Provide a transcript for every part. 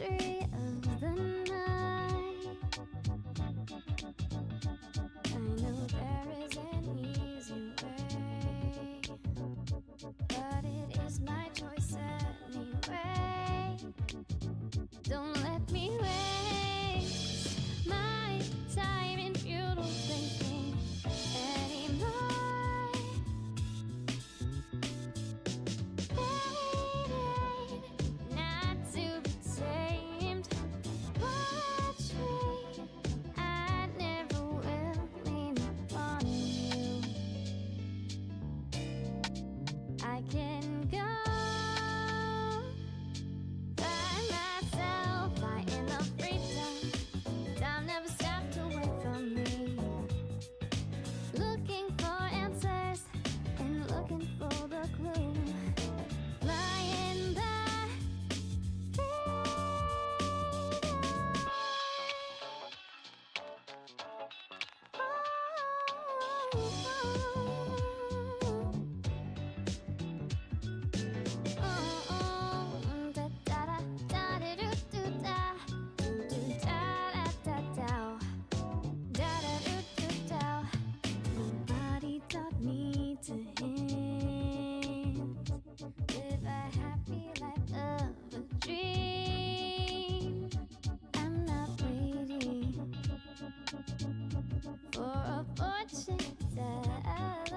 mystery of the night. I know there is an easy way, but it is my choice anyway. Don't let me waste my time in futile thinking anymore. Fading, not to be tamed. Watch me, I never will lean upon you. I can go by myself, I in the freedom. Time never stopped away from me. Looking for answers and looking for the clue. Flying by Nobody taught me to hint. Live a happy life of a dream. I'm not waiting for a fortune teller.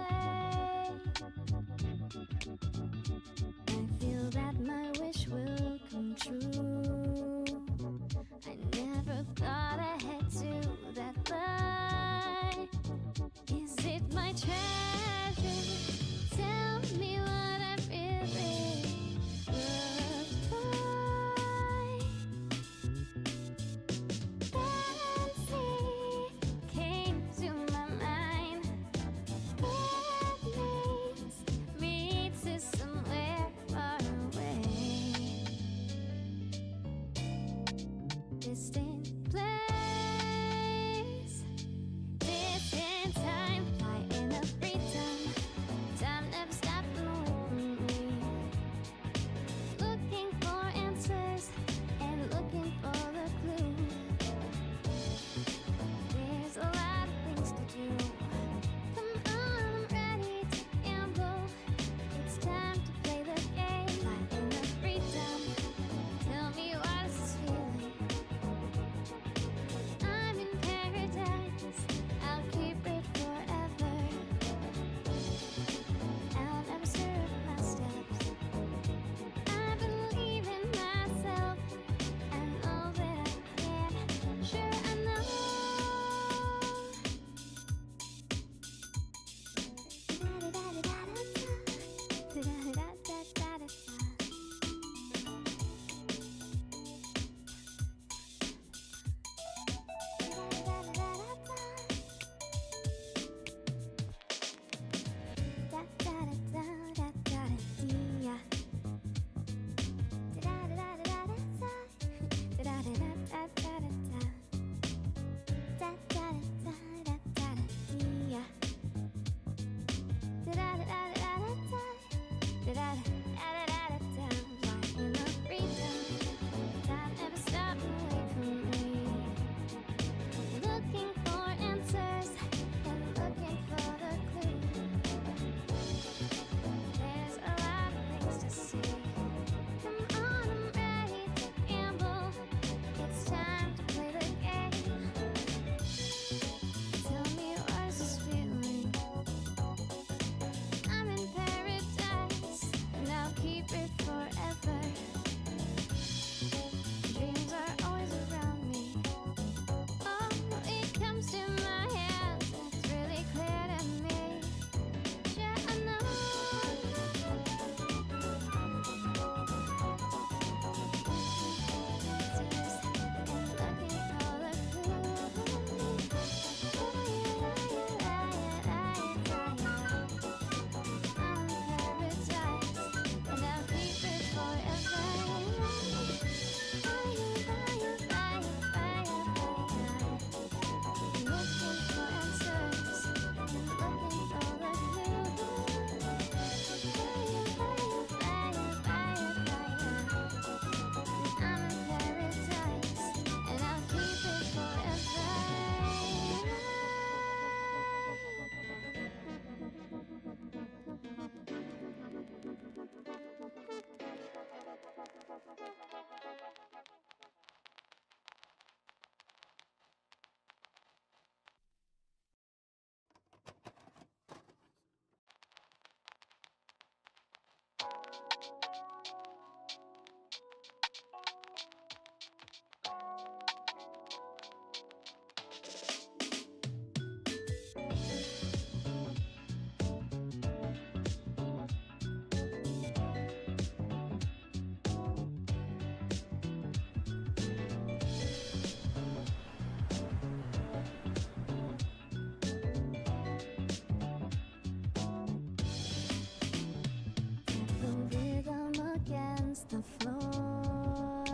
the floor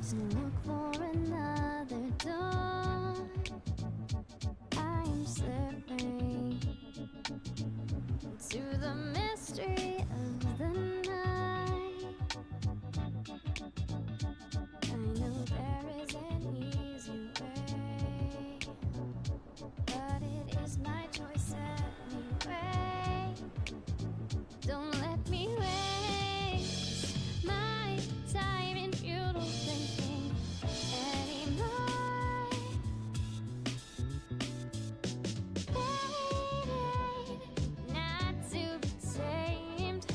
to look for another door. I'm slipping to the mystery of the night. I know there is an easy way, but it is my choice anyway. Don't let me waste my time in futile thinking anymore. Faded, not to be tamed.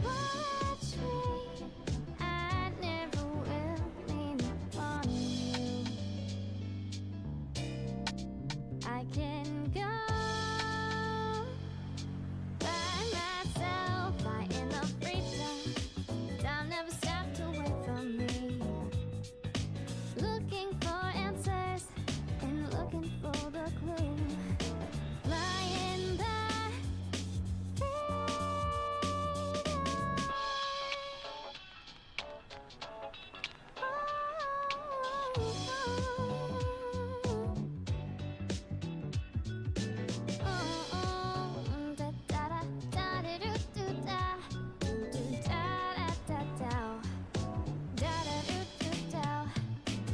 Watch me, I never will lean upon you. I can go by myself, I in the freedom. Time never stopped away from me. Looking for answers and looking for the clue. Flying by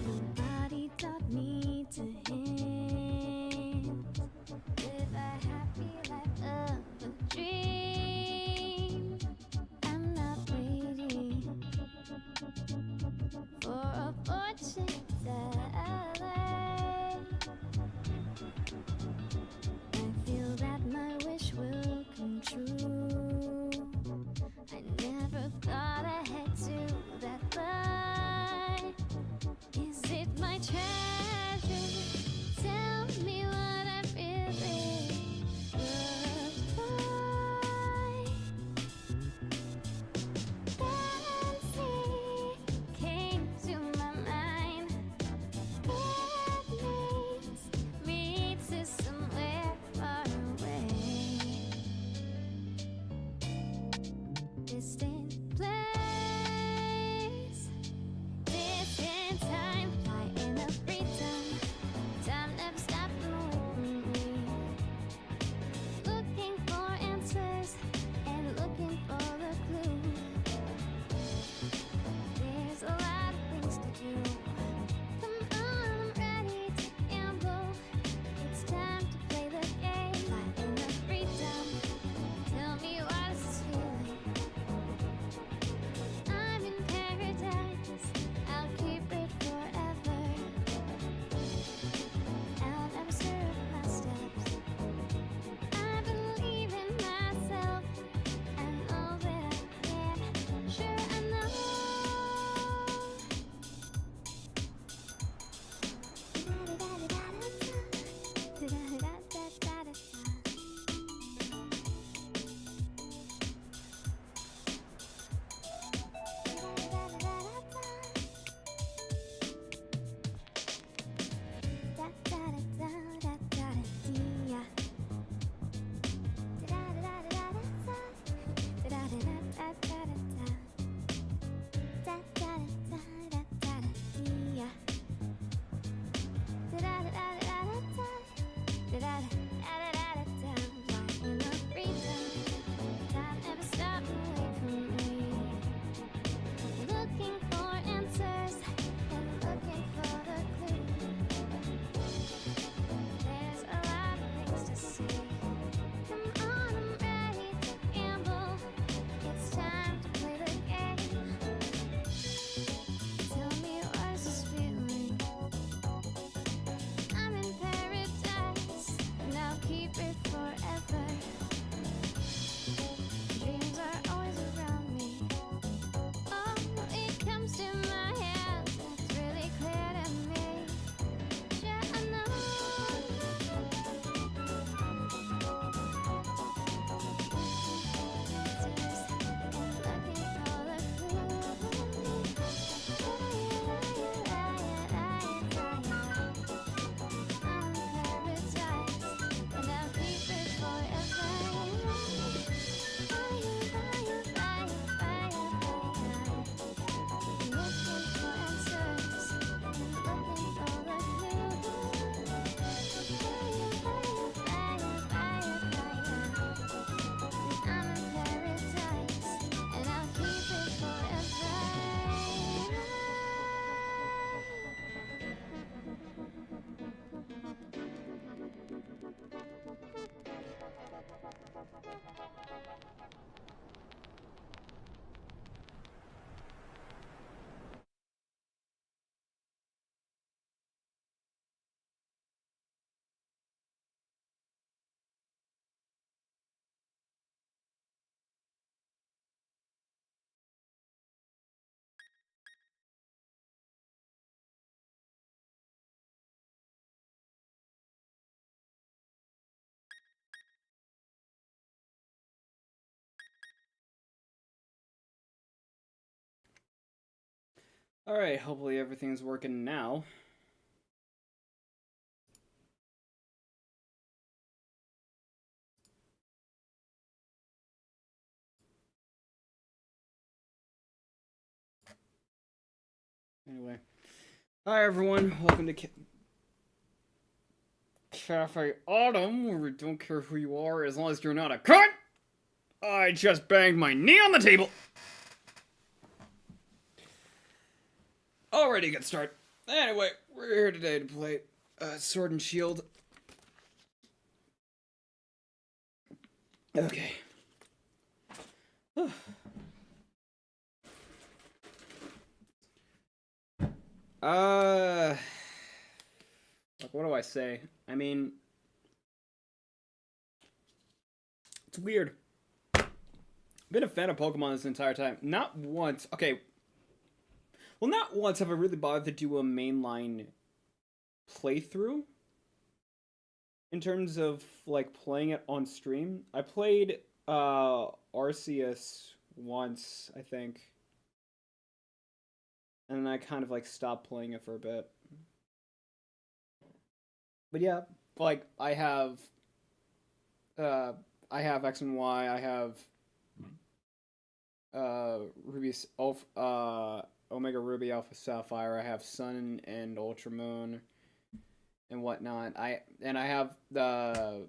Nobody taught me to hint. Live a happy life of a dream. I'm not waiting for a fortune teller. I feel that my wish will come true. I never thought I'd to that line. Is it my treasure? Tell me what I really look like. Fancy came to my mind. It leads me to somewhere far away. Distant place, distant time, fly in the freedom. Time never stopped away from me. Looking for answers and looking for the clue. There's a lot of things to do. Come on, I'm ready to gamble. It's time to play the game. Fly in the freedom. Tell me what is this feeling? Alright, hopefully everything's working now. Anyway. Hi everyone, welcome to Cafe Autumn, where we don't care who you are as long as you're not a cunt! I just banged my knee on the table! Already good start. Anyway, we're here today to play Sword and Shield. Okay. Like, what do I say? I mean, it's weird. I've been a fan of Pokemon this entire time. Not once. Okay. Well, not once have I really bothered to do a mainline playthrough. In terms of, like, playing it on stream. I played, Arceus once, I think. And then I kind of, like, stopped playing it for a bit. But yeah, like, I have X and Y, I have, Omega Ruby, Alpha Sapphire, I have Sun and Ultra Moon, and whatnot. I have the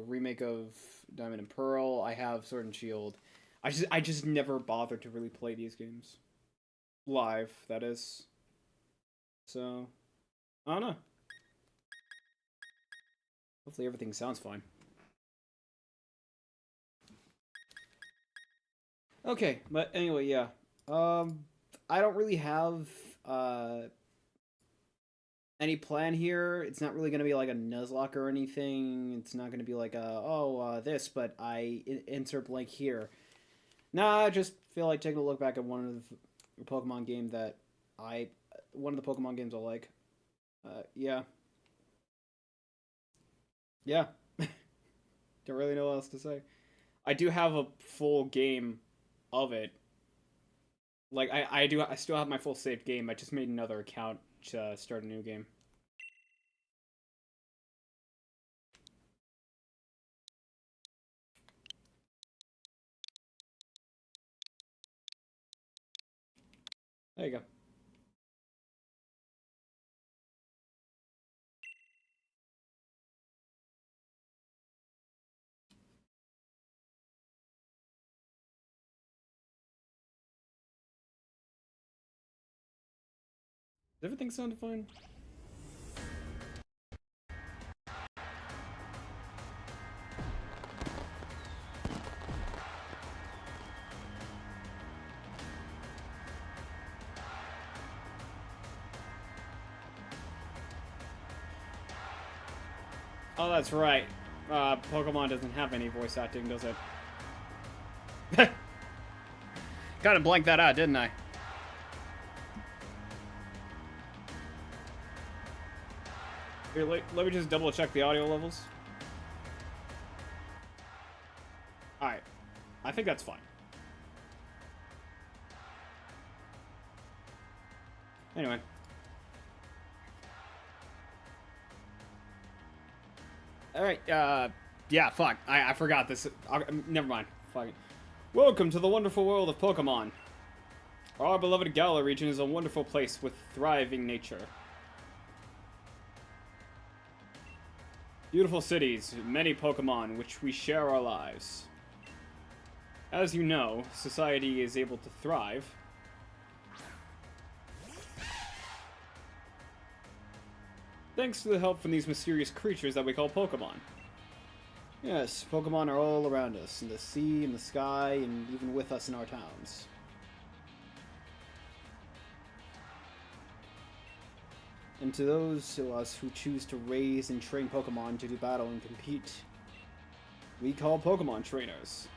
remake of Diamond and Pearl, I have Sword and Shield. I just never bothered to really play these games. Live, that is. So, I don't know. Hopefully everything sounds fine. Okay, but anyway, yeah. I don't really have any plan here. It's not really gonna be like a Nuzlocke or anything. It's not gonna be like this, but I insert blank here. Nah, I just feel like taking a look back at one of the Pokemon games that one of the Pokemon games I like. Yeah. Yeah. Don't really know what else to say. I do have a full game of it. Like, I still have my full saved game. I just made another account to start a new game. There you go. Does everything sound fine? Oh, that's right. Pokemon doesn't have any voice acting, does it? Kind of blanked that out, didn't I? Here, let me just double check the audio levels. Alright. I think that's fine. Anyway. Alright, yeah, fuck. I forgot this. Never mind. Fuck it. Welcome to the wonderful world of Pokemon. Our beloved Galar region is a wonderful place with thriving nature. Beautiful cities, many Pokemon, which we share our lives. As you know, society is able to thrive. Thanks to the help from these mysterious creatures that we call Pokemon. Yes, Pokemon are all around us, in the sea, in the sky, and even with us in our towns. And to those of us who choose to raise and train Pokemon to do battle and compete, we call Pokemon trainers.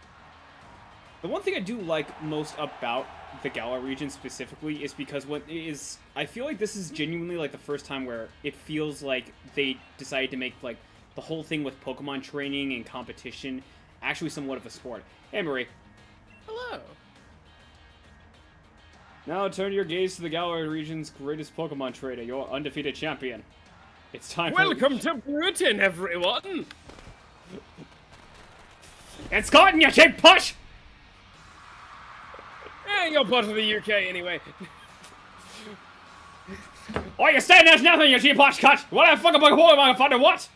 The one thing I do like most about the Galar region specifically is because I feel like this is genuinely like the first time where it feels like they decided to make like the whole thing with Pokemon training and competition actually somewhat of a sport. Hey, Marie. Hello. Now turn your gaze to the Gallery region's greatest Pokemon trainer, your undefeated champion. It's time Welcome to Britain, everyone! It's caught in your cheap push! You're part of the UK anyway. Oh, you're saying there's nothing, you cheap push cut! What the fuck am I Pokemon what?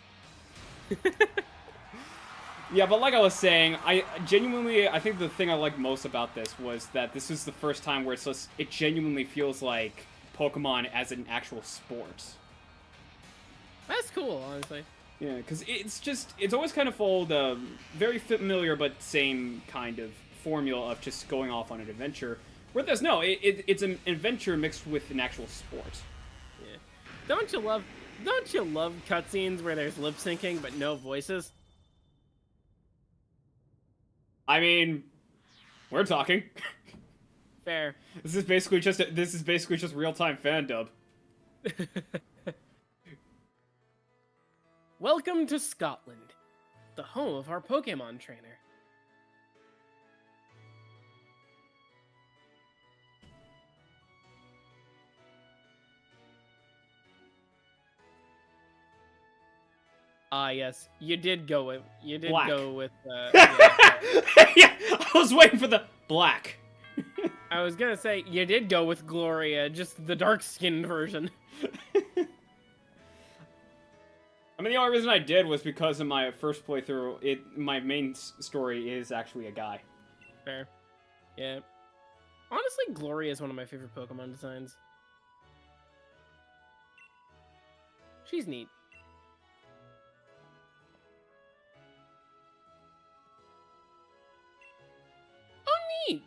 Yeah, but like I was saying, I think the thing I like most about this was that this is the first time where it genuinely feels like Pokemon as an actual sport. That's cool, honestly. Yeah, because it's always kind of followed a very familiar but same kind of formula of just going off on an adventure. Where it's an adventure mixed with an actual sport. Yeah. Don't you love cutscenes where there's lip syncing but no voices? I mean, we're talking. Fair. This is basically just real-time fan dub. Welcome to Scotland, the home of our Pokemon trainer. Ah, yes, you did go with Black. yeah. Yeah, I was waiting for the black. I was gonna say you did go with Gloria, just the dark-skinned version. I mean, the only reason I did was because in my first playthrough, my main story is actually a guy. Fair. Yeah. Honestly, Gloria is one of my favorite Pokemon designs. She's neat.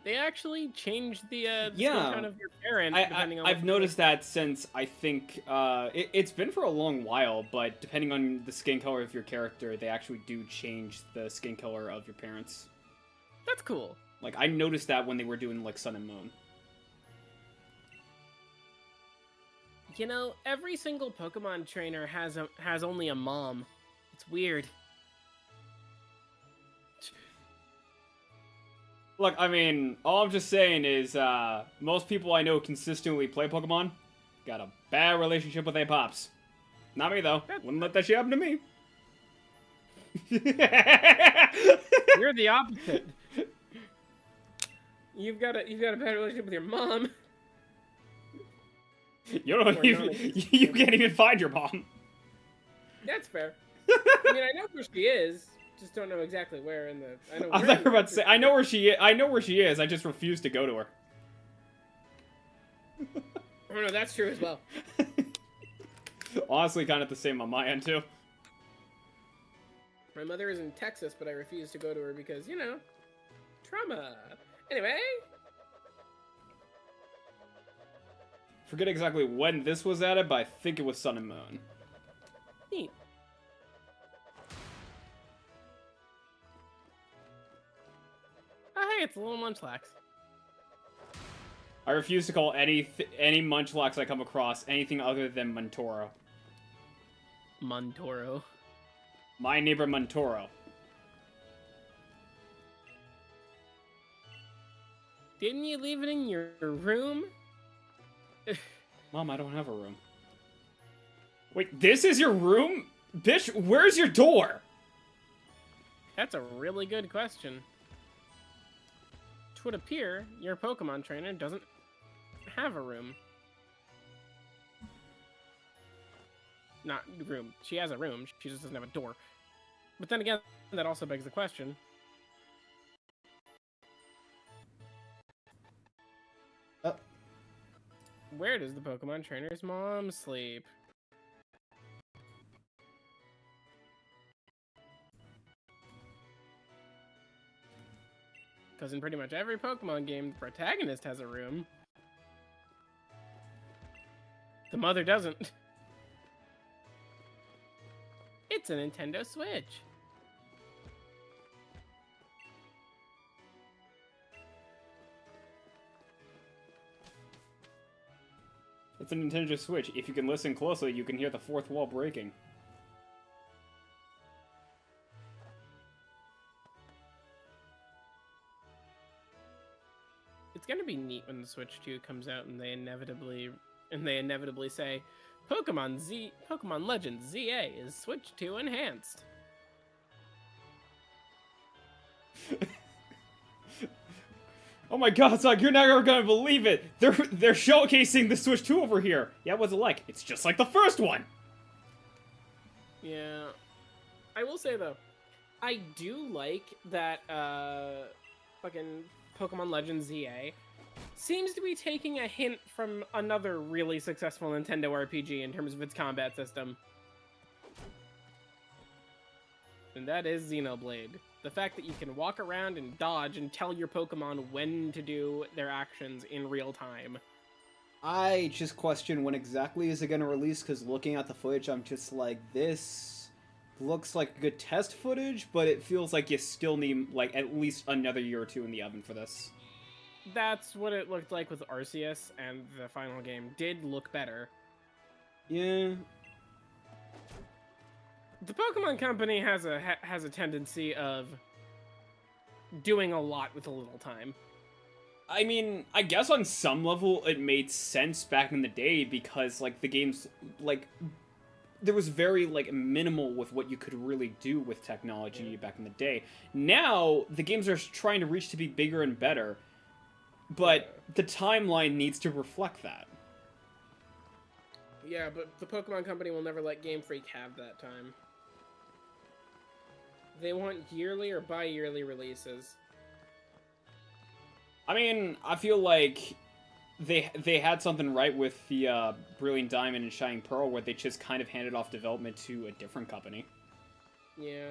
They actually changed the skin tone of your parent. I've noticed that since I think it's been for a long while, but depending on the skin color of your character, they actually do change the skin color of your parents. That's cool. Like I noticed that when they were doing like Sun and Moon. You know, every single Pokemon trainer has only a mom. It's weird. Look, I mean, all I'm just saying is, most people I know consistently play Pokemon got a bad relationship with their pops. Not me, though. Wouldn't let that shit happen to me. You're the opposite. You've got a bad relationship with your mom. You can't even find your mom. That's fair. I mean, I know where she is. Just don't know exactly where in the. I thought you were about to say, I know where she is. I know where she is. I just refuse to go to her. Oh no, that's true as well. Honestly, kind of the same on my end too. My mother is in Texas, but I refuse to go to her because, you know, trauma. Anyway. Forget exactly when this was added, but I think it was Sun and Moon. Neat. Oh, hey, it's a little Munchlax. I refuse to call any Munchlax I come across anything other than Montoro. Montoro. My neighbor Montoro. Didn't you leave it in your room? Mom, I don't have a room. Wait, this is your room? Bitch, where's your door? That's a really good question. It would appear your Pokemon trainer doesn't have a room. Not room. She has a room. She just doesn't have a door. But then again, that also begs the question. Where does the Pokemon trainer's mom sleep? Because in pretty much every Pokemon game, the protagonist has a room. The mother doesn't. It's a Nintendo Switch. It's a Nintendo Switch. If you can listen closely, you can hear the fourth wall breaking. It's gonna be neat when the Switch 2 comes out and they inevitably say, Pokemon Legends ZA is Switch 2 enhanced. Oh my god, Zach, you're never gonna believe it! They're showcasing the Switch 2 over here! Yeah, what's it like? It's just like the first one! Yeah. I will say, though, I do like that, fucking Pokemon Legends ZA seems to be taking a hint from another really successful Nintendo RPG in terms of its combat system. And that is Xenoblade. The fact that you can walk around and dodge and tell your Pokemon when to do their actions in real time. I just question when exactly is it going to release, because looking at the footage, I'm just like, this looks like good test footage, but it feels like you still need, like, at least another year or two in the oven for this. That's what it looked like with Arceus, and the final game did look better. Yeah. The Pokemon Company has a tendency of doing a lot with a little time. I mean, I guess on some level it made sense back in the day because, like, the games, like, there was very, like, minimal with what you could really do with technology back in the day. Now, the games are trying to reach to be bigger and better, but the timeline needs to reflect that. Yeah, but the Pokemon Company will never let Game Freak have that time. They want yearly or bi-yearly releases. I mean, I feel like they had something right with the Brilliant Diamond and Shining Pearl, where they just kind of handed off development to a different company. Yeah.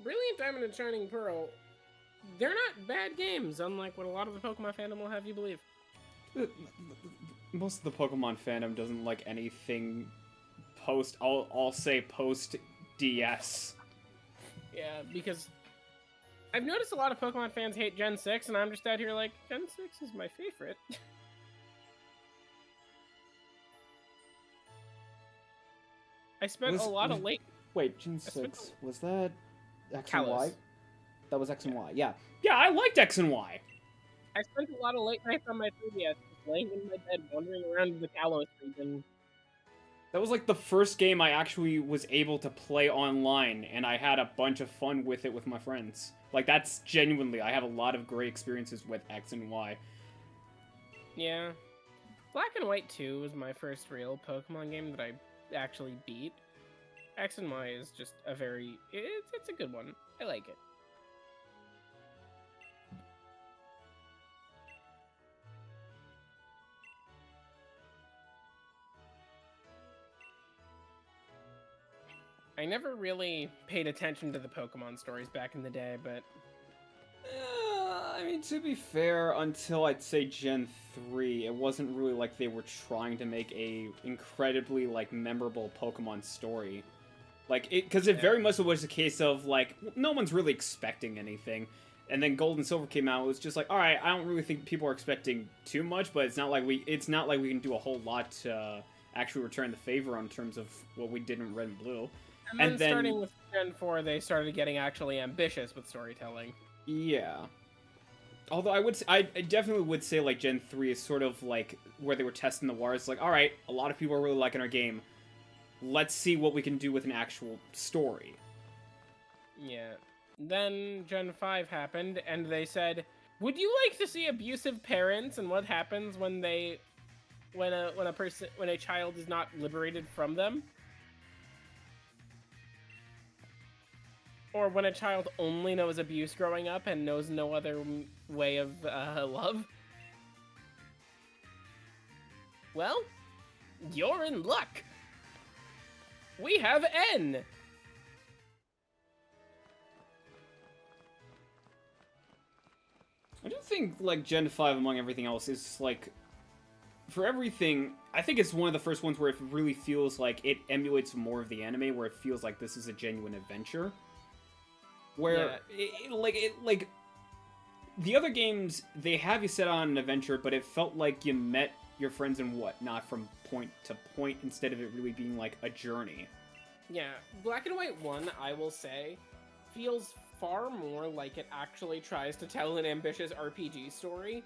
Brilliant Diamond and Shining Pearl, they're not bad games, unlike what a lot of the Pokemon fandom will have you believe. Most of the Pokemon fandom doesn't like anything post, I'll say post DS. Yeah, because I've noticed a lot of Pokemon fans hate Gen 6, and I'm just out here like, Gen 6 is my favorite. I spent a lot of late... Wait, Gen 6, was that X and Kalos. Y? That was X and Y, yeah. Yeah, I liked X and Y. I spent a lot of late nights on my 3DS, just laying in my bed, wandering around the Kalos region. That was like the first game I actually was able to play online, and I had a bunch of fun with it with my friends. Like, that's genuinely, I have a lot of great experiences with X and Y. Yeah. Black and White 2 was my first real Pokemon game that I actually beat. X and Y is just a very... It's a good one. I like it. I never really paid attention to the Pokemon stories back in the day, but... I mean, to be fair, until I'd say Gen 3, it wasn't really like they were trying to make a incredibly, like, memorable Pokemon story. Like, because it very much was a case of, like, no one's really expecting anything. And then Gold and Silver came out, it was just like, alright, I don't really think people are expecting too much, but it's not like we can do a whole lot to actually return the favor in terms of what we did in Red and Blue. And then starting with Gen 4, they started getting actually ambitious with storytelling. Yeah. Although I definitely would say, like, Gen 3 is sort of, like, where they were testing the waters. Like, alright, a lot of people are really liking our game. Let's see what we can do with an actual story. Yeah. Then Gen 5 happened, and they said, would you like to see abusive parents and what happens when a child is not liberated from them? Or when a child only knows abuse growing up and knows no other way of love? Well, you're in luck. We have N. I do think, like, Gen 5, among everything else, is, like, for everything, I think it's one of the first ones where it really feels like it emulates more of the anime, where it feels like this is a genuine adventure. Where, like, the other games, they have you set on an adventure, but it felt like you met your friends and whatnot from point to point, instead of it really being, like, a journey. Yeah, Black and White 1, I will say, feels far more like it actually tries to tell an ambitious RPG story,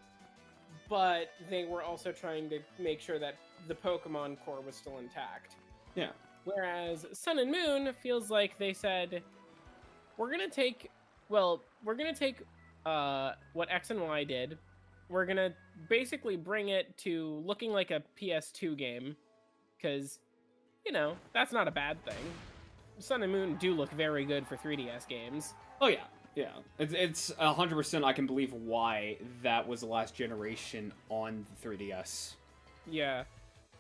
but they were also trying to make sure that the Pokemon core was still intact. Yeah. Whereas Sun and Moon feels like they said, we're gonna take what X and Y did. We're gonna basically bring it to looking like a PS2 game, because, you know, that's not a bad thing. Sun and Moon do look very good for 3DS games. Oh yeah, yeah. It's 100%. I can believe why that was the last generation on the 3DS. Yeah,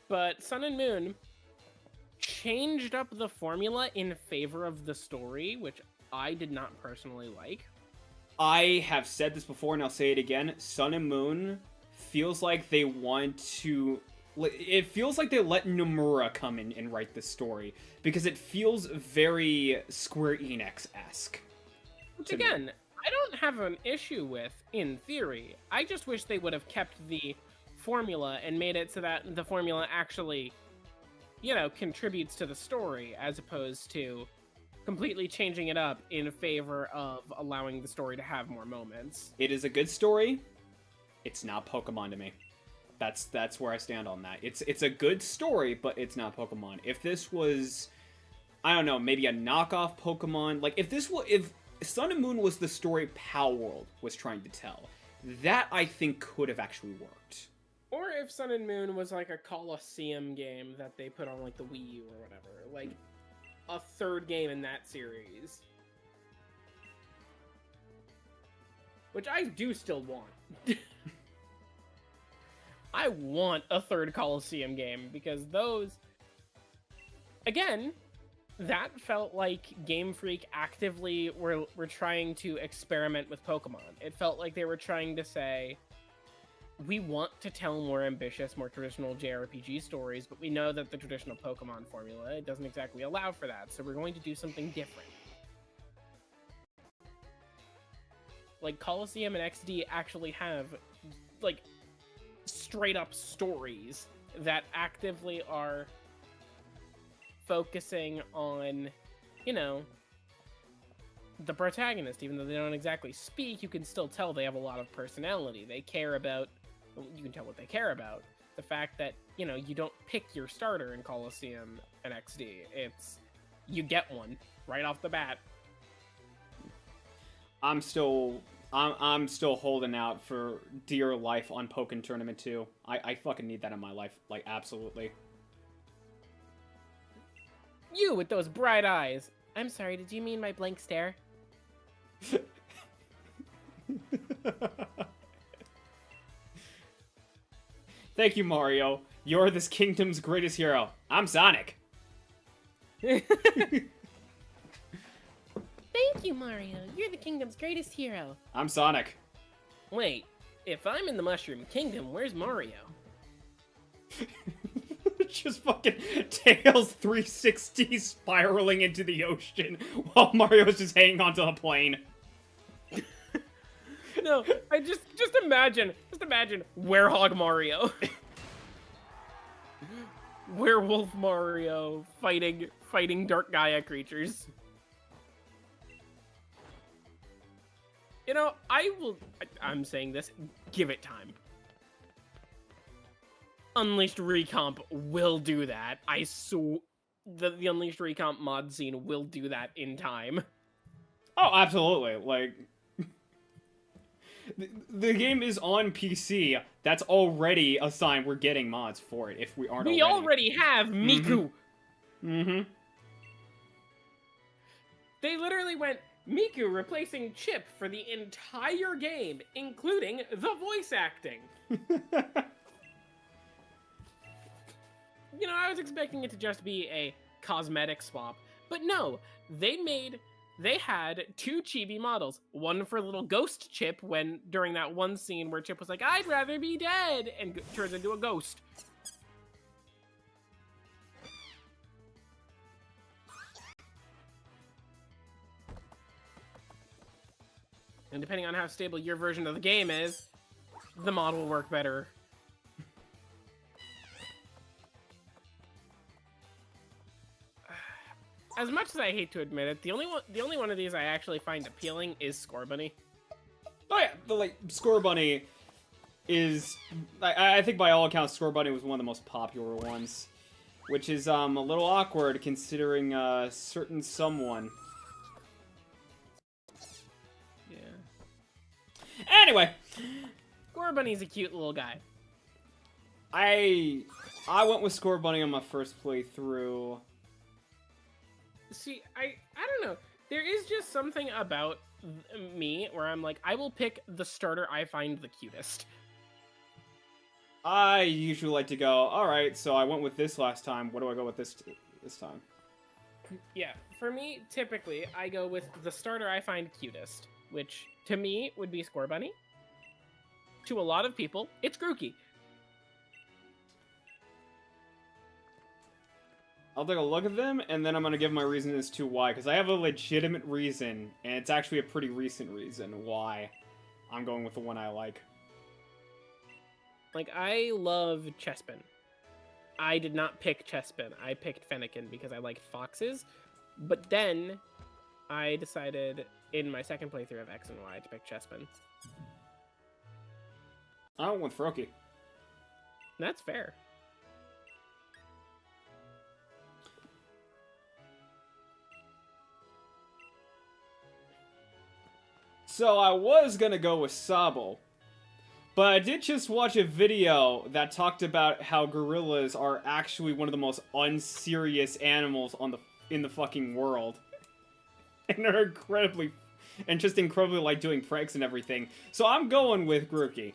but Sun and Moon changed up the formula in favor of the story, which I did not personally like. I have said this before, and I'll say it again. Sun and Moon feels like they want to... It feels like they let Nomura come in and write the story, because it feels very Square Enix-esque. Which, again, I don't have an issue with, in theory. I just wish they would have kept the formula and made it so that the formula actually, you know, contributes to the story, as opposed to completely changing it up in favor of allowing the story to have more moments. It is a good story. It's not Pokemon to me. That's where I stand on that. It's a good story, but it's not Pokemon. If this was, I don't know, maybe a knockoff Pokemon, like if Sun and Moon was the story Palworld was trying to tell, that I think could have actually worked. Or if Sun and Moon was like a Coliseum game that they put on like the Wii U or whatever, like a third game in that series. Which I do still want. I want a third Coliseum game, because those... Again, that felt like Game Freak actively were trying to experiment with Pokemon. It felt like they were trying to say, we want to tell more ambitious, more traditional JRPG stories, but we know that the traditional Pokemon formula doesn't exactly allow for that, so we're going to do something different. Like, Coliseum and XD actually have, like, straight-up stories that actively are focusing on, you know, the protagonist. Even though they don't exactly speak, you can still tell they have a lot of personality. They care about... You can tell what they care about. The fact that, you know, you don't pick your starter in Coliseum and XD. It's... You get one right off the bat. I'm still holding out for dear life on Pokken Tournament 2. I fucking need that in my life. Like, absolutely. You with those bright eyes. I'm sorry, did you mean my blank stare? Thank you, Mario. You're this kingdom's greatest hero. I'm Sonic. Thank you, Mario. You're the kingdom's greatest hero. I'm Sonic. Wait, if I'm in the Mushroom Kingdom, where's Mario? Just fucking Tails 360 spiraling into the ocean while Mario's just hanging onto the plane. No, I just imagine Werehog Mario. Werewolf Mario fighting Dark Gaia creatures. You know, I'm saying this, give it time. Unleashed Recomp will do that. The Unleashed Recomp mod scene will do that in time. Oh, absolutely. Like, the game is on PC. That's already a sign we're getting mods for it, if we aren't already. We already have Miku! Mm-hmm. They literally went, Miku replacing Chip for the entire game, including the voice acting. You know, I was expecting it to just be a cosmetic swap, but no, they had two chibi models. One for little ghost Chip during that one scene where Chip was like, I'd rather be dead, and turns into a ghost. And depending on how stable your version of the game is, the mod will work better. as much as I hate to admit it, the only one of these I actually find appealing is Scorbunny. Oh yeah, the Scorbunny is, I think by all accounts, Scorbunny was one of the most popular ones, which is a little awkward considering a certain someone. Yeah. Anyway, Scorbunny's a cute little guy. I went with Scorbunny on my first playthrough. See, I don't know. There is just something about me where I'm like, I will pick the starter I find the cutest. I usually like to go, alright, so I went with this last time, what do I go with this time? Yeah, for me, typically, I go with the starter I find cutest, which, to me, would be Scorbunny. To a lot of people, it's Grookey. I'll take a look at them, and then I'm going to give my reason as to why, because I have a legitimate reason, and it's actually a pretty recent reason why I'm going with the one I like. Like, I love Chespin. I did not pick Chespin. I picked Fennekin because I liked foxes. But then, I decided in my second playthrough of X and Y to pick Chespin. I went with Froakie. That's fair. So I was going to go with Sobble. But I did just watch a video that talked about how gorillas are actually one of the most unserious animals in the fucking world. And they're incredibly like doing pranks and everything. So I'm going with Grookey.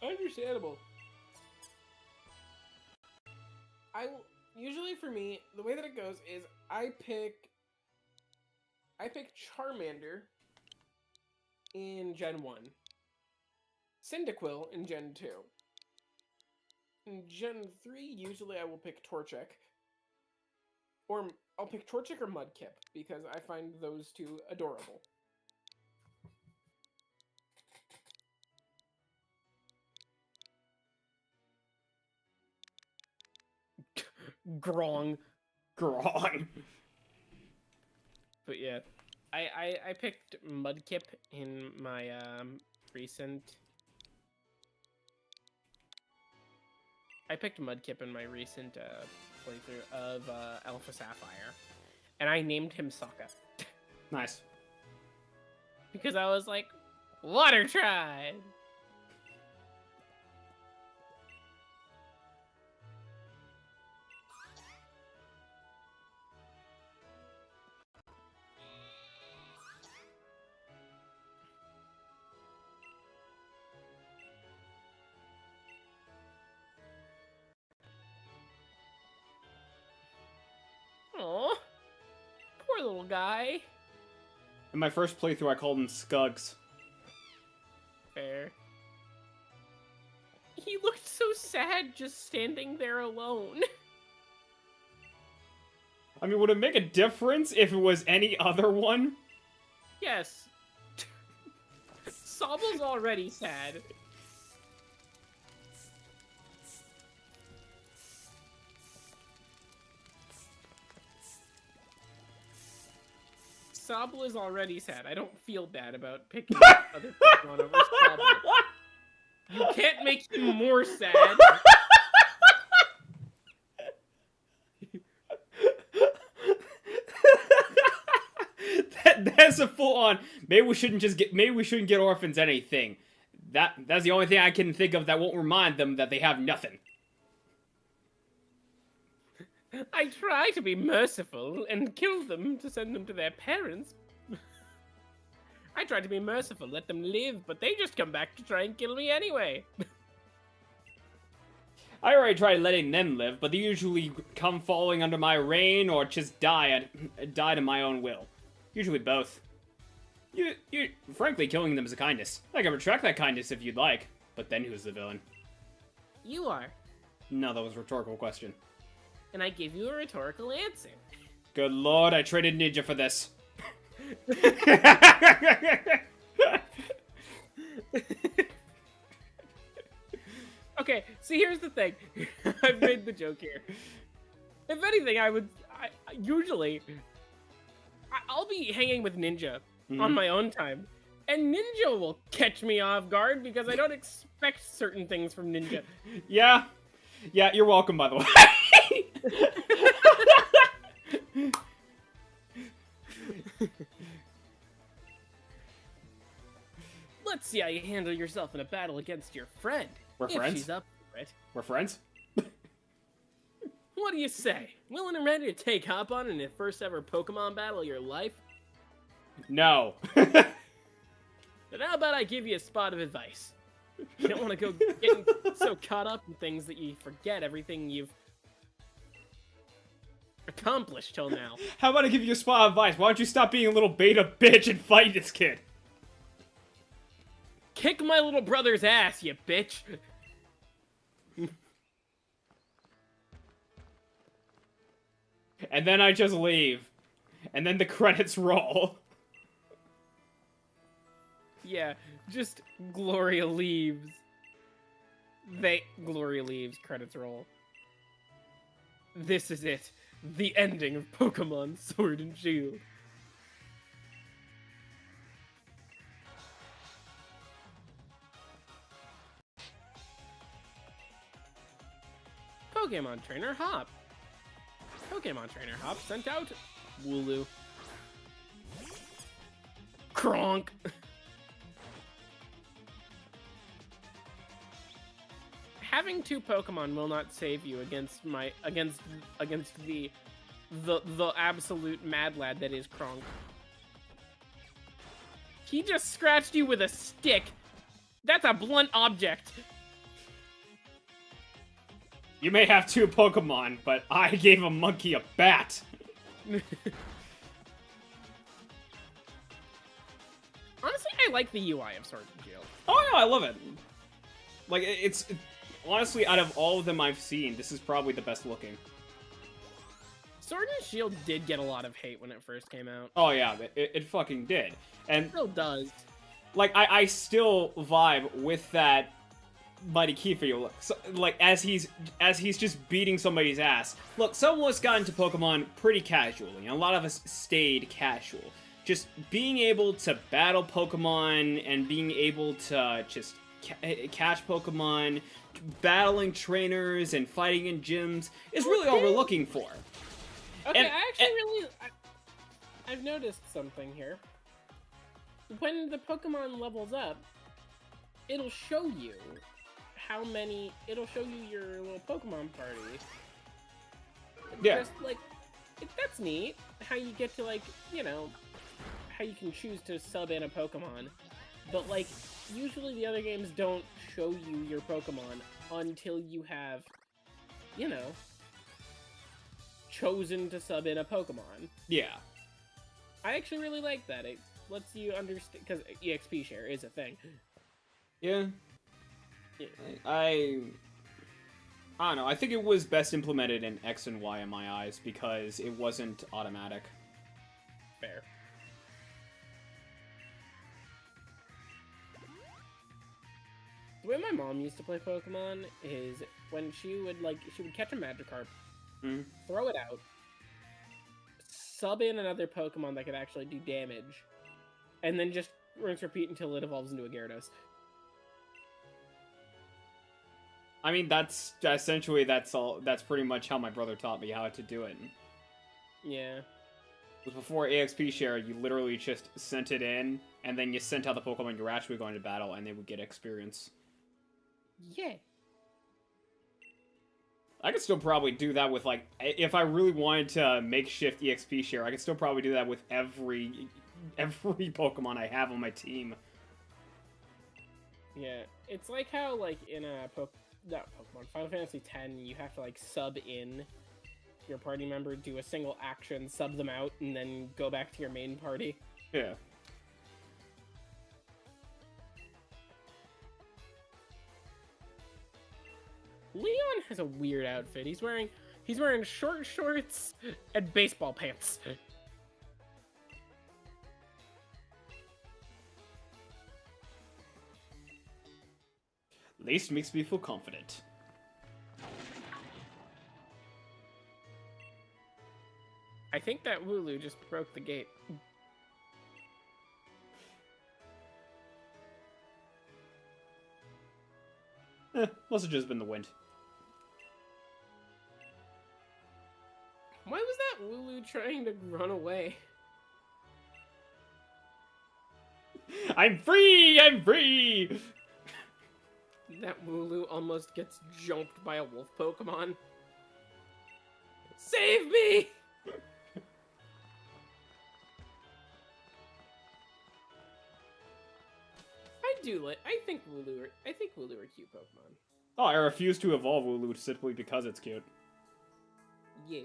Understandable. Usually for me, the way that it goes is I pick Charmander in Gen 1, Cyndaquil in Gen 2. In Gen 3, usually I will pick Torchic. Or I'll pick Torchic or Mudkip, because I find those two adorable. Grong. But yeah, I picked Mudkip in my recent. I picked Mudkip in my recent playthrough of Alpha Sapphire, and I named him Sokka. Nice. Because I was like, Water Tribe. Aw, poor little guy. In my first playthrough, I called him Skugs. Fair. He looked so sad just standing there alone. I mean, would it make a difference if it was any other one? Yes. Sobble's already sad. Sobble is already sad. I don't feel bad about picking other Pokemon over Sobble. You can't make him more sad. That's a full on. Maybe we shouldn't get orphans anything. That's the only thing I can think of that won't remind them that they have nothing. I try to be merciful and kill them to send them to their parents. I try to be merciful, let them live, but they just come back to try and kill me anyway. I already tried letting them live, but they usually come falling under my reign or just die to my own will. Usually both. Frankly, killing them is a kindness. I can retract that kindness if you'd like, but then who's the villain? You are. No, that was a rhetorical question. And I give you a rhetorical answer. Good lord, I traded Ninja for this. Okay, see, here's the thing. I've made the joke here. If anything, usually I'll be hanging with Ninja on my own time, and Ninja will catch me off guard because I don't expect certain things from Ninja. Yeah, you're welcome, by the way. Let's see how you handle yourself in a battle against your friend. We're if friends? She's up for it. We're friends? What do you say? Willing and ready to take hop on in the first ever Pokemon battle of your life? No. Then how about I give you a spot of advice? You don't want to go getting so caught up in things that you forget everything you've accomplished till now. How about I give you a spot of advice? Why don't you stop being a little beta bitch and fight this kid? Kick my little brother's ass, you bitch! And then I just leave. And then the credits roll. Yeah, just Gloria leaves. Gloria leaves, credits roll. This is it. The ending of Pokemon Sword and Shield. Pokemon Trainer Hop. Pokemon Trainer Hop sent out Wooloo. Kronk. Having two Pokemon will not save you against the absolute mad lad that is Kronk. He just scratched you with a stick. That's a blunt object. You may have two Pokemon, but I gave a monkey a bat. Honestly, I like the UI of Sword and Shield. Oh no, I love it. Like, it's honestly, out of all of them I've seen, this is probably the best looking. Sword and Shield did get a lot of hate when it first came out. Oh yeah, it fucking did. And It still does. like, I still vibe with that Mighty Keyfree look. So, like, as he's just beating somebody's ass. Look, some of us got into Pokemon pretty casually, and a lot of us stayed casual. Just being able to battle Pokemon and being able to just catch Pokemon, battling trainers and fighting in gyms is really all we're looking for. Okay, I've noticed something here. When the Pokemon levels up, it'll show you it'll show you your little Pokemon party. Yeah. Just, like, that's neat. How you get to, like, you know, how you can choose to sub in a Pokemon. But, like, usually the other games don't show you your Pokemon until you have, you know, chosen to sub in a Pokemon. Yeah. I actually really like that. It lets you understand, because EXP share is a thing. Yeah. Yeah. I don't know. I think it was best implemented in X and Y in my eyes because it wasn't automatic. Fair. The way my mom used to play Pokemon is when she would catch a Magikarp, throw it out, sub in another Pokemon that could actually do damage, and then just rinse repeat until it evolves into a Gyarados. I mean, that's essentially that's pretty much how my brother taught me how to do it. Yeah. Before EXP share, you literally just sent it in, and then you sent out the Pokemon you're actually going to battle, and they would get experience. Yeah. I could still probably do that with, like, if I really wanted to makeshift EXP share, I could still probably do that with every Pokemon I have on my Yeah. It's like how, like, in a Final Fantasy X, you have to, like, sub in your party member, do a single action, sub them out, and then go back to your main party. Yeah. Leon has a weird outfit. He's wearing short shorts and baseball pants. At least makes me feel confident. I think that Wooloo just broke the gate. Must have just been the wind. Why was that Wooloo trying to run away? I'm free! I'm free! That Wooloo almost gets jumped by a wolf Pokemon. Save me! I think Wooloo are cute Pokemon. Oh, I refuse to evolve Wooloo simply because it's cute. Yeah.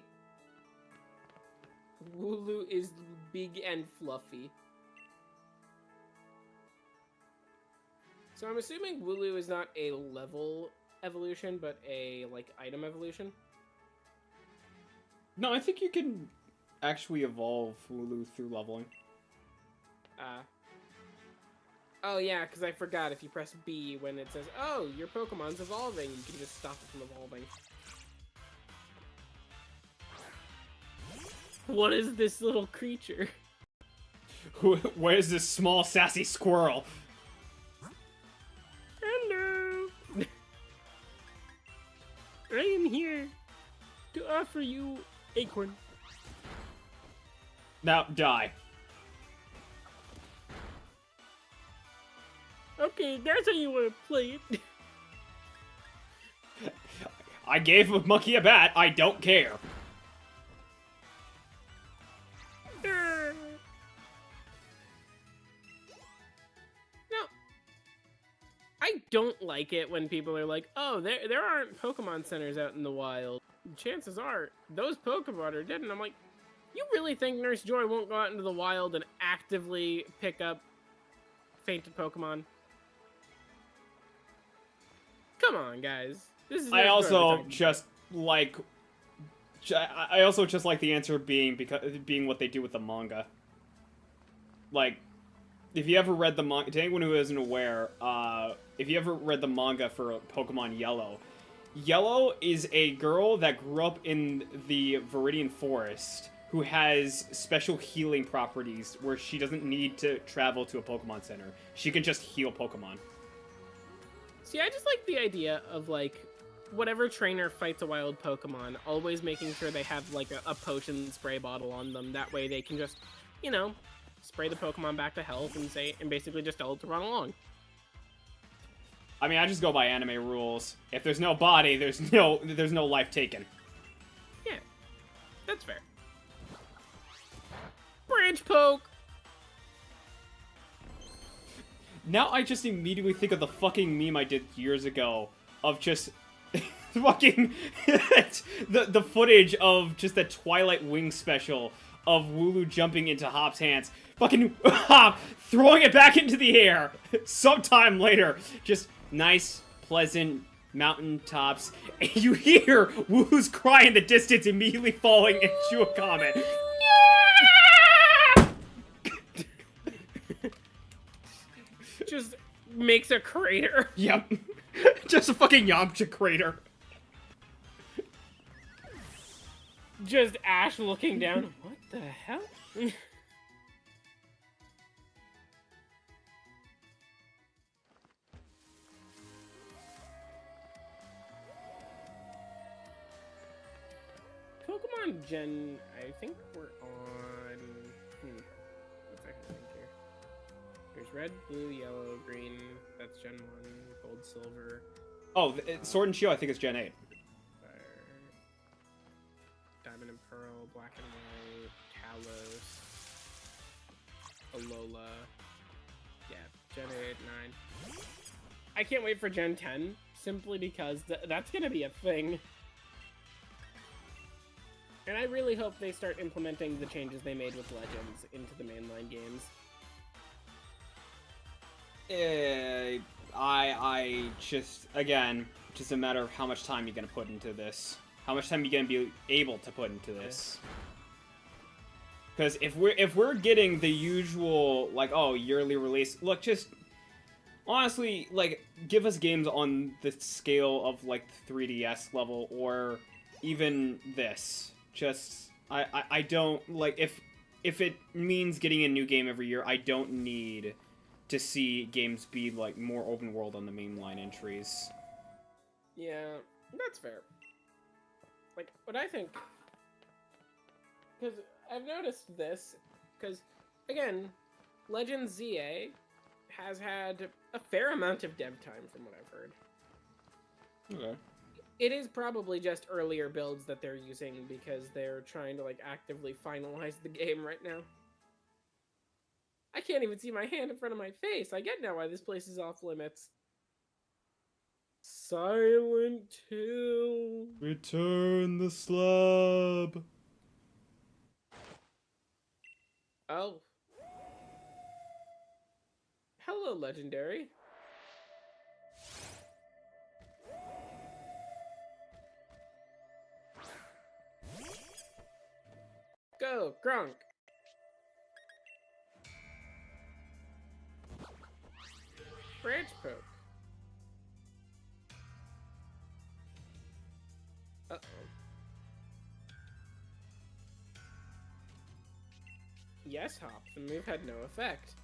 Wooloo is big and fluffy. So I'm assuming Wooloo is not a level evolution, but a, like, item evolution? No, I think you can actually evolve Wooloo through leveling. Oh yeah, because I forgot if you press B when it says, oh, your Pokemon's evolving, you can just stop it from evolving. What is this little creature? Where's this small sassy squirrel? Hello! I am here to offer you acorn. Now, die. Okay, that's how you want to play it. I gave a monkey a bat, I don't care. No, I don't like it when people are like, oh, there aren't Pokemon centers out in the wild. Chances are, those Pokemon are dead. And I'm like, you really think Nurse Joy won't go out into the wild and actively pick up fainted Pokemon? Come on, guys. This is. I also just like the answer being what they do with the manga. Like, if you ever read the manga, to anyone who isn't aware, if you ever read the manga for Pokemon Yellow, Yellow is a girl that grew up in the Viridian Forest who has special healing properties where she doesn't need to travel to a Pokemon Center. She can just heal Pokemon. See, I just like the idea of, like, whatever trainer fights a wild Pokemon, always making sure they have, like, a potion spray bottle on them. That way they can just, you know, spray the Pokemon back to health and basically just tell it to run along. I mean, I just go by anime rules. If there's no body, there's no life taken. Yeah, that's fair. Branch poke! Now I just immediately think of the fucking meme I did years ago of just fucking the footage of just the Twilight Wing special of Wooloo jumping into Hop's hands. Fucking Hop throwing it back into the air sometime later. Just nice, pleasant mountaintops. And you hear Wooloo's cry in the distance immediately falling into a comment. Just makes a crater. Yep. Just a fucking Yamcha crater. Just Ash looking down. What the hell? Pokemon Gen, I think we're on. What's I can think here? There's red, blue, yellow, green. That's Gen 1. Gold, silver. Oh, Sword and Shield, I think it's Gen 8. Fire, Diamond and Pearl, Black and White, Kalos, Alola. Yeah, Gen 8, 9. I can't wait for Gen 10, simply because that's gonna be a thing. And I really hope they start implementing the changes they made with Legends into the mainline games. I just, again, just a matter of how much time you're gonna put into this. How much time you're gonna be able to put into this. Because if we're getting the usual, like, oh, yearly release, look, just, honestly, like, give us games on the scale of, like, 3DS level, or even this. Just I don't like if it means getting a new game every year, I don't need to see games be like more open world on the mainline entries. Yeah, that's fair. Like, what I think, because I've noticed this, because, again, Legends ZA has had a fair amount of dev time from what I've heard. Okay. It is probably just earlier builds that they're using because they're trying to, like, actively finalize the game right now. I can't even see my hand in front of my face. I get now why this place is off limits. Silent Hill. Return the slab. Oh. Hello, Legendary. Go, Grunk. Branch poke. Uh-oh. Yes, Hop. The move had no effect.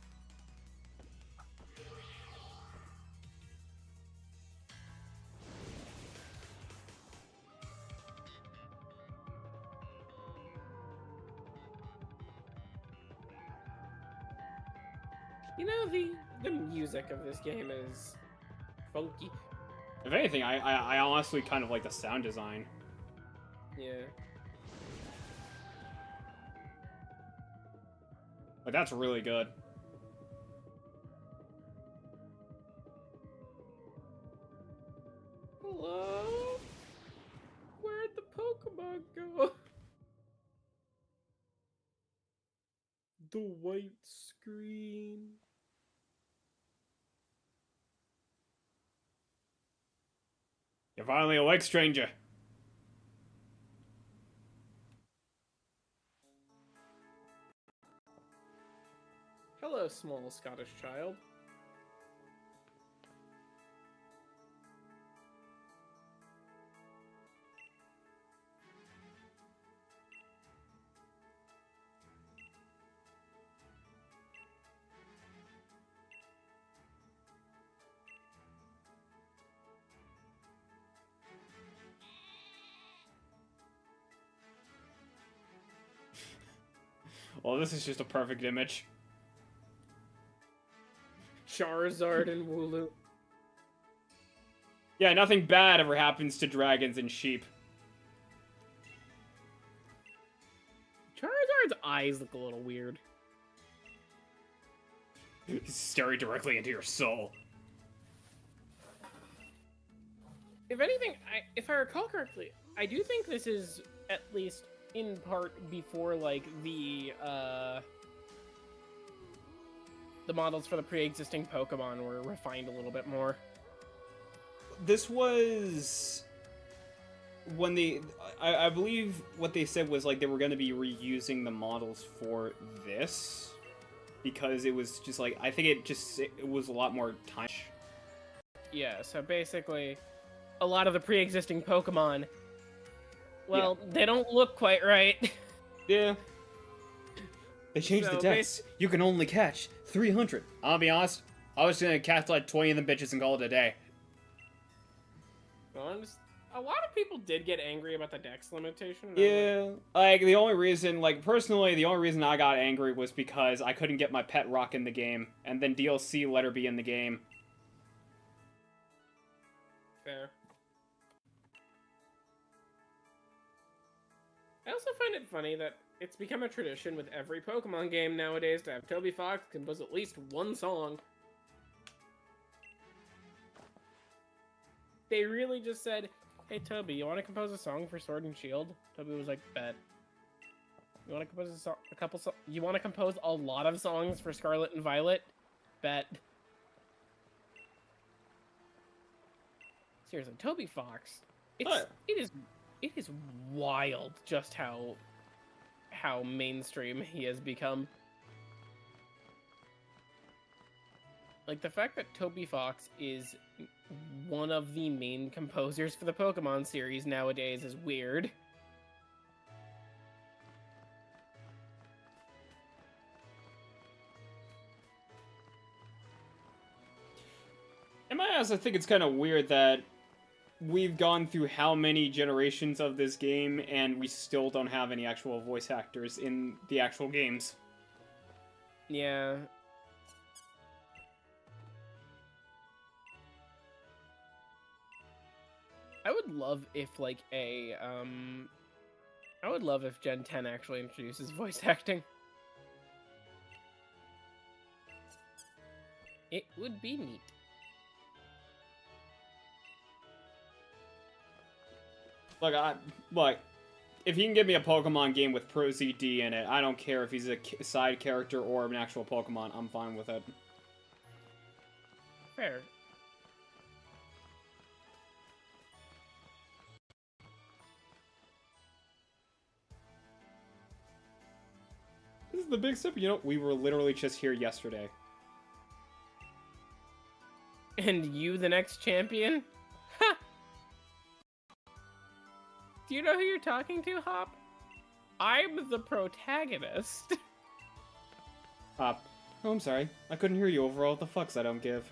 You know, the music of this game is funky. If anything, I honestly kind of like the sound design. Yeah. Like, that's really good. Hello? Where'd the Pokemon go? The white screen. You're finally awake, stranger. Hello, small Scottish child. Well, this is just a perfect image. Charizard and Wooloo. Yeah, nothing bad ever happens to dragons and sheep. Charizard's eyes look a little weird. He's staring directly into your soul. If anything, if I recall correctly, I do think this is at least in part before, like, the models for the pre-existing Pokemon were refined a little bit more. This was when they, I believe what they said was like they were going to be reusing the models for this because it was just like, I think it was a lot more time. Yeah, so basically, a lot of the pre-existing Pokemon, well, they don't look quite right. Yeah. They changed So the dex. You can only catch 300. I'll be honest, I was gonna catch like 20 of them bitches and call it a day. Well, a lot of people did get angry about the dex limitation. Yeah, like the only reason, like personally, the only reason I got angry was because I couldn't get my pet rock in the game, and then DLC let her be in the game. Fair. I also find it funny that it's become a tradition with every Pokemon game nowadays to have Toby Fox compose at least one song. They really just said, "Hey Toby, you want to compose a song for Sword and Shield?" Toby was like, "Bet." You want to compose you want to compose a lot of songs for Scarlet and Violet? Bet. Seriously, Toby Fox. It is wild just how mainstream he has become. Like, the fact that Toby Fox is one of the main composers for the Pokemon series nowadays is weird. In my ass, I think it's kind of weird that we've gone through how many generations of this game, and we still don't have any actual voice actors in the actual games. Yeah. I would love if, like, I would love if Gen 10 actually introduces voice acting. It would be neat. Look, if you can give me a Pokemon game with Pro ZD in it, I don't care if he's a side character or an actual Pokemon, I'm fine with it. Fair. This is the big step. You know, we were literally just here yesterday. And you the next champion? Ha! Do you know who you're talking to, Hop? I'm the protagonist. Hop. Oh, I'm sorry. I couldn't hear you over all the fucks I don't give.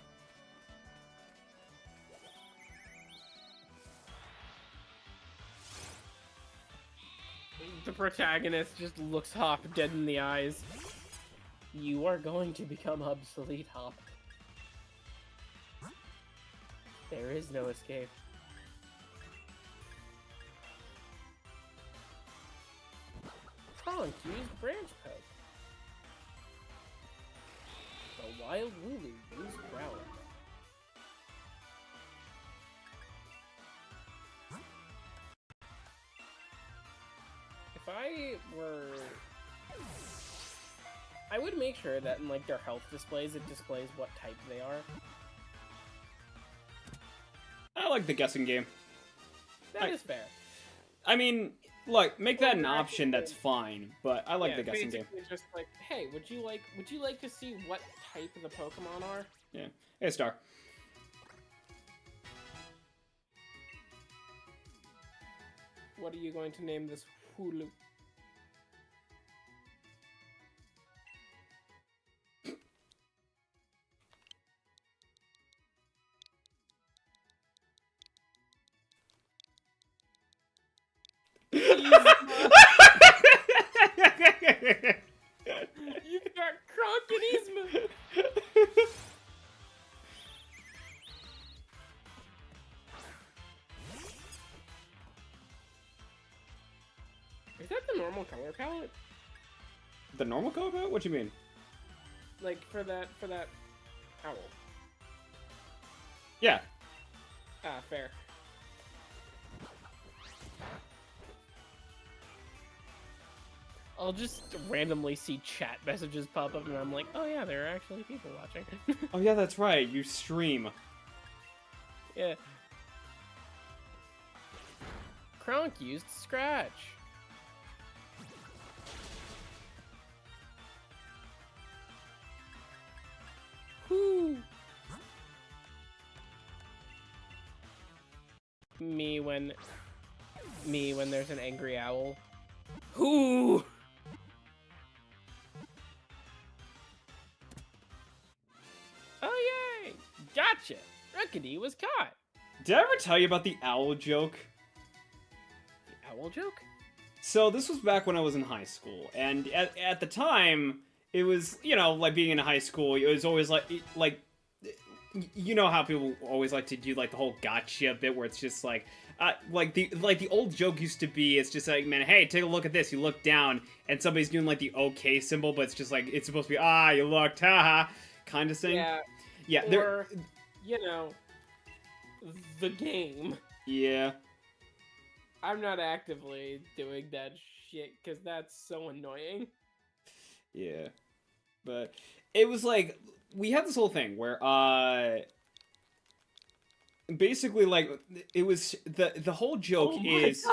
The protagonist just looks Hop dead in the eyes. You are going to become obsolete, Hop. There is no escape. Kronk used branch poke. The wild Lulu used growl. If I were... I would make sure that in, like, their health displays, it displays what type they are. I like the guessing game. That is fair. I mean, look, make that an option, that's fine, but I like the guessing game. It's just like, hey, would you like to see what type the Pokemon are? Yeah. Hey, Star. What are you going to name this Hulu? You've got Kronk and Yzma. Is that the normal color palette? The normal color palette? What do you mean? Like for that owl. Yeah. Ah, fair. I'll just randomly see chat messages pop up and I'm like, oh yeah, there are actually people watching. Oh yeah, that's right, you stream. Yeah. Kronk used Scratch. Whoo! Me when there's an angry owl. Whoo! Oh yay! Gotcha! Rookity was caught! Did I ever tell you about the owl joke? The owl joke? So this was back when I was in high school, and at the time, it was, you know, like being in high school, it was always like, you know how people always like to do like the whole gotcha bit where it's just like the old joke used to be, it's just like, man, hey, take a look at this. You look down and somebody's doing like the okay symbol, but it's just like, it's supposed to be, ah, you looked, haha, kind of thing. Yeah. Yeah. Or, you know, the game. Yeah. I'm not actively doing that shit because that's so annoying. Yeah. But it was like, we had this whole thing where, basically, like, it was, the whole joke is...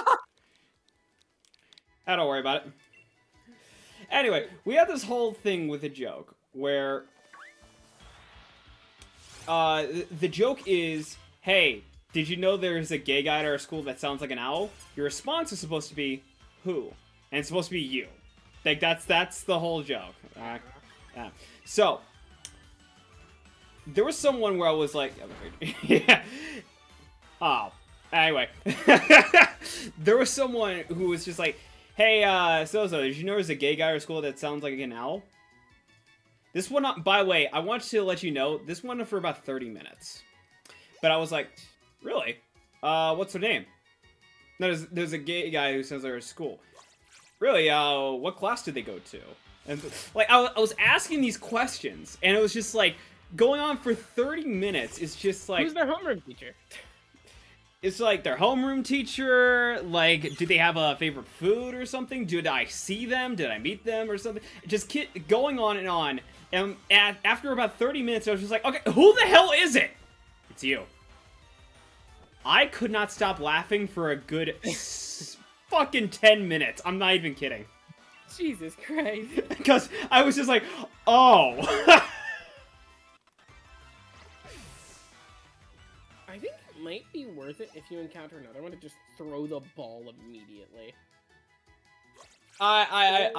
I don't worry about it. Anyway, we had this whole thing with a joke where, the joke is, hey, did you know there's a gay guy at our school that sounds like an owl? Your response is supposed to be, who? And it's supposed to be you. Like, that's the whole joke. So, There was someone where I was like, yeah. Oh, anyway. There was someone who was just like, hey, Sozo, did you know there's a gay guy at school that sounds like an owl? This one, by the way, I want to let you know, this went on for about 30 minutes. But I was like, really? What's her name? No, there's a gay guy who sounds like at school. Really, what class did they go to? And, like, I was asking these questions, and it was just, like, going on for 30 minutes. It's just, like... Who's their homeroom teacher? It's, like, their homeroom teacher, like, do they have a favorite food or something? Did I see them? Did I meet them or something? Just going on, and after about 30 minutes, I was just like, okay, who the hell is it? It's you. I could not stop laughing for a good fucking 10 minutes. I'm not even kidding. Jesus Christ. Because I was just like, oh. I think it might be worth it if you encounter another one to just throw the ball immediately. I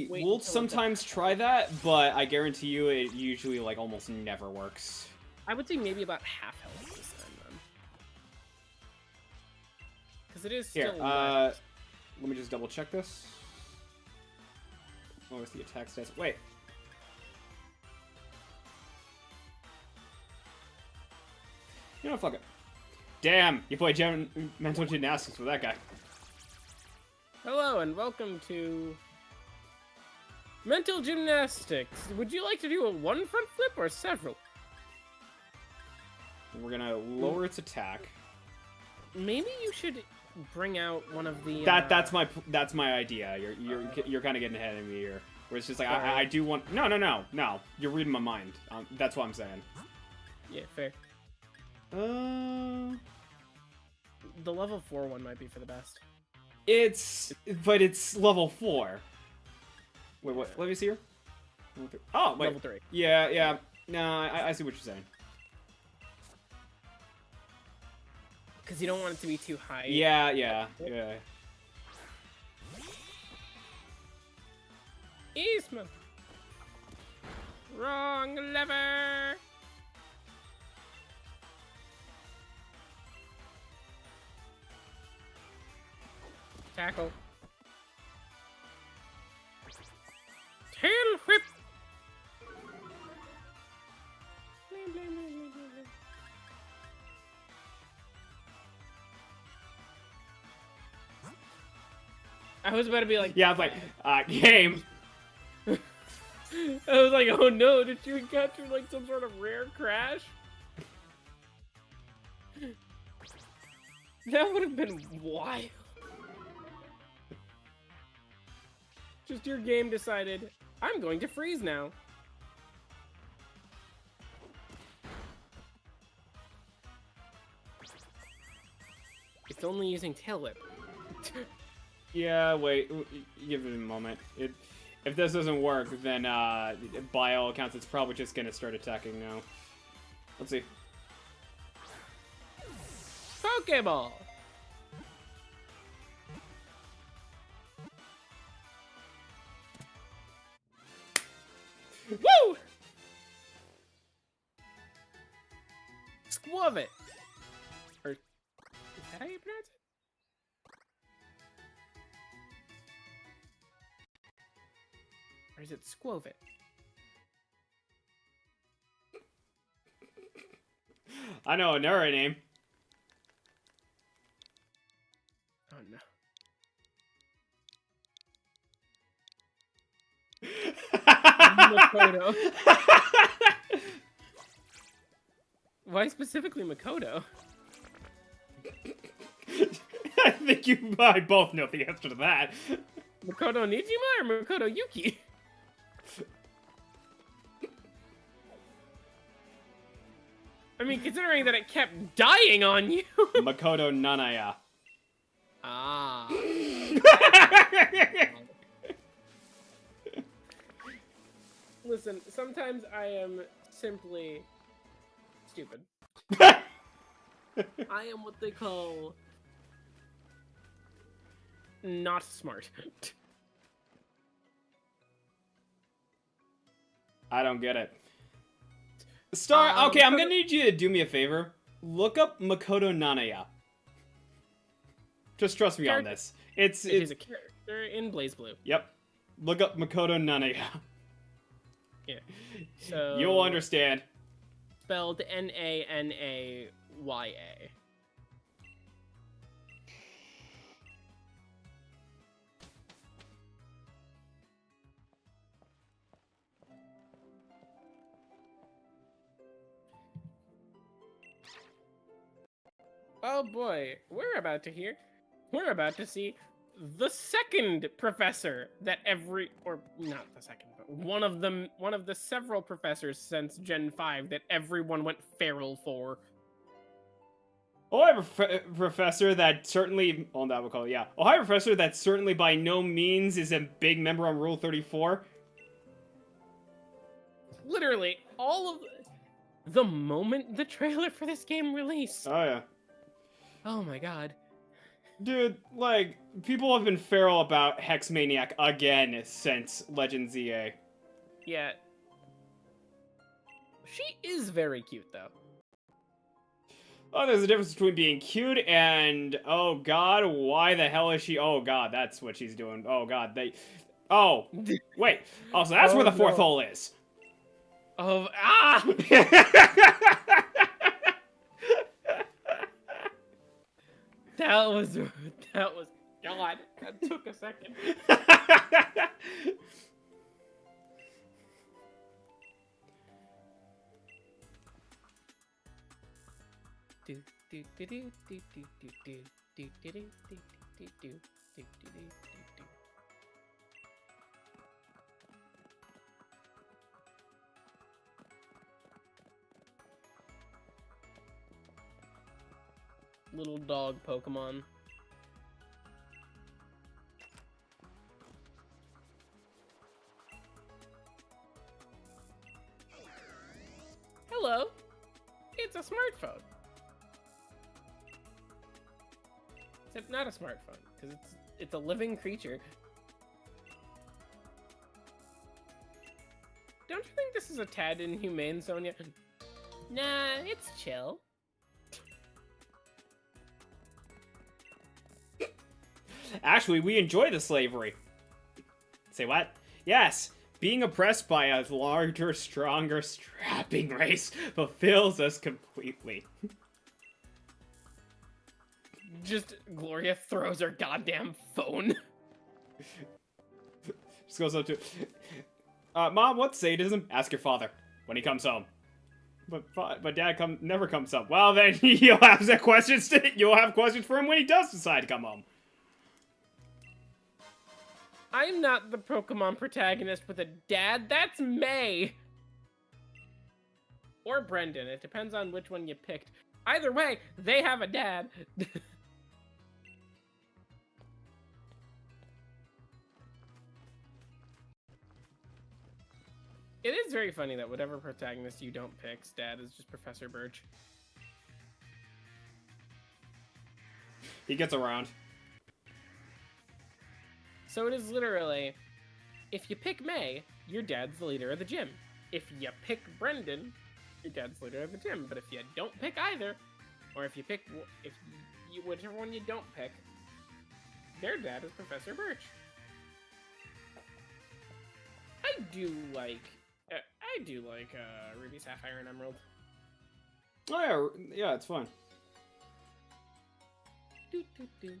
Wait will until sometimes try that, but I guarantee you it usually, like, almost never works. I would say maybe about half health this time, then. Because it is Here, still left. let me just double check this. What was the attack stats? Wait. You know, fuck it. Damn, you play mental gymnastics with that guy. Hello, and welcome to Mental Gymnastics. Would you like to do a one front flip or several? We're gonna lower its attack. Maybe you should bring out one of the. That's my idea. You're kind of getting ahead of me here. Where it's just like I do want. No. You're reading my mind. That's what I'm saying. Yeah, fair. The level 4 one might be for the best. But it's level 4. Wait, what? Let me see here. Oh, wait. Level 3. Yeah. No, I see what you're saying. Because you don't want it to be too high. Yeah. Eastman. Wrong lever. Tackle. Tail whip. I was about to be like, Yeah, I was like, game. I was like, oh no, did you encounter like some sort of rare crash? That would have been wild. Just your game decided, I'm going to freeze now. It's only using tail whip. Yeah, wait. Give it a moment. If this doesn't work, then by all accounts, it's probably just gonna start attacking now. Let's see. Pokeball! Woo! Squove it! Or, is that how you pronounce it? Or is it squove it? I know another name. Oh no. Makoto. Why specifically Makoto? I think you and I both know the answer to that. Makoto Nijima or Makoto Yuki? I mean, considering that it kept dying on you. Makoto Nanaya. Ah. Listen, sometimes I am simply stupid. I am what they call not smart. I don't get it. Star, okay, I'm gonna need you to do me a favor. Look up Makoto Nanaya. Just trust me on this. It is a character in Blaze Blue. Yep. Look up Makoto Nanaya. Yeah. So You'll understand. Spelled Nanaya. Oh boy, we're about to see the second professor that or not the second, but one of the several professors since Gen 5 that everyone went feral for. Ohio Professor that certainly, that would call it, yeah. Ohio Professor that certainly by no means is a big member on Rule 34. Literally, all of the moment the trailer for this game released. Oh yeah. Oh my god. Dude, like, people have been feral about Hex Maniac again since Legend ZA. Yeah. She is very cute, though. Oh, there's a difference between being cute and, oh god, why the hell is she? Oh god, that's what she's doing. Oh god, oh, wait. Oh, so that's where the fourth hole is. Oh, That was, God, that took a second. Little dog Pokemon. Hello. It's a smartphone. Except not a smartphone, because it's a living creature. Don't you think this is a tad inhumane, Sonia? Nah, it's chill. Actually, we enjoy the slavery. Say what? Yes, being oppressed by a larger, stronger, strapping race fulfills us completely. Just Gloria throws her goddamn phone. Just goes up to, Mom, what's sadism? Ask your father when he comes home. But Dad never comes home. Well, then you'll have questions for him when he does decide to come home. I'm not the Pokemon protagonist with a dad. That's May. Or Brendan. It depends on which one you picked. Either way, they have a dad. It is very funny that whatever protagonist you don't pick's dad is just Professor Birch. He gets around. So it is literally, if you pick May, your dad's the leader of the gym. If you pick Brendan, your dad's the leader of the gym. But if you don't pick either, or if you pick, whichever one you don't pick, their dad is Professor Birch. I do like Ruby, Sapphire, and Emerald. Oh yeah, it's fun. Do, do, do.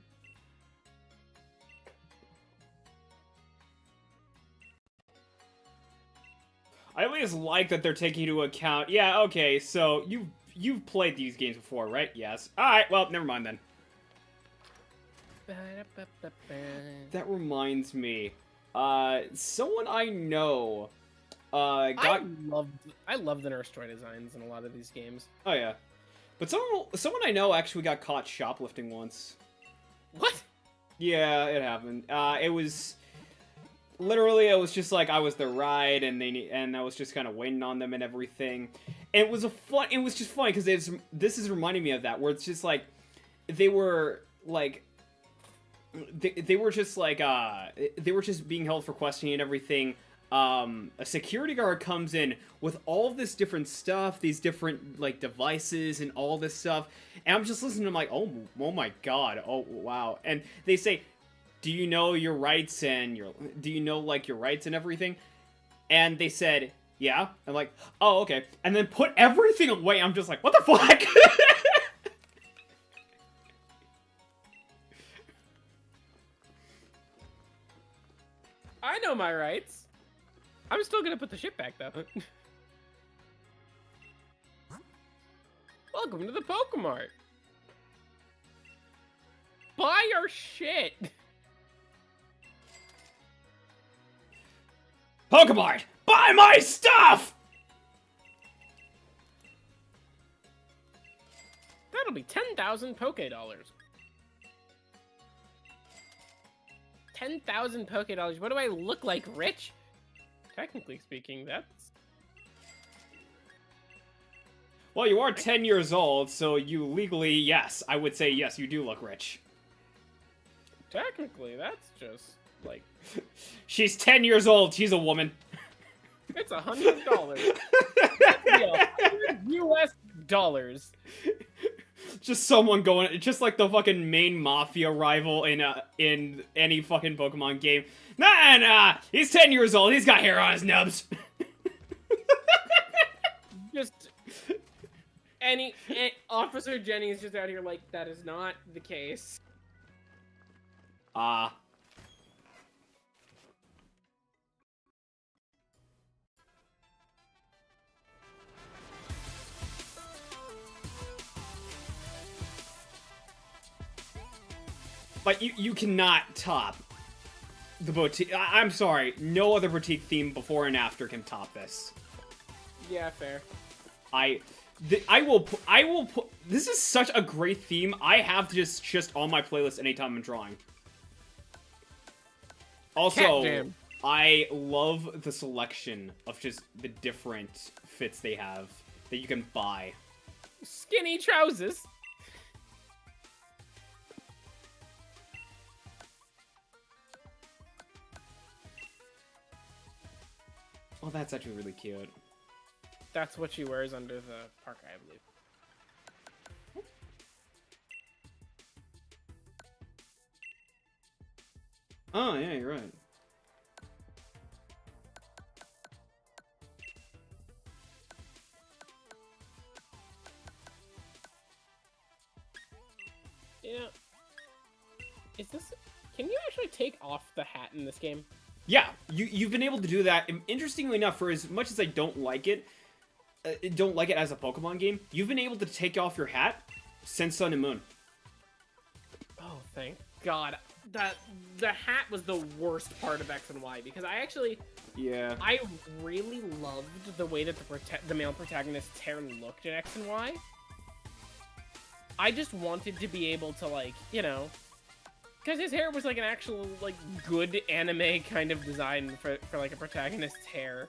I at least like that they're taking into account. Yeah, okay, so you've played these games before, right? Yes. All right. Well, never mind then. That reminds me. Someone I know. I love the nurse toy designs in a lot of these games. Oh yeah, but someone I know actually got caught shoplifting once. What? Yeah, it happened. It was just like I was the ride, and I was just kind of waiting on them and everything. And it was just funny because this is reminding me of that, where it's just like they were just being held for questioning and everything a security guard comes in with all of this different stuff, these different like devices and all this stuff, and I'm just listening to them like, oh my god, oh wow, and they say, do you know your rights and do you know like your rights and everything? And they said, yeah. I'm like, oh okay, and then put everything away. I'm just like, what the fuck? I know my rights. I'm still gonna put the shit back, though. Welcome to the Pokemart. Buy our shit. Pokemart, buy my stuff! That'll be 10,000 Poké-Dollars. 10,000 Poké-Dollars. What do I look like, rich? Technically speaking, that's... Well, you are 10 years old, so you legally, yes, I would say yes, you do look rich. Technically, that's just, like... She's 10 years old, she's a woman. It's $100. Yeah, $100 US. Just someone going, just like the fucking main mafia rival in any fucking Pokemon game. Nah, he's 10 years old, he's got hair on his nubs. Just... Officer Jenny's just out here like, that is not the case. But you cannot top the boutique. I'm sorry, no other boutique theme before and after can top this. Yeah, fair. I will put. This is such a great theme. I have this just on my playlist anytime I'm drawing. Also, I love the selection of just the different fits they have that you can buy. Skinny trousers. Oh, that's actually really cute. That's what she wears under the parka, I believe. Oh, yeah, you're right. Yeah. Is this... Can you actually take off the hat in this game? Yeah, you've been able to do that. And interestingly enough, for as much as I don't like it as a Pokemon game, you've been able to take off your hat since Sun and Moon. Oh, thank God. The hat was the worst part of X and Y, because I actually... Yeah. I really loved the way that the male protagonist's hair looked in X and Y. I just wanted to be able to, like, you know... Because his hair was, like, an actual, like, good anime kind of design for like, a protagonist's hair.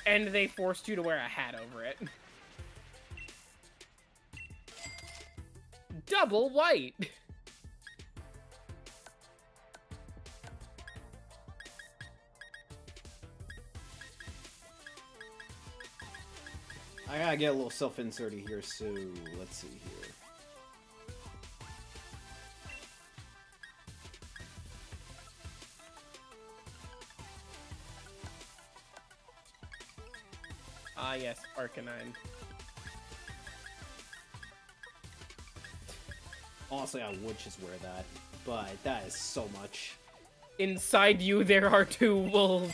And they forced you to wear a hat over it. Double white! I gotta get a little self-inserty here, so let's see here. Ah, yes, Arcanine. Honestly, I would just wear that, but that is so much. Inside you, there are two wolves.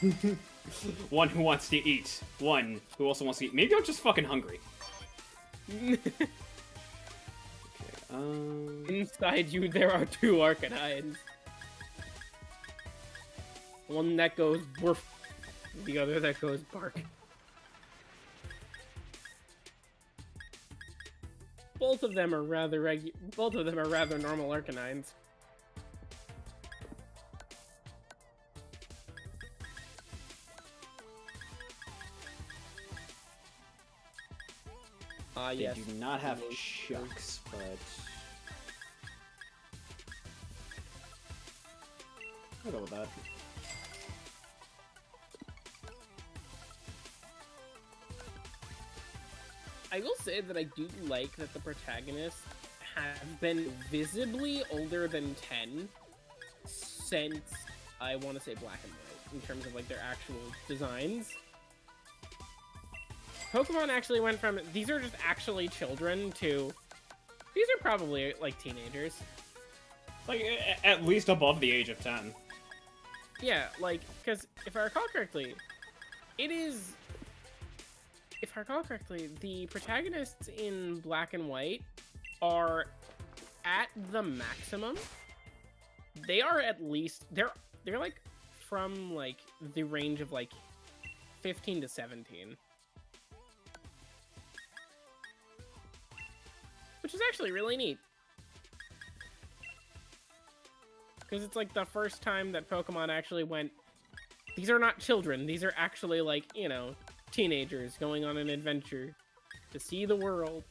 One who wants to eat. One who also wants to eat. Maybe I'm just fucking hungry. Okay, Inside you, there are two Arcanines. One that goes woof, the other that goes bark. Both of them are rather normal Arcanines. Ah, yes. They do not have chucks, but... I'll go with that. I will say that I do like that the protagonists have been visibly older than 10 since, I want to say, Black and White, in terms of, like, their actual designs. Pokemon actually went from, these are just actually children, to, these are probably, like, teenagers. Like, at least above the age of 10. Yeah, like, because if I recall correctly, it is... If I recall correctly, the protagonists in Black and White are at the maximum. They are at least... They're like, from, like, the range of, like, 15 to 17. Which is actually really neat. Because it's like the first time that Pokemon actually went, these are not children, these are actually, like, you know, teenagers going on an adventure to see the world.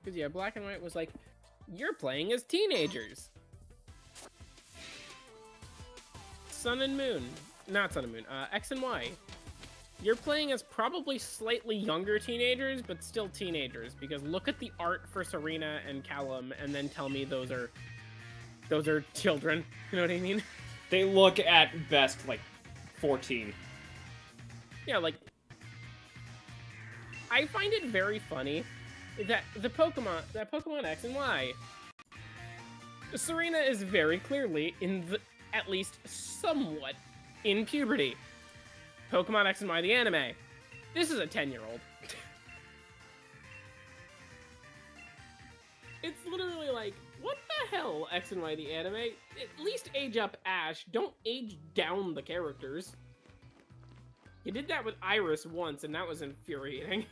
Because, yeah, Black and White was like, you're playing as teenagers. Sun and Moon. Not Sun and Moon. X and Y. You're playing as probably slightly younger teenagers, but still teenagers. Because look at the art for Serena and Callum, and then tell me those are children. You know what I mean? They look at best like 14. Yeah, like, I find it very funny that Pokemon X and Y, Serena is very clearly at least somewhat in puberty. Pokemon X and Y, the anime, this is a 10-year-old. It's literally like, what the hell, X and Y, the anime? At least age up Ash, don't age down the characters. You did that with Iris once, and that was infuriating.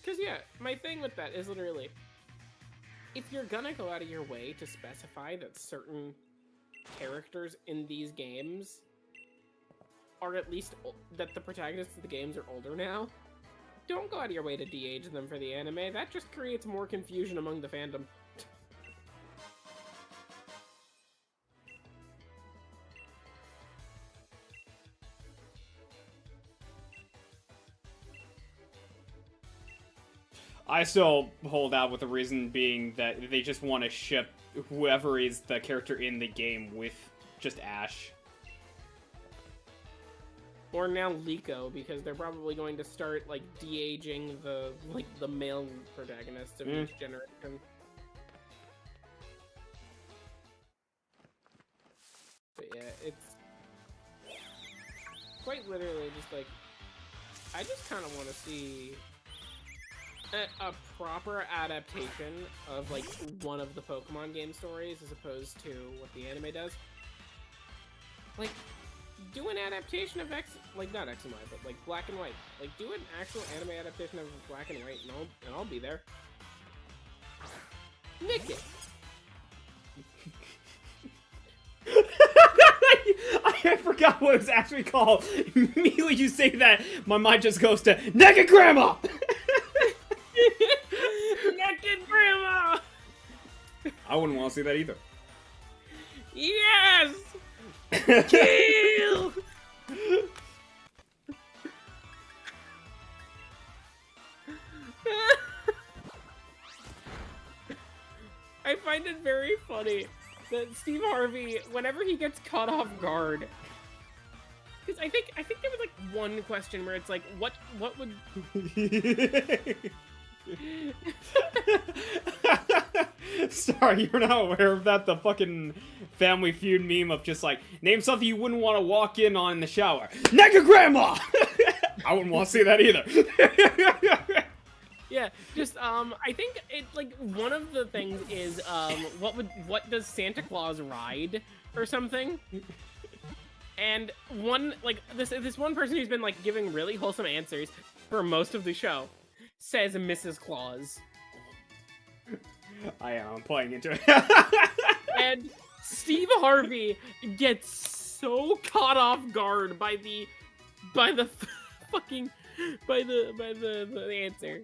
Because, yeah, my thing with that is literally, if you're gonna go out of your way to specify that certain characters in these games are at least, that the protagonists of the games are older now, don't go out of your way to de-age them for the anime. That just creates more confusion among the fandom. I still hold out with the reason being that they just want to ship whoever is the character in the game with just Ash. Or now Liko, because they're probably going to start, like, de-aging the male protagonists of each generation. But yeah, it's quite literally just like, I just kind of want to see a proper adaptation of, like, one of the Pokemon game stories as opposed to what the anime does. Like, do an adaptation of not X and Y, but, like, Black and White. Like, do an actual anime adaptation of Black and White, and I'll be there. Nick it! I forgot what it was actually called. Immediately you say that, my mind just goes to Naked Grandma! Naked Grandma! I wouldn't want to see that either. Yes! Kill! I find it very funny that Steve Harvey, whenever he gets caught off guard, because I think there was, like, one question where it's like, what would Sorry, you're not aware of that? The fucking Family Feud meme of just like, name something you wouldn't want to walk in on in the shower. Naked Grandma! I wouldn't want to see that either. Yeah, just, I think it, like, one of the things is, what does Santa Claus ride? or something. And this one person who's been like giving really wholesome answers for most of the show says Mrs. Claus. I am playing into it. And Steve Harvey gets so caught off guard by the answer.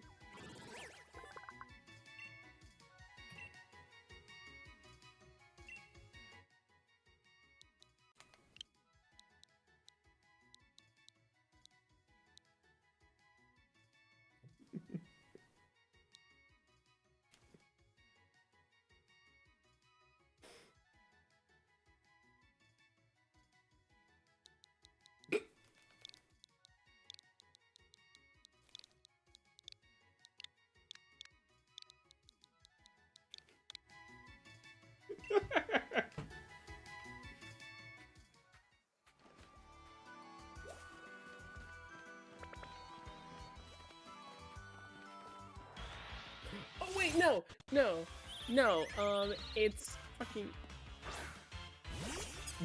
Oh wait, no, it's fucking.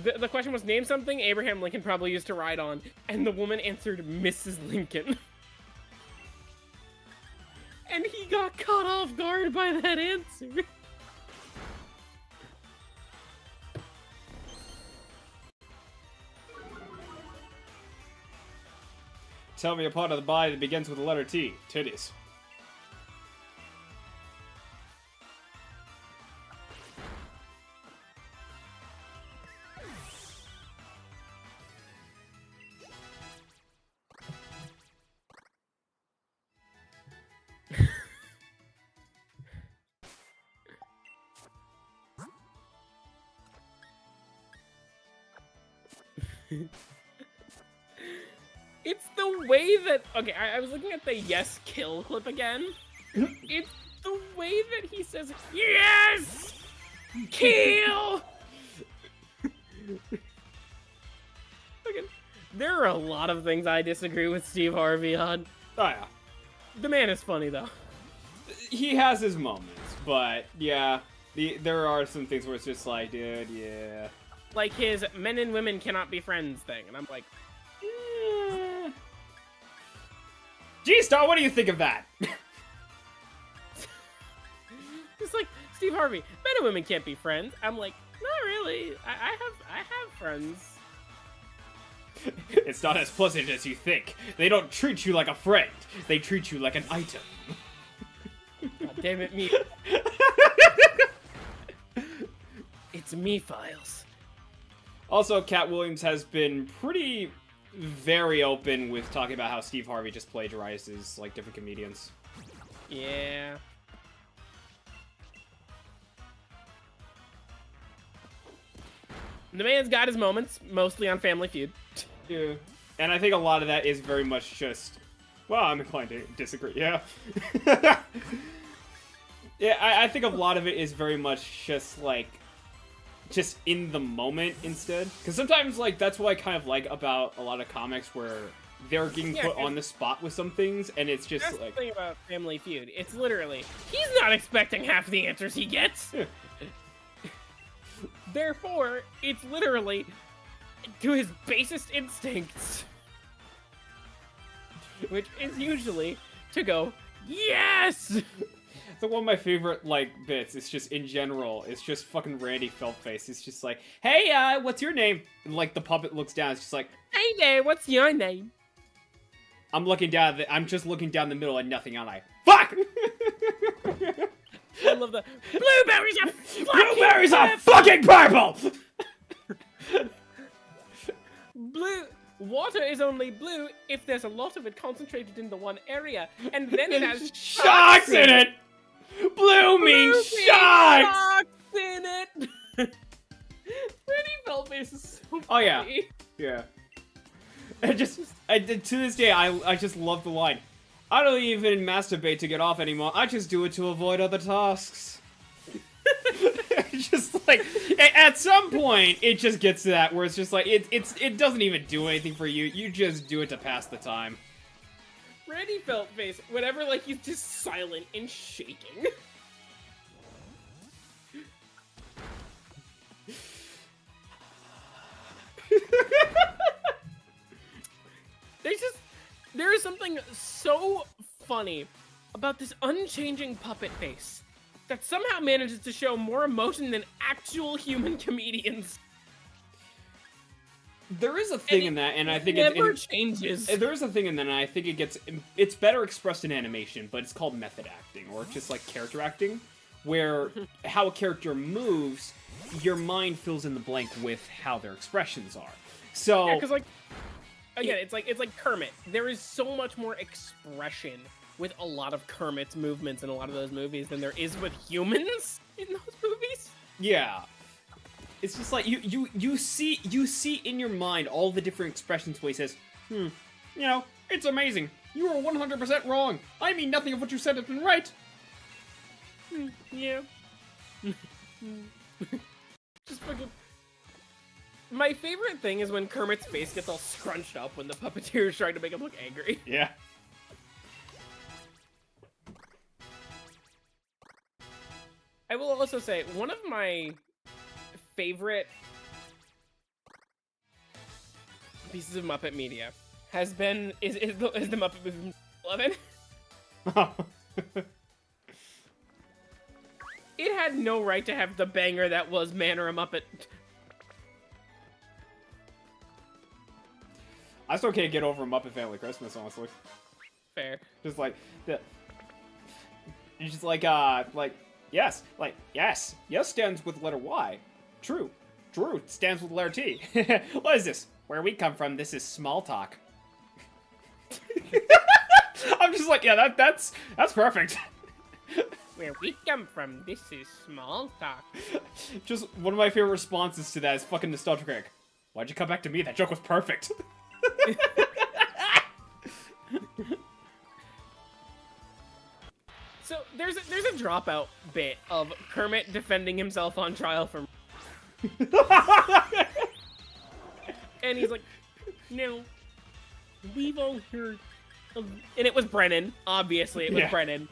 The question was, name something Abraham Lincoln probably used to ride on, and the woman answered Mrs. Lincoln. And he got caught off guard by that answer. Tell me a part of the body that begins with the letter T. Titties. It's the way that... Okay, I was looking at the yes kill clip again. It's the way that he says, yes! Kill! Okay. There are a lot of things I disagree with Steve Harvey on. Oh, yeah. The man is funny, though. He has his moments, but yeah, there are some things where it's just like, dude, yeah. Like his men and women cannot be friends thing, and I'm like, G-Star, what do you think of that? It's like, Steve Harvey, men and women can't be friends. I'm like, not really. I have friends. It's not as pleasant as you think. They don't treat you like a friend. They treat you like an item. God damn it, me. It's me files. Also, Cat Williams has been very open with talking about how Steve Harvey just plagiarizes, like, different comedians. Yeah. The man's got his moments, mostly on Family Feud. Yeah. And I think a lot of that is very much just... Well, I'm inclined to disagree, yeah. Yeah, I think a lot of it is very much just, like... just in the moment instead. Because sometimes, like, that's what I kind of like about a lot of comics where they're getting put on the spot with some things, and it's just that's like... the thing about Family Feud. It's literally, he's not expecting half the answers he gets. Therefore, it's literally to his basest instincts. Which is usually to go, yes! So one of my favorite, like, bits, it's just, in general, it's just fucking Randy Feltface. It's just like, hey, what's your name? And, like, the puppet looks down, it's just like, hey there, what's your name? I'm just looking down the middle and nothing, aren't I? Fuck! I love the, blueberries are fucking Blueberries are fucking purple! Water is only blue if there's a lot of it concentrated in the one area, and then it has sharks in it! Blue means sharks! In it! Randy Feltface is so funny. Oh, yeah. Yeah. To this day, I just love the line. I don't even masturbate to get off anymore. I just do it to avoid other tasks. Just like, at some point, it just gets to that where it's just like, it doesn't even do anything for you. You just do it to pass the time. Randy Feltface, whenever, like, he's just silent and shaking. There is something so funny about this unchanging puppet face that somehow manages to show more emotion than actual human comedians. There is a thing in that, and I think it never changes. There is a thing in that, and I think it's better expressed in animation, but it's called method acting, or just like character acting, where how a character moves, your mind fills in the blank with how their expressions are. So, yeah, because like, again, it's like Kermit. There is so much more expression with a lot of Kermit's movements in a lot of those movies than there is with humans in those movies. Yeah. It's just like you see in your mind all the different expressions where he says, you know, it's amazing. You are 100% wrong. I mean, nothing of what you said has been right. Yeah. Just fucking. My favorite thing is when Kermit's face gets all scrunched up when the puppeteer is trying to make him look angry. Yeah. I will also say, one of my favorite pieces of Muppet media has been is the Muppet movie 11. It had no right to have the banger that was Man or a Muppet. I still can't get over Muppet Family Christmas, honestly. Fair. Just like the, it's just like yes, yes stands with letter Y. True stands with letter T. What is this? Where we come from, this is small talk. I'm just like, yeah, that's perfect. Where we come from, this is small talk. Just one of my favorite responses to that is fucking Nostalgia Craig. Why'd you come back to me? That joke was perfect. So there's a dropout bit of Kermit defending himself on trial for and he's like, no, we've all heard of... And it was Brennan, obviously it was Brennan.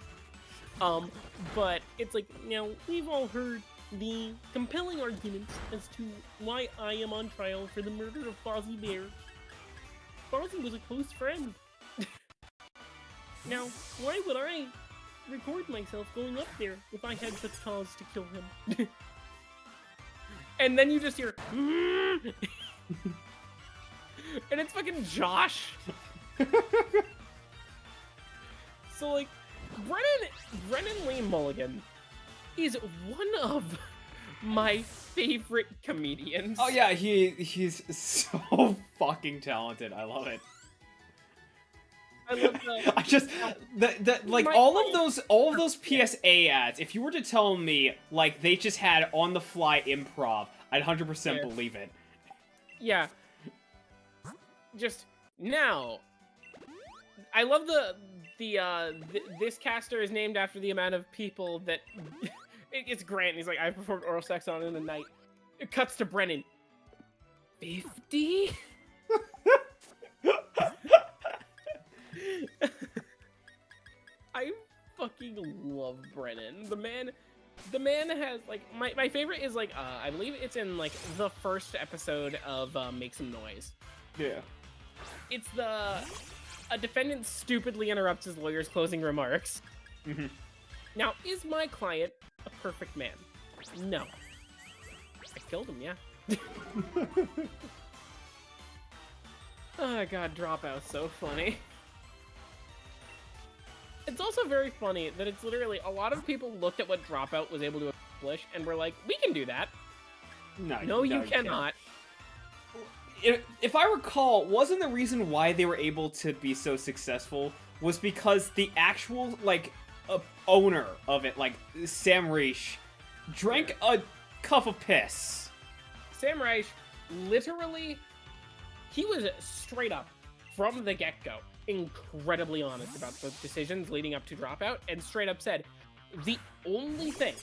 But it's like, now, we've all heard the compelling arguments as to why I am on trial for the murder of Fozzie Bear. Fozzie was a close friend. Now, why would I record myself going up there if I had such cause to kill him? And then you just hear, and it's fucking Josh. So like, Brennan Lee Mulligan is one of my favorite comedians. Oh yeah, he's so fucking talented. I love it. I love that. I just like all of those PSA ads. If you were to tell me like they just had on the fly improv, I'd 100% believe it. Yeah. Just now, I love this caster is named after the amount of people that it's Grant. And he's like, I performed oral sex on in a night. It cuts to Brennan. 50? I fucking love Brennan. The man has like my favorite is like I believe it's in like the first episode of Make Some Noise. Yeah. It's a defendant stupidly interrupts his lawyer's closing remarks. Mm-hmm. Now, is my client a perfect man? No. I killed him, yeah. Oh god, Dropout's so funny. It's also very funny that it's literally a lot of people looked at what Dropout was able to accomplish and were like, we can do that. No, you cannot. If I recall, wasn't the reason why they were able to be so successful was because the actual, like, owner of it, like, Sam Reich, drank a cup of piss. Sam Reich, literally, he was straight up, from the get-go, incredibly honest about the decisions leading up to Dropout, and straight up said, the only thing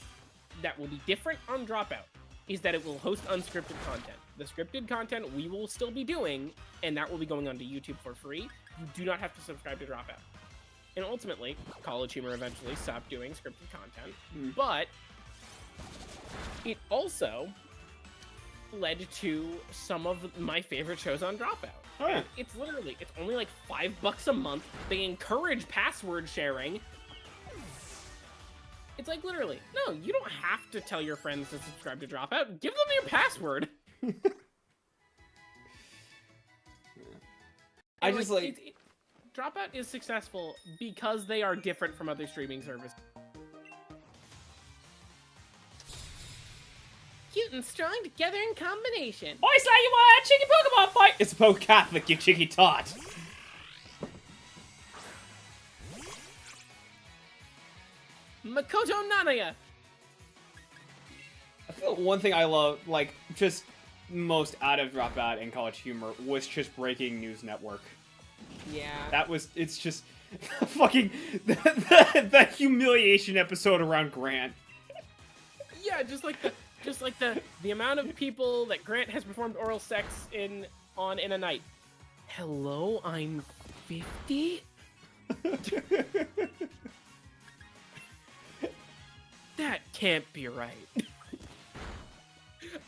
that will be different on Dropout is that it will host unscripted content. The scripted content we will still be doing, and that will be going onto YouTube for free. You do not have to subscribe to Dropout. And ultimately, College Humor eventually stopped doing scripted content, but it also led to some of my favorite shows on Dropout. Oh, yeah. It's only like $5 a month. They encourage password sharing. It's like literally, no, you don't have to tell your friends to subscribe to Dropout. Give them your password. I just Dropout is successful because they are different from other streaming services. Cute and strong together in combination. Oi, say you want a cheeky Pokemon fight! It's a Poke Catholic, you cheeky tot. Makoto Nanaya. I feel one thing I love, like, just most out of Dropout and College Humor was just Breaking News Network. Yeah. That was, it's just fucking the humiliation episode around Grant. Yeah, just like the amount of people that Grant has performed oral sex in a night. Hello, I'm 50? That can't be right.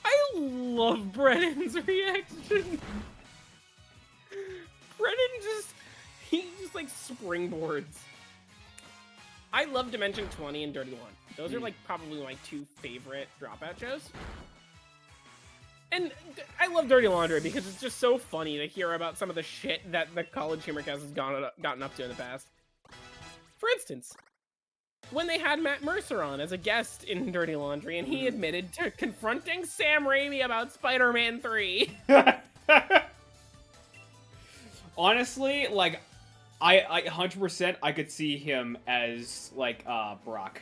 I love Brennan's reaction. Brennan he just like springboards. I love Dimension 20 and Dirty One. Those are like probably my two favorite Dropout shows. And I love Dirty Laundry because it's just so funny to hear about some of the shit that the College Humor Cast has gotten up to in the past. For instance, when they had Matt Mercer on as a guest in Dirty Laundry, and he admitted to confronting Sam Raimi about Spider-Man 3. Honestly, like, I 100% I could see him as, like, Brock.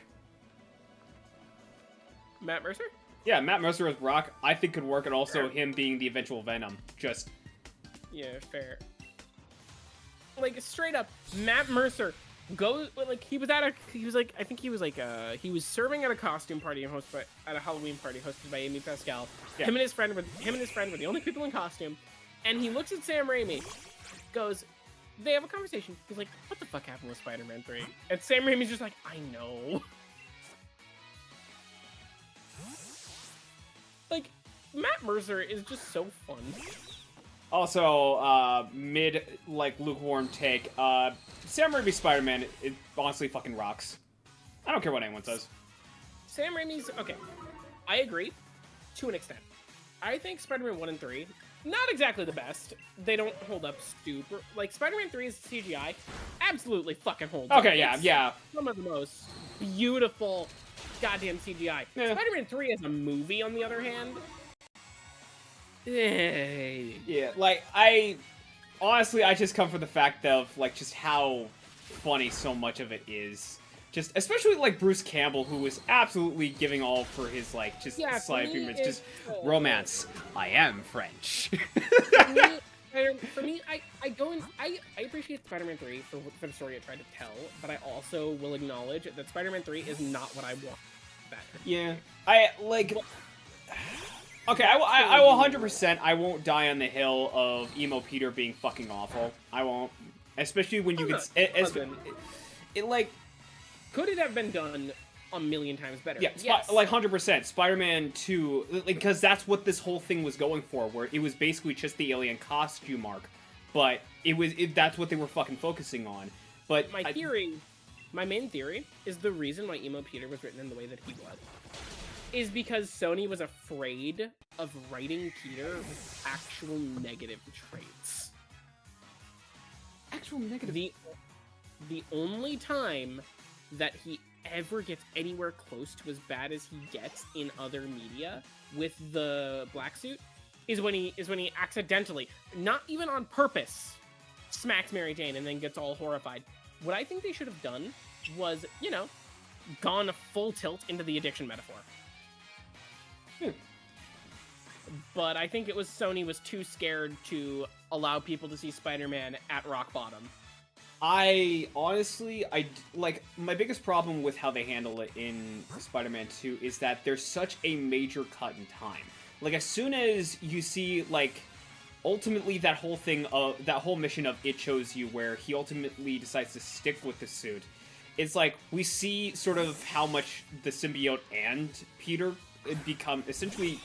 Matt Mercer? Yeah, Matt Mercer as Brock, I think could work, and also him being the eventual Venom. Just... Yeah, fair. Like, straight up, Matt Mercer goes, like, he was serving at a costume party at a Halloween party hosted by Amy Pascal. Yeah. Him and his friend were the only people in costume, and he looks at Sam Raimi, goes, they have a conversation. He's like, what the fuck happened with Spider-Man 3? And Sam Raimi's just like, I know. Like, Matt Mercer is just so fun. Also, like, lukewarm take, Sam Raimi's Spider-Man, it honestly fucking rocks. I don't care what anyone says. Sam Raimi's... Okay, I agree, to an extent. I think Spider-Man 1 and 3, not exactly the best. They don't hold up super... Like, Spider-Man 3's CGI absolutely fucking holds up. Okay, yeah. Some of the most beautiful goddamn CGI. Yeah. Spider-Man 3 as a movie, on the other hand... Yeah, like, honestly, I just come from the fact of, like, just how funny so much of it is. Just, especially, like, Bruce Campbell, who was absolutely giving all for his, like, just slight humor. Just, romance. I am French. For me, I appreciate Spider-Man 3 for the story it tried to tell, but I also will acknowledge that Spider-Man 3 is not what I want better. Yeah. Okay, I will 100%, I won't die on the hill of Emo Peter being fucking awful. I won't. Especially when you it like... Could it have been done a million times better? Yeah, yes. Like 100%. Spider-Man 2, because that's what this whole thing was going for, where it was basically just the alien costume arc, but that's what they were fucking focusing on. But my main theory, is the reason why Emo Peter was written in the way that he was is because Sony was afraid of writing Peter with actual negative traits. Actual negative... The only time that he ever gets anywhere close to as bad as he gets in other media with the black suit is when he accidentally, not even on purpose, smacks Mary Jane and then gets all horrified. What I think they should have done was, gone full tilt into the addiction metaphor. But I think it was Sony was too scared to allow people to see Spider-Man at rock bottom. Honestly, my biggest problem with how they handle it in Spider-Man 2 is that there's such a major cut in time. Like, as soon as you see, like, ultimately that whole mission of It Chose You, where he ultimately decides to stick with the suit, it's like, we see sort of how much the symbiote and Peter become essentially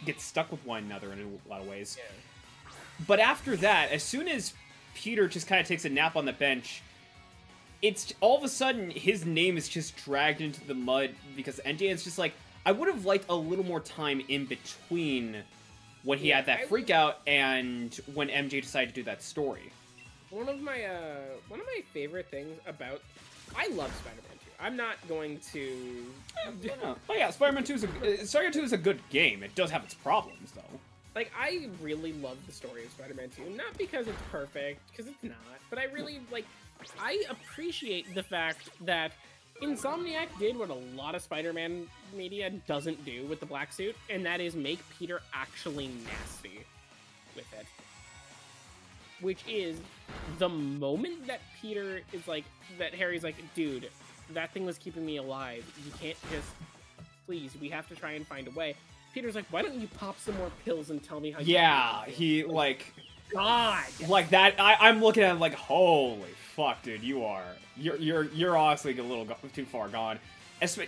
get stuck with one another in a lot of ways. Yeah. But after that, as soon as Peter just kind of takes a nap on the bench, it's all of a sudden his name is just dragged into the mud because NJ is just like, I would have liked a little more time in between when he had that freak out and when MJ decided to do that story. One of my favorite things about, I love Spider-Man 2. I'm not going to. Oh yeah, Spider-Man 2 is a good game. It does have its problems though. Like, I really love the story of Spider-Man 2, not because it's perfect, because it's not, but I really, like, I appreciate the fact that Insomniac did what a lot of Spider-Man media doesn't do with the black suit, and that is make Peter actually nasty with it. Which is, the moment that Peter is like, that Harry's like, dude, that thing was keeping me alive, you can't just, please, we have to try and find a way. Peter's like, why don't you pop some more pills and tell me how you he, like... God! Like that, I'm looking at him like, holy fuck, dude, you're honestly a little too far gone.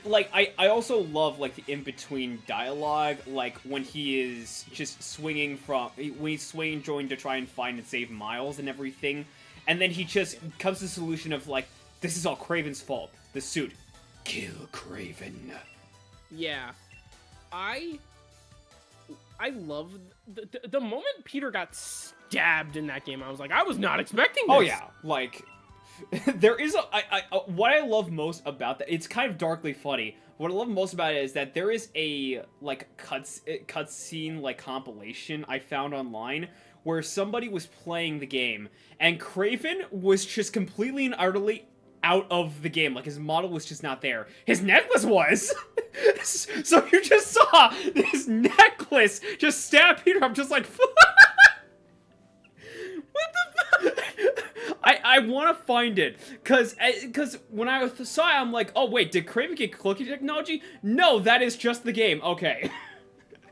Like, I also love, like, the in-between dialogue, like, when he is just swinging when he's swinging joint to try and find and save Miles and everything, and then he just comes to the solution of, like, this is all Kraven's fault. The suit. Kill Kraven. Yeah. I love the moment Peter got stabbed in that game. I was like, I was not expecting this. Oh yeah, like there is what I love most about that. It's kind of darkly funny. What I love most about it is that there is a like cutscene like compilation I found online where somebody was playing the game and Kraven was just completely and utterly out of the game. Like his model was just not there. His necklace was. So you just saw this necklace just stab Peter. I'm just like, what the fuck? I want to find it because when I saw it, I'm like, oh wait, did Kraven get cookie technology? No, that is just the game. Okay.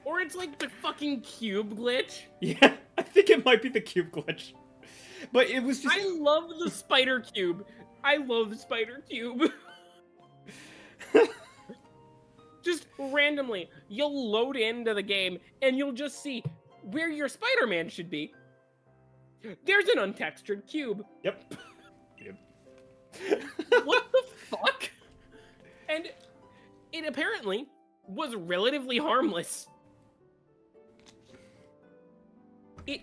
Or it's like the fucking cube glitch. Yeah, I think it might be the cube glitch. But it was just. I love the spider cube. I love the spider cube. Just randomly, you'll load into the game and you'll just see where your Spider-Man should be. There's an untextured cube. Yep. What the fuck? And it apparently was relatively harmless. It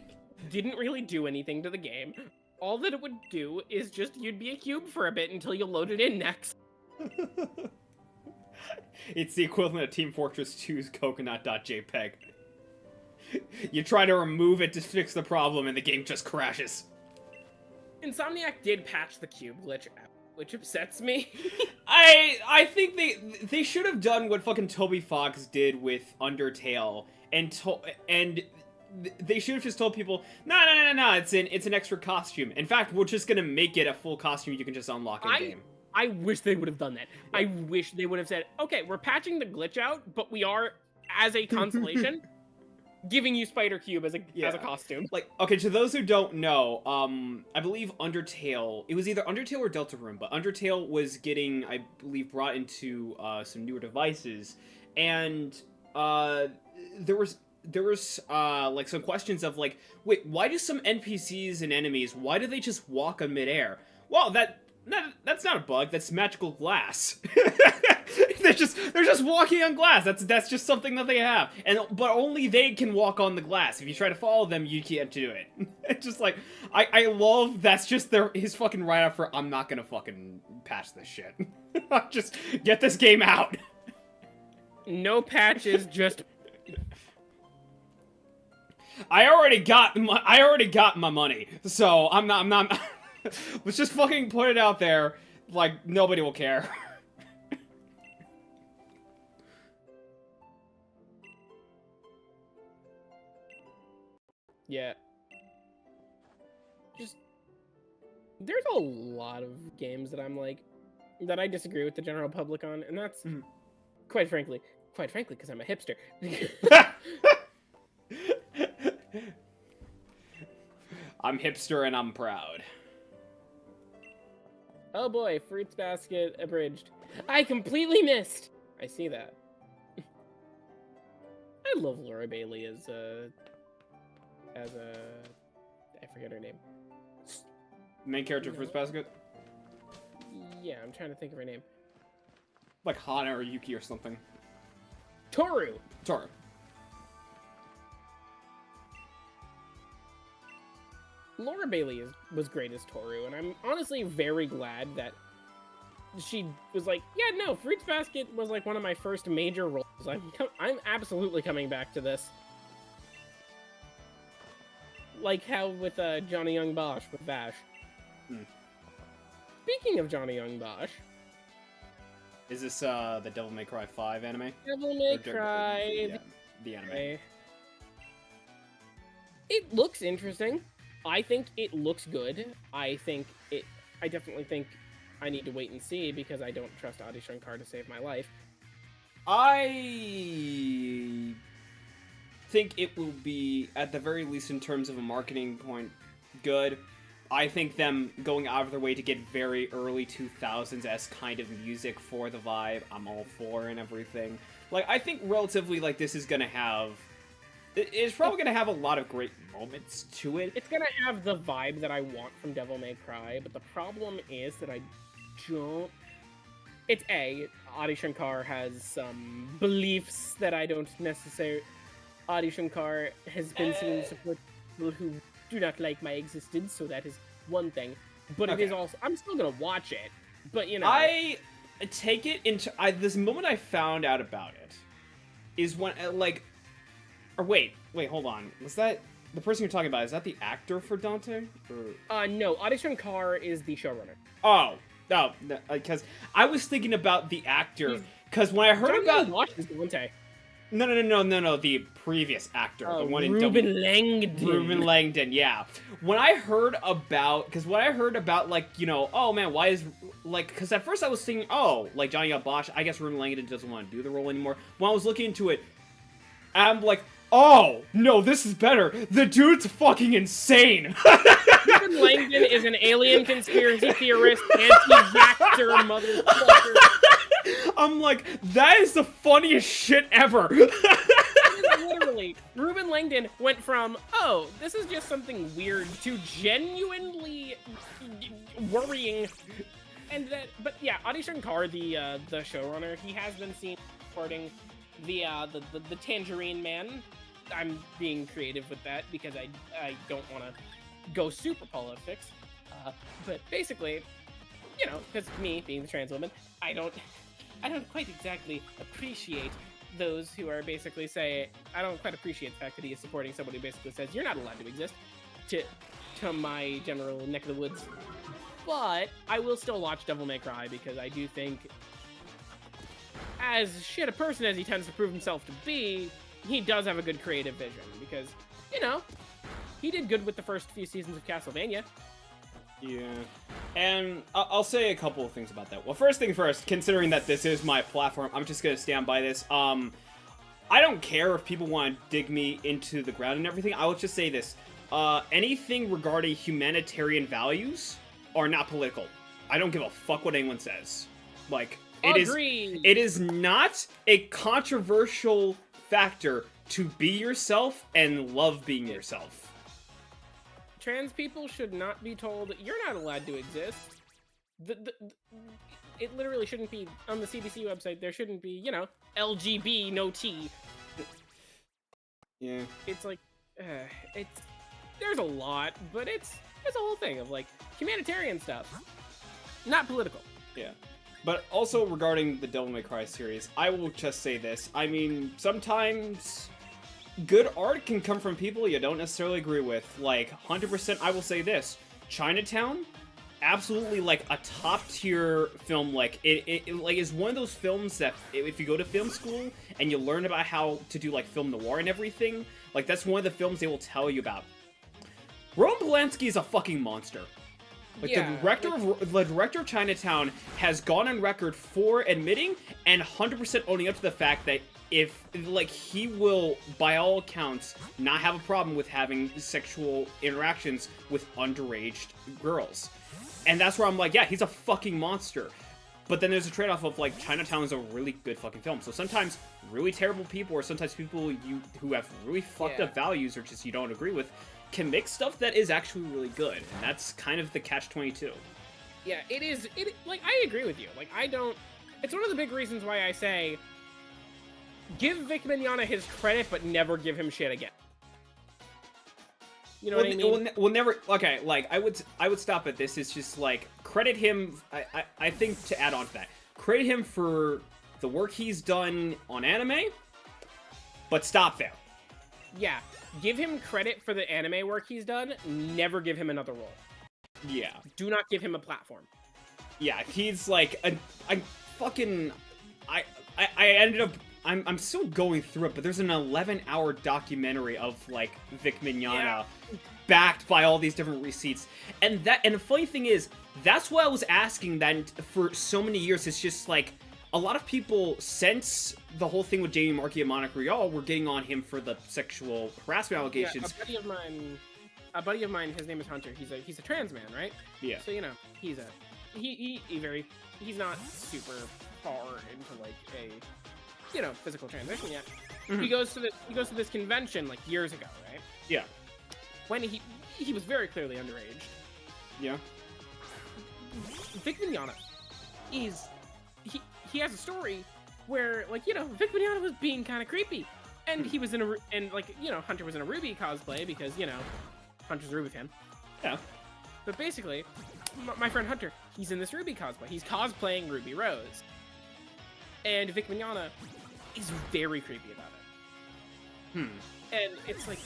didn't really do anything to the game. All that it would do is just you'd be a cube for a bit until you load it in next. It's the equivalent of Team Fortress 2's coconut.jpg. You try to remove it to fix the problem and the game just crashes. Insomniac did patch the cube glitch out, which upsets me. I think they should have done what fucking Toby Fox did with Undertale and they should have just told people, no, it's an extra costume. In fact, we're just gonna make it a full costume you can just unlock in game. I wish they would have done that. Yeah. I wish they would have said, okay, we're patching the glitch out, but we are, as a consolation, giving you Spider Cube as a costume. Like, okay, to those who don't know, I believe Undertale, it was either Undertale or Deltarune, but Undertale was getting, I believe, brought into some newer devices, and there was like some questions of like, wait, why do some NPCs and enemies, why do they just walk on midair? Well, that's not a bug. That's magical glass. they're just walking on glass. That's just something that they have. But only they can walk on the glass. If you try to follow them, you can't do it. It's just like I love that's just his fucking write up for I'm not gonna fucking patch this shit. Just get this game out. No patches, just. I already got my money, so I'm not. Let's just fucking put it out there, like, nobody will care. Yeah. Just, there's a lot of games that I'm like, that I disagree with the general public on, and that's, quite frankly, because I'm a hipster. I'm hipster and I'm proud. Oh boy, Fruits Basket abridged. I completely missed! I see that. I I love Laura Bailey as a I forget her name. Main character Fruits Basket? Yeah, I'm trying to think of her name. Like Hana or Yuki or something. Toru. Toru. Laura Bailey was great as Toru, and I'm honestly very glad that she was like, yeah, no, Fruits Basket was like one of my first major roles. I'm absolutely coming back to this. Like how with Johnny Young Bosch with Vash. Speaking of Johnny Young Bosch, is this the Devil May Cry 5 anime? Devil May Cry, yeah, the anime. It looks interesting. I think it looks good. I definitely think I need to wait and see because I don't trust Adi Shankar to save my life. I think it will be, at the very least in terms of a marketing point, good. I think them going out of their way to get very early 2000s-esque kind of music for the vibe, I'm all for and everything. Like, I think relatively, like, this is gonna have... It's probably gonna have a lot of great moments to it. It's gonna have the vibe that I want from Devil May Cry, but the problem is that I don't... It's Adi Shankar has some beliefs that I don't necessarily... Adi Shankar has been seen to support people who do not like my existence, so that is one thing. But it is also... I'm still gonna watch it, but, you know... I take it into... this moment I found out about it is when, like... Or wait, hold on. Was that... The person you're talking about, is that the actor for Dante? Or... No, Adi Shankar is the showrunner. Oh, because I was thinking about the actor, because when I heard about... Dante. No, the previous actor. The one in Ruben Langdon. Ruben Langdon, yeah. When I heard about, like, you know, oh man, why is, like, because at first I was thinking, oh, like, Johnny Young Bosch, I guess Ruben Langdon doesn't want to do the role anymore. When I was looking into it, I'm like, oh, no, this is better. The dude's fucking insane. Ruben Langdon is an alien conspiracy theorist, anti-vaxxer motherfucker. I'm like, that is the funniest shit ever. Literally, Ruben Langdon went from, oh, this is just something weird, to genuinely worrying. And that, but yeah, Adi Shankar, the showrunner, he has been seen supporting the Tangerine Man. I'm being creative with that because I don't want to go super politics. But basically, you know, because me being the trans woman, I don't quite exactly appreciate those who are basically I don't quite appreciate the fact that he is supporting someone who basically says you're not allowed to exist to my general neck of the woods. But I will still watch Devil May Cry because I do think, as shit a person as he tends to prove himself to be, he does have a good creative vision because, you know, he did good with the first few seasons of Castlevania. Yeah, and I'll say a couple of things about that. Well, first thing first, considering that this is my platform, I'm just gonna stand by this. I don't care if people want to dig me into the ground and everything. I will just say this. Anything regarding humanitarian values are not political. I don't give a fuck what anyone says. Like, it is not a controversial factor to be yourself and love being yourself. Trans people should not be told you're not allowed to exist. It literally shouldn't be on the CDC website. There shouldn't be, you know, LGB no T. Yeah. It's like, there's a lot, but it's a whole thing of like humanitarian stuff, not political. Yeah. But also regarding the Devil May Cry series, I will just say this. I mean, sometimes good art can come from people you don't necessarily agree with. Like, 100%, I will say this. Chinatown, absolutely, like, a top-tier film. Like, it like, is one of those films that, if you go to film school and you learn about how to do, like, film noir and everything, like, that's one of the films they will tell you about. Roman Polanski is a fucking monster. Like, yeah, the director of Chinatown has gone on record for admitting and 100% owning up to the fact that he will, by all accounts, not have a problem with having sexual interactions with underage girls. And that's where I'm like, yeah, he's a fucking monster. But then there's a trade-off of, like, Chinatown is a really good fucking film. So sometimes really terrible people, or sometimes people who have really fucked up values or just you don't agree with, can make stuff that is actually really good. And that's kind of the catch-22. Yeah, it is. Like, I agree with you. Like, I don't... It's one of the big reasons why I say, give Vic Mignogna his credit, but never give him shit again. You know what I mean? We'll never... Okay, like, I would stop at this. It's just, like, credit him... I think, to add on to that, credit him for the work he's done on anime, but stop there. Yeah, give him credit for the anime work he's done, never give him another role. Yeah. Do not give him a platform. Yeah, he's, like, I ended up... I'm still going through it, but there's an 11-hour documentary of, like, Vic Mignogna backed by all these different receipts. And the funny thing is, that's what I was asking that for so many years. It's just, like, a lot of people, since the whole thing with Jamie Marchi and Monica Rial, were getting on him for the sexual harassment allegations. Yeah, a buddy of mine, his name is Hunter. He's a trans man, right? Yeah. So, you know, he's not super far into, like, a... you know, physical transition yet. Mm-hmm. He goes to this convention like years ago, right? Yeah. When he was very clearly underage. Yeah. Vic Mignogna he has a story where, like, you know, Vic Mignogna was being kind of creepy, and he was like, you know, Hunter was in a Ruby cosplay because, you know, Hunter's a Ruby fan. Yeah. But basically, my friend Hunter, he's in this Ruby cosplay. He's cosplaying Ruby Rose. And Vic Mignogna is very creepy about it. And it's like,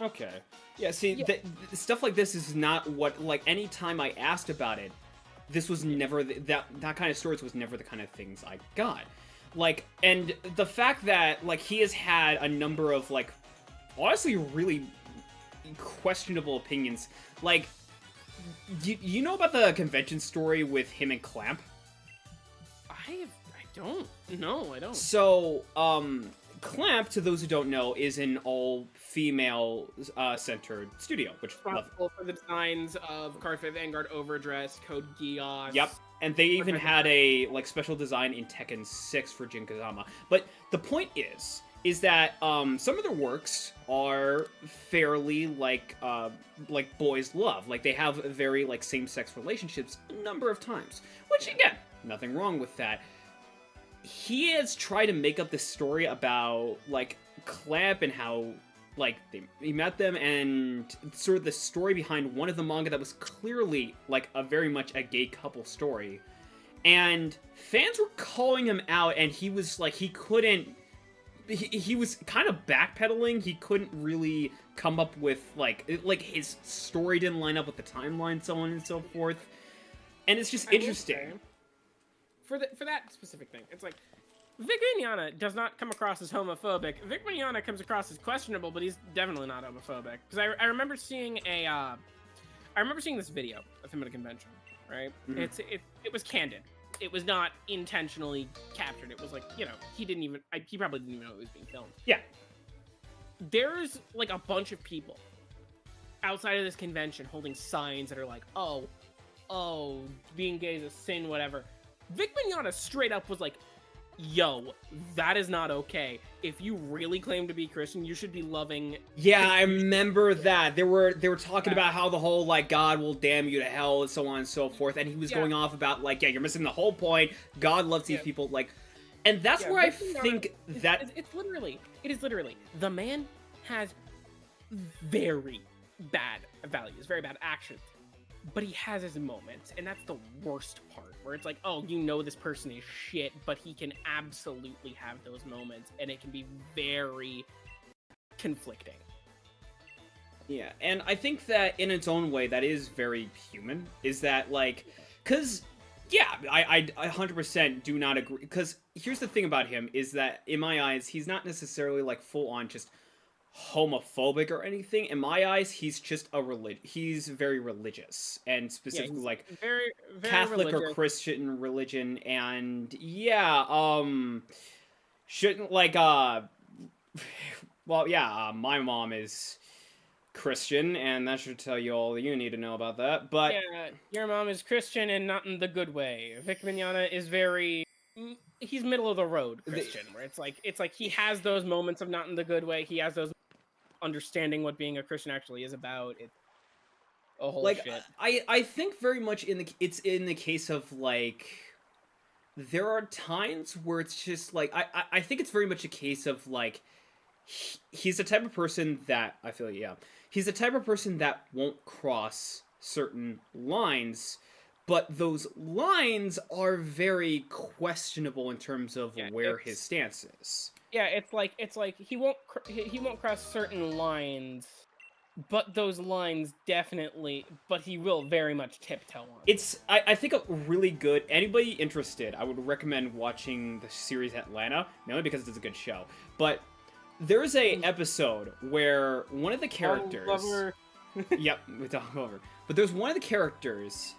Okay. Yeah, see, stuff like this is not what, like, any time I asked about it, this was never, that kind of stories was never the kind of things I got. Like, and the fact that, like, he has had a number of, like, honestly really questionable opinions. Like, you know about the convention story with him and Clamp? I don't. No, I don't. So, Clamp, to those who don't know, is an all-female centered studio, which responsible for the designs of Card 5 Vanguard Overdress, Code Geass. Yep, and they even had a, like, special design in Tekken 6 for Jin Kazama. But the point is that some of their works are fairly like boys love. Like, they have very, like, same-sex relationships a number of times, which, again, nothing wrong with that. He has tried to make up this story about, like, Clamp and how, like, he met them, and sort of the story behind one of the manga that was clearly, like, a very much a gay couple story. And fans were calling him out, and he was, like, he couldn't... He was kind of backpedaling. He couldn't really come up with, like, his story didn't line up with the timeline, so on and so forth. And it's just interesting. For that specific thing, it's like, Vic Mignogna does not come across as homophobic. Vic Mignogna comes across as questionable, but he's definitely not homophobic. Because I remember seeing this video of him at a convention, right? Mm-hmm. It was candid. It was not intentionally captured. It was like, you know, he probably didn't even know it was being filmed. Yeah. There's, like, a bunch of people outside of this convention holding signs that are like, oh, being gay is a sin, whatever. Vic Mignogna straight up was like, yo, that is not okay. If you really claim to be Christian, you should be loving... Yeah, I remember that. They were talking about how the whole, like, God will damn you to hell and so on and so forth, and he was going off about, like, yeah, you're missing the whole point. God loves these people, like... And that's where I think that... It is literally, the man has very bad values, very bad actions. But he has his moments, and that's the worst part, where it's like, oh, you know this person is shit, but he can absolutely have those moments, and it can be very conflicting. Yeah, and I think that in its own way, that is very human, is that, like, because, yeah, I 100% do not agree, because here's the thing about him, is that, in my eyes, he's not necessarily, like, full-on just homophobic or anything. In my eyes, he's just he's very religious, and specifically like very Catholic religious. or Christian religion, and shouldn't, like, well, yeah, my mom is Christian, and that should tell you all you need to know about that. But Yeah, your mom is Christian and not in the good way. Vic Mignogna is very he's middle of the road Christian, where it's like he has those moments of not in the good way. He has those understanding what being a Christian actually is about. It's a whole like shit. I think very much it's in the case of like there are times where it's just like I think it's very much a case of like he's the type of person that I feel he's the type of person that won't cross certain lines, but those lines are very questionable in terms of where his stance is. Yeah, it's like he won't cross certain lines, but those lines definitely, but he will very much tiptoe on. It's I think a really good anybody interested, I would recommend watching the series Atlanta, mainly because it's a good show. But there's a episode where one of the characters yep, with Donald Glover. But there's one of the characters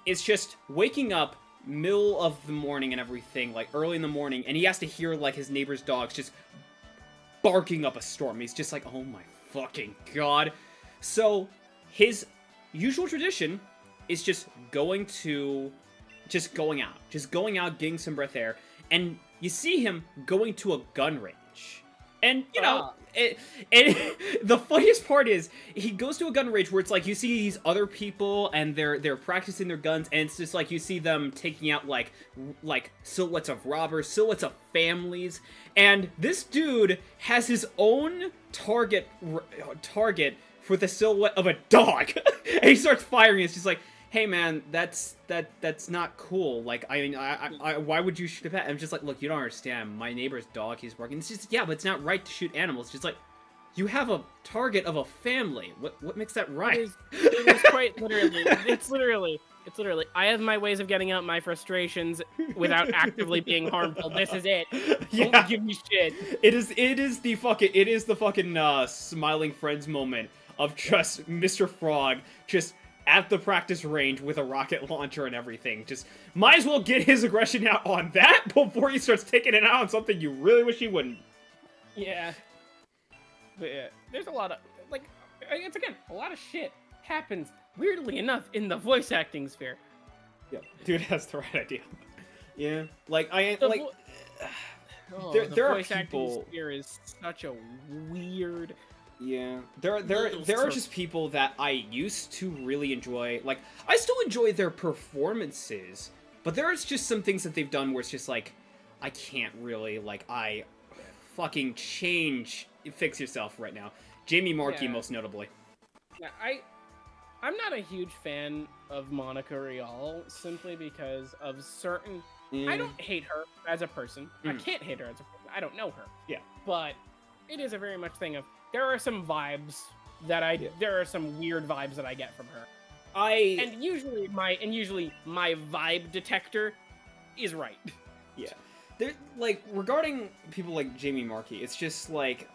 is just waking up middle of the morning and everything, like early in the morning, and he has to hear like his neighbor's dogs just barking up a storm. He's just like, oh my fucking god. So his usual tradition is just going out, getting some breath air, and you see him going to a gun range. And, you know, the funniest part is, he goes to a gun range where it's like, you see these other people, and they're practicing their guns, and it's just like, you see them taking out, like silhouettes of robbers, silhouettes of families, and this dude has his own target for the silhouette of a dog, and he starts firing, it's just like, hey man, that's not cool. Like, I mean, I why would you shoot a pet? I'm just like, look, you don't understand. My neighbor's dog, he's barking. It's just, yeah, but it's not right to shoot animals. It's just like, you have a target of a family. What makes that right? It is quite literally. It's literally. I have my ways of getting out my frustrations without actively being harmful. This is it. Yeah. Don't give me shit. It is the fucking smiling friends moment of just Mr. Frog just at the practice range with a rocket launcher and everything. Just might as well get his aggression out on that before he starts taking it out on something you really wish he wouldn't. Yeah. But yeah, there's a lot of, like, it's again, a lot of shit happens, weirdly enough, in the voice acting sphere. Yeah, dude has the right idea. Yeah, like, The there are voice acting people... sphere is such a weird... Yeah, there are just people that I used to really enjoy. Like, I still enjoy their performances, but there's just some things that they've done where it's just like, I can't really, like, fucking fix yourself right now. Jamie Markey, most notably. Yeah, I'm not a huge fan of Monica Rial, simply because of certain... I don't hate her as a person. I can't hate her as a person. I don't know her. Yeah. But it is a very much thing of... There are some vibes that there are some weird vibes that I get from her. And usually my vibe detector is right. Yeah. Like, regarding people like Jamie Markey, it's just like,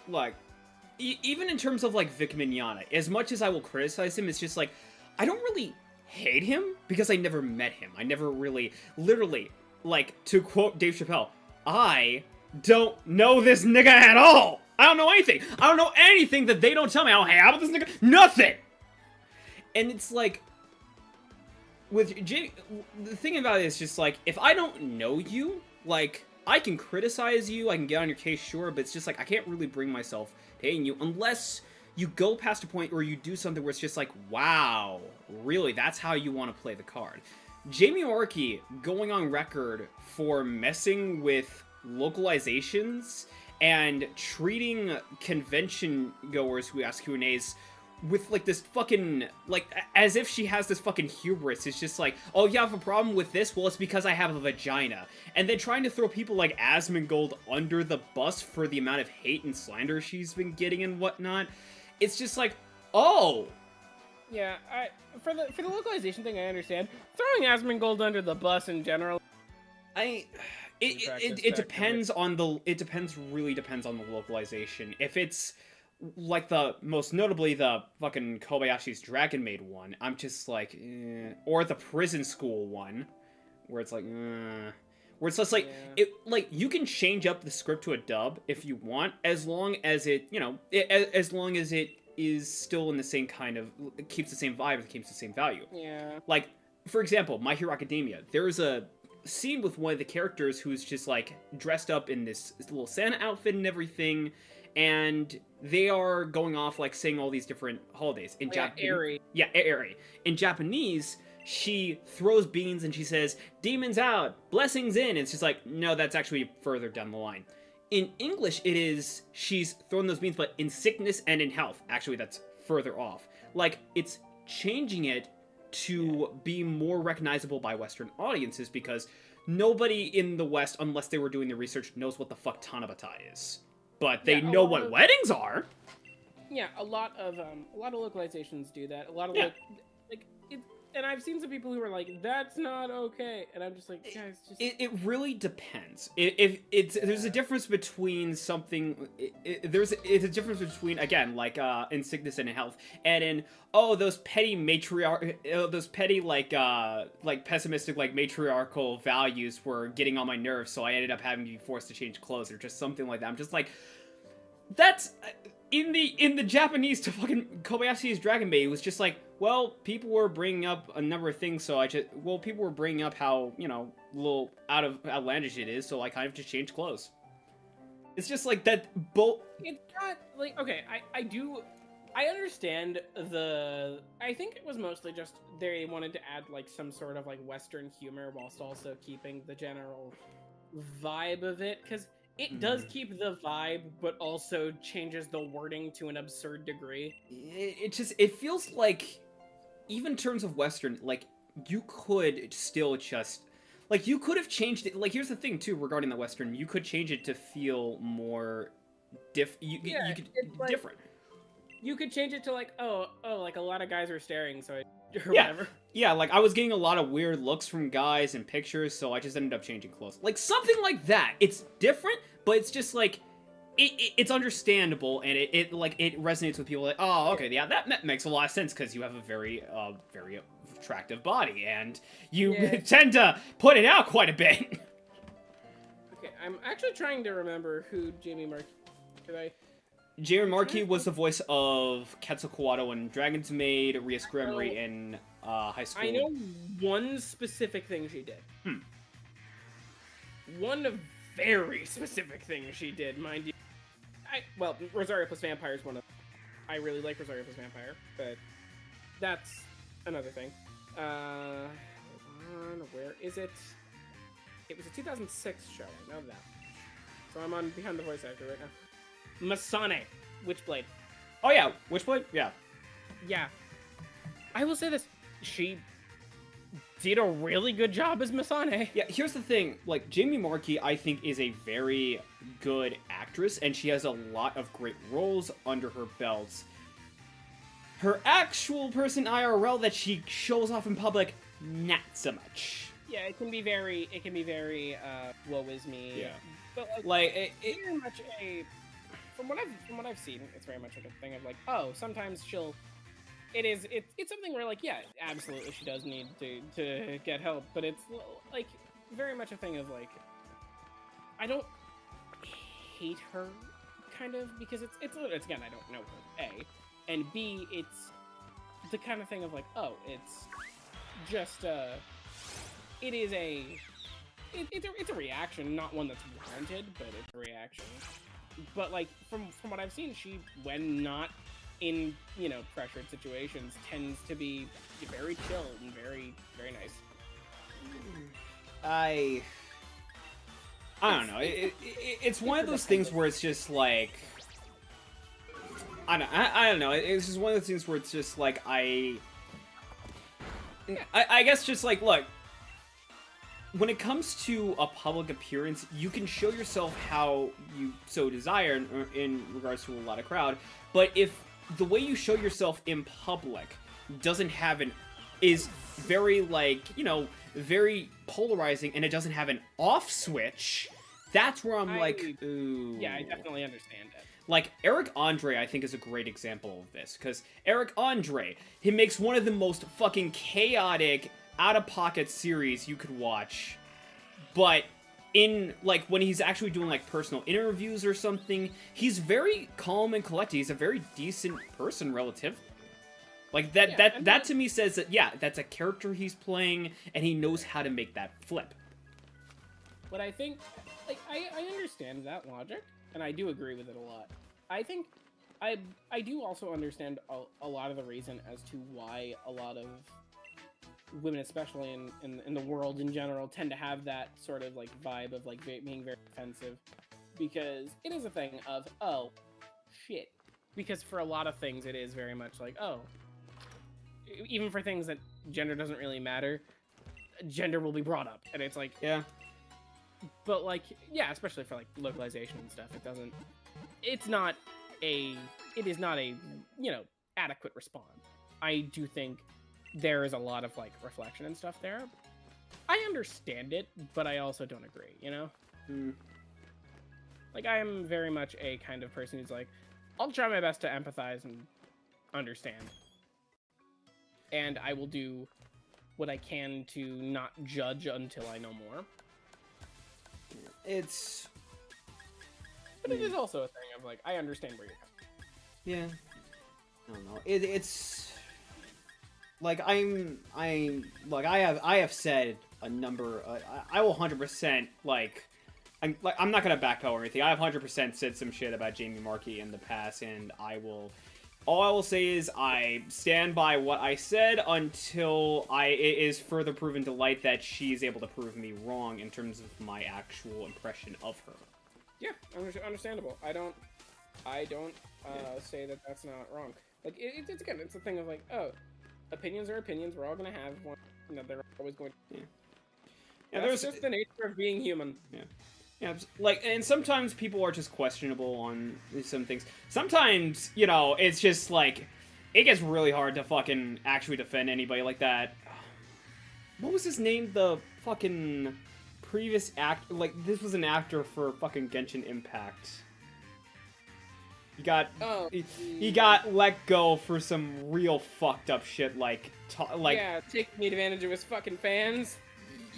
even in terms of like Vic Mignogna, as much as I will criticize him, it's just like, I don't really hate him because I never met him. I never really, literally, like, to quote Dave Chappelle, I don't know this nigga at all. I don't know anything. I don't know anything that they don't tell me. Oh, hey, how about this nigga? Nothing! And it's like, with Jamie, the thing about it is just like, if I don't know you, like, I can criticize you, I can get on your case, sure, but it's just like, I can't really bring myself to hating you unless you go past a point where you do something where it's just like, wow, really, that's how you want to play the card. Jamie Markey going on record for messing with localizations and treating convention goers who ask Q&As with, like, this fucking, like, as if she has this fucking hubris. It's just like, oh, you have a problem with this? Well, it's because I have a vagina. And then trying to throw people like Asmongold under the bus for the amount of hate and slander she's been getting and whatnot. It's just like, oh! Yeah, for the localization thing, I understand. Throwing Asmongold under the bus in general... It depends really depends on the localization. If it's like most notably the fucking Kobayashi's Dragon Maid one, I'm just like, or the prison school one, where it's like, where it's just like, you can change up the script to a dub if you want, as long as it, as long as it is still in the same kind of, it keeps the same vibe, it keeps the same value. Yeah. Like, for example, My Hero Academia, there's a scene with one of the characters who's just, like, dressed up in this little Santa outfit and everything, and they are going off, like, saying all these different holidays. In Airy. Yeah, Airy. In Japanese, she throws beans and she says, "Demons out, blessings in." And it's just like, no, that's actually further down the line. In English, it is, she's throwing those beans, but in sickness and in health. Actually, that's further off. Like, it's changing it to be more recognizable by Western audiences, because nobody in the West, unless they were doing the research, knows what the fuck Tanabata is. But they know what weddings are. Yeah, a lot of localizations do that. A lot of and I've seen some people who are like, "That's not okay," and I'm just like, guys, just. It really depends. If it's there's a difference between something. It's a difference between, again, like in sickness and in health, and in those petty like pessimistic, like matriarchal values were getting on my nerves, so I ended up having to be forced to change clothes or just something like that. I'm just like, that's in the Japanese to fucking Kobayashi's Dragon Maid. It was just like, well, people were bringing up a number of things, so people were bringing up how, you know, a little outlandish it is, so I kind of just changed clothes. It's just like that. It's not like, okay, I understand I think it was mostly just they wanted to add like some sort of like Western humor whilst also keeping the general vibe of it, because it does keep the vibe, but also changes the wording to an absurd degree. It feels like, even in terms of Western, like, you could still just, like, you could have changed it. Like, here's the thing, too, regarding the Western. You could change it to feel more different. You could change it to, like, like, a lot of guys are staring, so or yeah. whatever. Yeah, like, I was getting a lot of weird looks from guys and pictures, so I just ended up changing clothes. Like, something like that. It's different, but it's just, like, it's understandable, and it resonates with people. Like, oh, okay, yeah, that makes a lot of sense, because you have a very attractive body, and you tend to put it out quite a bit. Okay, I'm actually trying to remember who Jamie Marchi... Jamie Marchi was the voice of Quetzalcoatl in Dragon's Maid, Rias Gremory in High School. I know one specific thing she did. One very specific thing she did, mind you. Well, Rosario plus Vampire is one of them. I really like Rosario plus Vampire, but that's another thing. Hold on, where is it? It was a 2006 show, I know that. So I'm on Behind the Voice Actor right now. Masane, Witchblade. Oh yeah, Witchblade? Yeah. Yeah. I will say this, she did a really good job as Masane. Yeah, here's the thing, like, Jamie Marchi, I think, is a very good actress, and she has a lot of great roles under her belts. Her actual person IRL that she shows off in public, not so much. Yeah, it can be very, woe is me. Yeah. But it's very much from what I've seen, it's very much like a thing of like, oh, sometimes it's something where, like, yeah, absolutely she does need to get help, but it's like very much a thing of like, I don't hate her, kind of, because it's again, I don't know her, A, and B, it's the kind of thing of like, oh, it's just it's a reaction, not one that's warranted, but it's a reaction. But like from what I've seen, she, when not in, you know, pressured situations, tends to be very chill and very, very nice. I don't know. It's one of those things where it's just like, I don't know. It's just one of those things where it's just like I guess just like, look, when it comes to a public appearance, you can show yourself how you so desire in regards to a lot of crowd, but if the way you show yourself in public is very, like, you know, very polarizing, and it doesn't have an off switch, that's where I'm like, ooh. Yeah, I definitely understand it. Like, Eric Andre, I think, is a great example of this, because Eric Andre, he makes one of the most fucking chaotic, out-of-pocket series you could watch, but in, like, when he's actually doing, like, personal interviews or something, he's very calm and collected. He's a very decent person, relatively. Like, that to me says that, yeah, that's a character he's playing, and he knows how to make that flip. But I think, like, I understand that logic, and I do agree with it a lot. I think I do also understand a lot of the reason as to why a lot of women, especially in the world in general, tend to have that sort of, like, vibe of, like, being very defensive. Because it is a thing of, oh, shit. Because for a lot of things, it is very much like, oh, even for things that gender doesn't really matter, gender will be brought up. And it's like, yeah. But, like, yeah, especially for, like, localization and stuff, it is not a, you know, adequate response. I do think there is a lot of, like, reflection and stuff there. I understand it, but I also don't agree, you know? Like, I am very much a kind of person who's like, I'll try my best to empathize and understand. And I will do what I can to not judge until I know more. But it is also a thing of, like, I understand where you're coming from. Yeah. I don't know. It's like I have said a number. I will 100% I'm not gonna backpedal or anything. I have 100% said some shit about Jamie Markey in the past, and all I will say is I stand by what I said until it is further proven to light that she's able to prove me wrong in terms of my actual impression of her. Yeah, understandable. I don't say that that's not wrong. Like, it's again, it's a thing of, like, oh, opinions are opinions. We're all gonna have one. You know, they're always going to. Yeah, that's just the nature of being human. Yeah. Yeah, like, and sometimes people are just questionable on some things. Sometimes, you know, it's just, like, it gets really hard to fucking actually defend anybody like that. What was his name? The fucking previous like, this was an actor for fucking Genshin Impact. He got let go for some real fucked up shit, like, yeah, taking advantage of his fucking fans.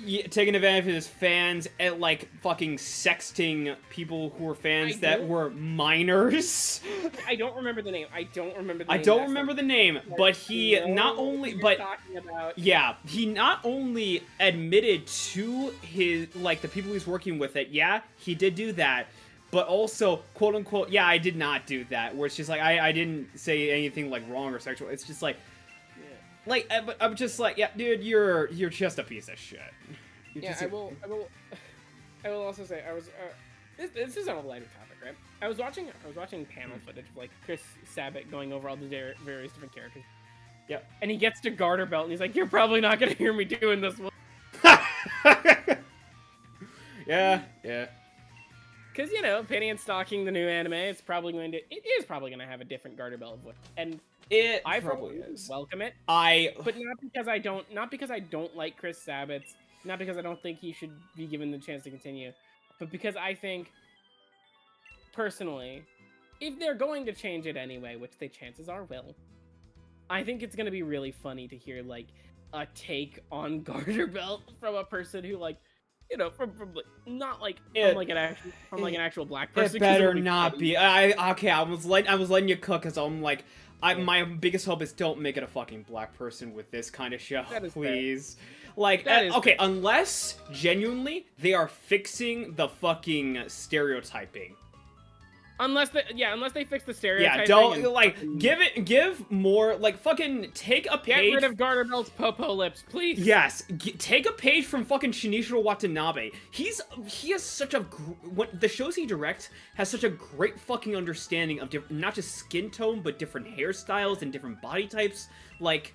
Yeah, taking advantage of his fans and, like, fucking sexting people who were fans that were minors. I don't remember the name. But he not only, he not only admitted to his, like, the people he's working with that, yeah, he did do that, but also, quote unquote, yeah, I did not do that, where it's just like, I didn't say anything, like, wrong or sexual. It's just like, but I'm just like, yeah, dude, you're just a piece of shit. I will also say, this is on a lighter topic, right? I was watching panel footage of, like, Chris Sabat going over all the various different characters. Yep. And he gets to Garter Belt, and he's like, you're probably not gonna hear me doing this one. Yeah. Because, you know, Penny and stalking the new anime, it is probably gonna have a different Garter Belt voice. And I probably welcome it. But not because I don't like Chris Sabat's, not because I don't think he should be given the chance to continue, but because I think, personally, if they're going to change it anyway, which they chances are will, I think it's gonna be really funny to hear, like, a take on Garter Belt from a person who, like, you know, from an actual black person. It better not be. I was letting you cook, because I'm like, my biggest hope is don't make it a fucking black person with this kind of show, please. Fair. Like, okay, unless genuinely they are fixing the fucking stereotyping. Unless they fix the stereotyping. Yeah, don't, like, give more, like, fucking take a page. Get rid of Garter Belt's popo lips, please. Yes, take a page from fucking Shinichiro Watanabe. He has such a, the shows he directs has such a great fucking understanding of not just skin tone, but different hairstyles and different body types. Like,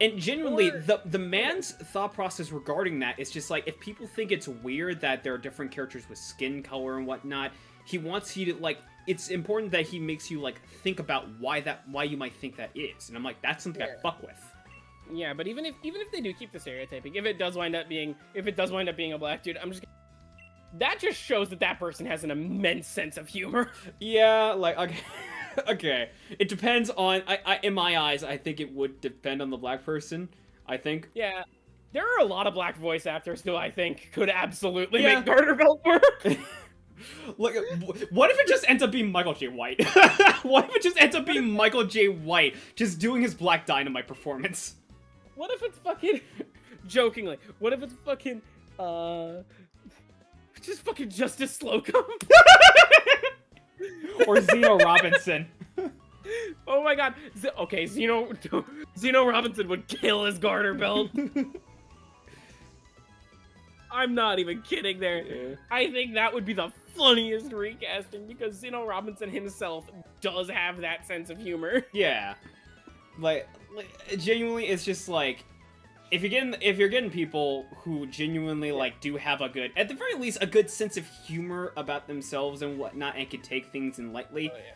and genuinely, the man's thought process regarding that is just, like, if people think it's weird that there are different characters with skin color and whatnot, he wants you to, like, it's important that he makes you, like, think about why you might think that is. And I'm like, that's something I fuck with. Yeah, but even if they do keep the stereotyping, if it does wind up being a black dude, that just shows that person has an immense sense of humor. Yeah, like, okay. Okay. It depends on, in my eyes, I think it would depend on the black person, I think. Yeah. There are a lot of black voice actors who I think could absolutely Yeah. make Garter Belt work. Look, what if it just ends up being Michael J. White? What if it just ends up being Michael J. White just doing his Black Dynamite performance? What if it's fucking jokingly? What if it's fucking just fucking Justice Slocum? Or Zeno Robinson? Oh my god. Okay, Zeno Robinson would kill his Garter Belt. I'm not even kidding there. Yeah. I think that would be the funniest recasting because Zeno Robinson himself does have that sense of humor. Yeah. Like genuinely, it's just like if you're getting people who genuinely like do have a good, at the very least, a good sense of humor about themselves and whatnot, and can take things in lightly. Oh, yeah.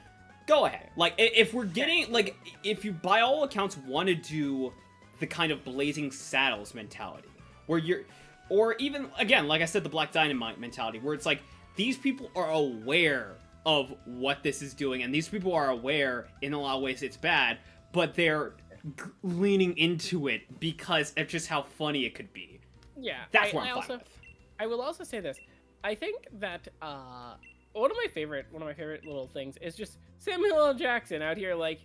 Go ahead. Like, if we're getting, like, if you, by all accounts, want to do the kind of Blazing Saddles mentality, where you're, or even, again, like I said, the Black Dynamite mentality, where it's like, these people are aware of what this is doing, and these people are aware, in a lot of ways, it's bad, but they're leaning into it because of just how funny it could be. Yeah. That's what I'm fine with. I will also say this. I think that, one of my favorite little things is just Samuel L. Jackson out here like,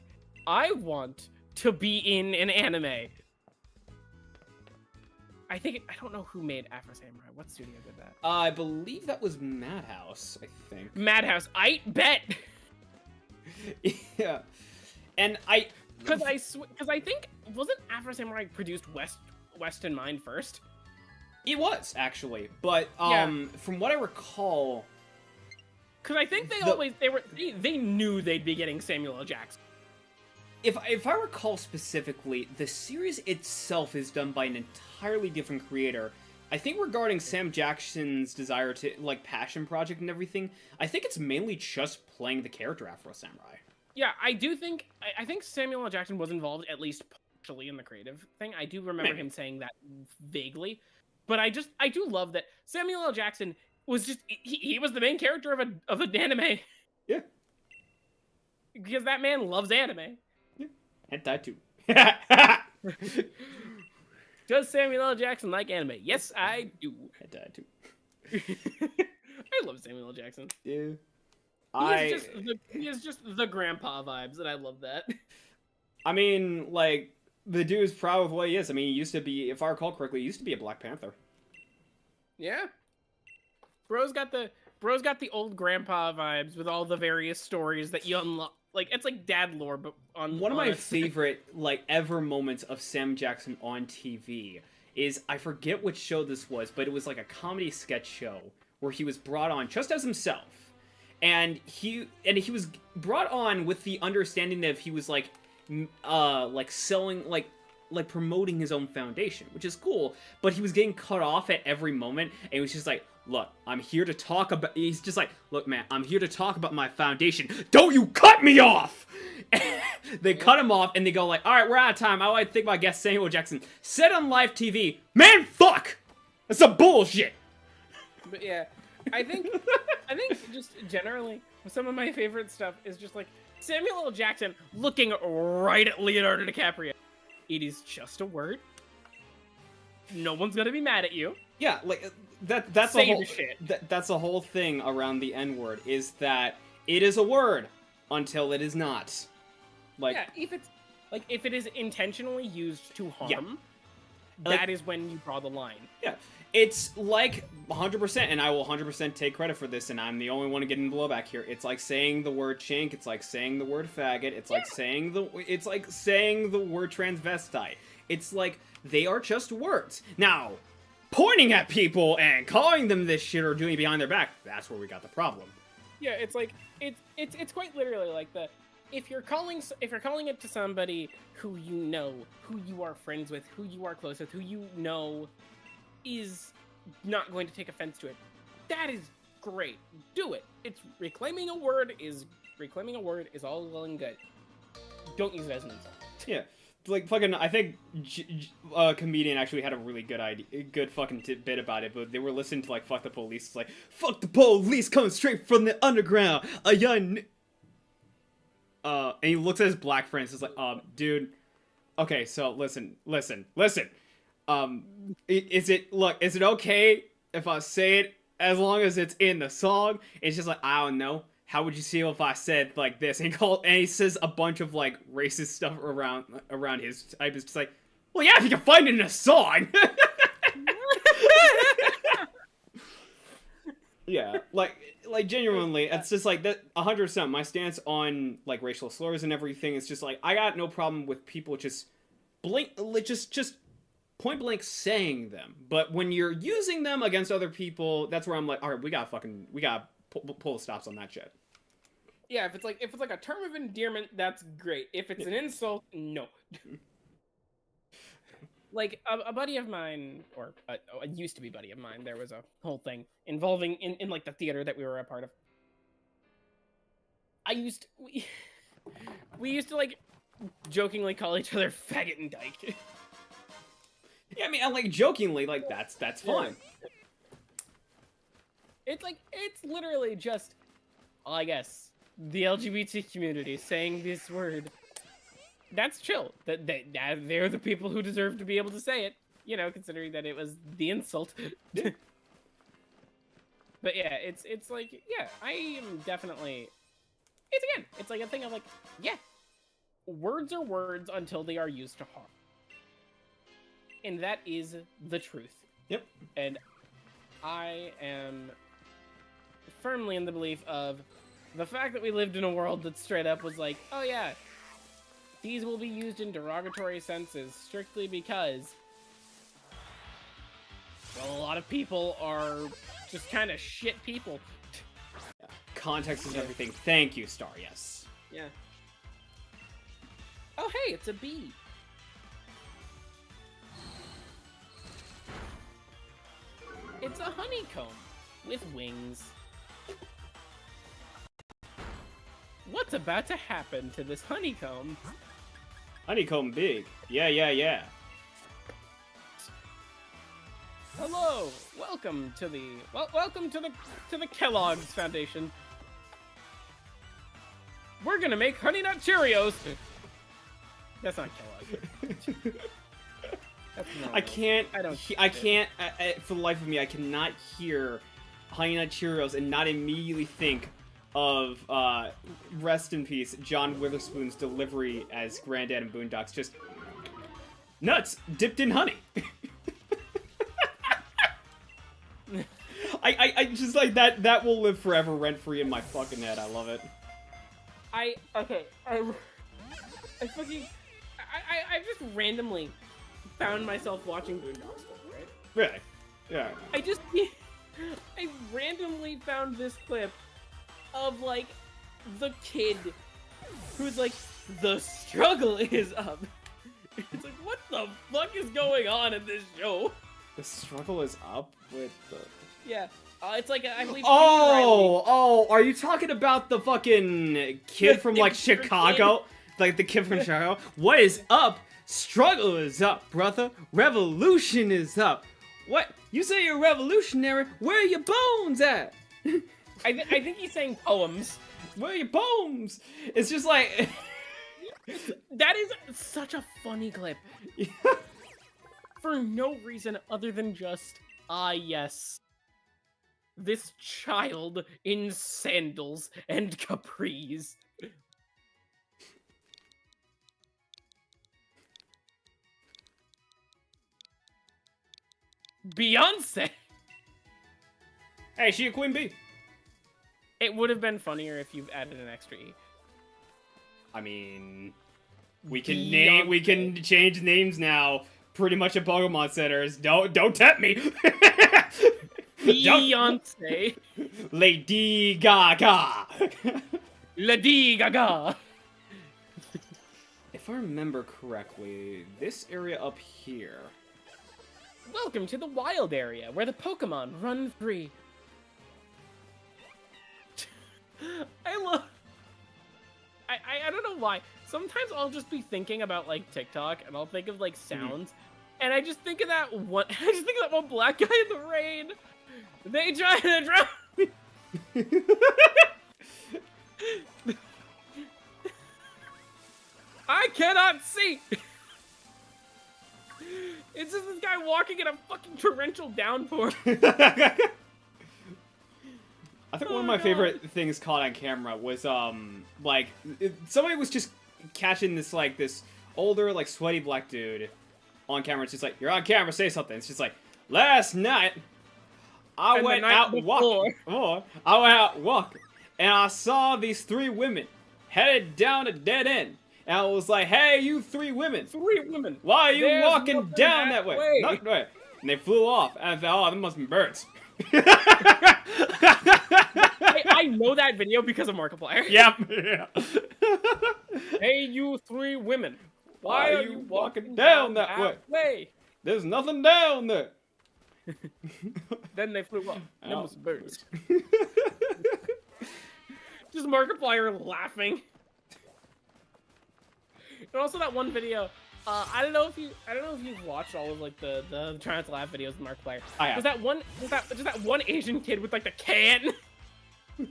I want to be in an anime. I don't know who made Afro Samurai. What studio did that? I believe that was Madhouse, I think. Madhouse. I bet. Yeah. And Because I think, wasn't Afro Samurai produced West in Mind first? It was, actually. But, from what I recall... Because I think they knew they'd be getting Samuel L. Jackson. If I recall specifically, the series itself is done by an entirely different creator. I think regarding Sam Jackson's desire to, like, passion project and everything, I think it's mainly just playing the character Afro Samurai. Yeah, I think Samuel L. Jackson was involved at least partially in the creative thing. I do remember him saying that vaguely. But I do love that Samuel L. Jackson was just, he was the main character of an anime. Yeah. Because that man loves anime. Yeah. Hentai too. Does Samuel L. Jackson like anime? Yes, I do. Hentai too. I love Samuel L. Jackson. Yeah. He is just the grandpa vibes, and I love that. I mean, like, the dude is proud of what he is. I mean, he used to be, if I recall correctly, he used to be a Black Panther. Yeah. Bro's got the old grandpa vibes with all the various stories that you unlock. Like, it's like dad lore, but on one of my favorite, like, ever moments of Sam Jackson on TV is, I forget which show this was, but it was like a comedy sketch show where he was brought on just as himself. And he was brought on with the understanding that he was like selling, like promoting his own foundation, which is cool, but he was getting cut off at every moment, and he was just like, look, I'm here to talk about, he's just like, look, man, I'm here to talk about my foundation. Don't you cut me off! They cut him off, and they go like, all right, we're out of time. I like to think my guest Samuel Jackson said on live TV, man, fuck! That's some bullshit! But yeah, I think just generally, some of my favorite stuff is just like, Samuel L. Jackson looking right at Leonardo DiCaprio. It is just a word. No one's gonna be mad at you. Yeah, like that's Say the whole the shit. That's the whole thing around the N-word, is that it is a word until it is not. Like, yeah, if it is intentionally used to harm, Yeah. that is when you draw the line. yeah, it's like 100%, and I will 100% take credit for this, and I'm the only one getting blowback here. It's like saying the word chink. It's like saying the word faggot. It's like saying the word transvestite. It's like they are just words. Now, pointing at people and calling them this shit or doing it behind their back, that's where we got the problem. Yeah, it's like it's quite literally like the if you're calling it to somebody who you know, who you are friends with, who you are close with, who you know is not going to take offense to it, that is great. Do it. It's reclaiming a word is all well and good. Don't use it as an insult. Yeah. Like, fucking, I think a comedian actually had a really good fucking bit about it, but they were listening to, like, Fuck the Police. It's like, fuck the police coming straight from the underground. A young... and he looks at his black friends. It's like, dude, okay, so listen. Is it okay if I say it as long as it's in the song? It's just like, I don't know. How would you feel if I said like this? And he says a bunch of like racist stuff around his type. It's just like, well, yeah, if you can find it in a song. Yeah, like genuinely, it's just like that. 100%. My stance on like racial slurs and everything is just like, I got no problem with people just just point blank saying them, but when you're using them against other people, that's where I'm like, all right, we gotta pull the stops on that shit. Yeah, if it's like a term of endearment, that's great. If it's an insult, no. Like a buddy of mine, or a used to be buddy of mine, there was a whole thing involving in like the theater that we were a part of. We used to like jokingly call each other faggot and dyke. Yeah, I mean, like jokingly, like that's fine. It's like, it's literally just, I guess, the LGBT community saying this word. That's chill. That they're the people who deserve to be able to say it. You know, considering that it was the insult. But yeah, it's like, yeah, I am definitely. It's like a thing of like, yeah, words are words until they are used to harm. And that is the truth. Yep. And I am firmly in the belief of the fact that we lived in a world that straight up was like, oh yeah, these will be used in derogatory senses strictly because, well, a lot of people are just kind of shit people. Yeah. Context is everything. Thank you, Star. Yes. Yeah. Oh hey, it's a bee. It's a honeycomb with wings. What's about to happen to this honeycomb? Honeycomb big. Yeah. Hello, welcome to the Kellogg's Foundation. We're gonna make Honey Nut Cheerios. That's not Kellogg's. I can't. For the life of me, I cannot hear Honey Nut Cheerios and not immediately think of rest in peace John Witherspoon's delivery as Granddad in Boondocks. Just nuts dipped in honey. I just like that. That will live forever, rent free in my fucking head. I love it. I just randomly found myself watching Boondocks, right? Really? Yeah. I randomly found this clip of like the kid who's like, the struggle is up. It's like, what the fuck is going on in this show? The struggle is up with the. Yeah. It's like, I believe. Oh, are you talking about the fucking kid from like Chicago? Like the kid from Chicago? What is up? Struggle is up, brother. Revolution is up. What? You say you're revolutionary? Where are your bones at? I think he's saying poems. Where are your bones? It's just like. That is such a funny clip. For no reason other than just, yes. This child in sandals and capris. Beyonce! Hey, she a queen bee. It would have been funnier if you've added an extra E. I mean, we can change names now. Pretty much at Pokemon centers. Don't tempt me. Beyonce. Lady Gaga. Lady Gaga. If I remember correctly, this area up here. Welcome to the wild area where the Pokemon run free. I don't know why. Sometimes I'll just be thinking about like TikTok and I'll think of like sounds, and I just think of that one. I just think of that one black guy in the rain. They try to drown me. I cannot see. It's just this guy walking in a fucking torrential downpour. I think one of my favorite things caught on camera was like somebody was just catching this like this older like sweaty black dude on camera. It's just like, you're on camera, say something. It's just like, last night I went out walking. I went out walking and I saw these 3 women headed down a dead end. And I was like, hey, you 3 women. 3 women. Why are you walking down that way? Not way. And they flew off. And I thought, oh, there must be birds. I know that video because of Markiplier. Yep. Yeah. Hey, you 3 women. Why are you walking down that way? There's nothing down there. Then they flew up. There must be birds. Just Markiplier laughing. And also that one video, I don't know if you've watched all of like the try not to laugh videos with Markiplier. I have. There's that one Asian kid with like the can. He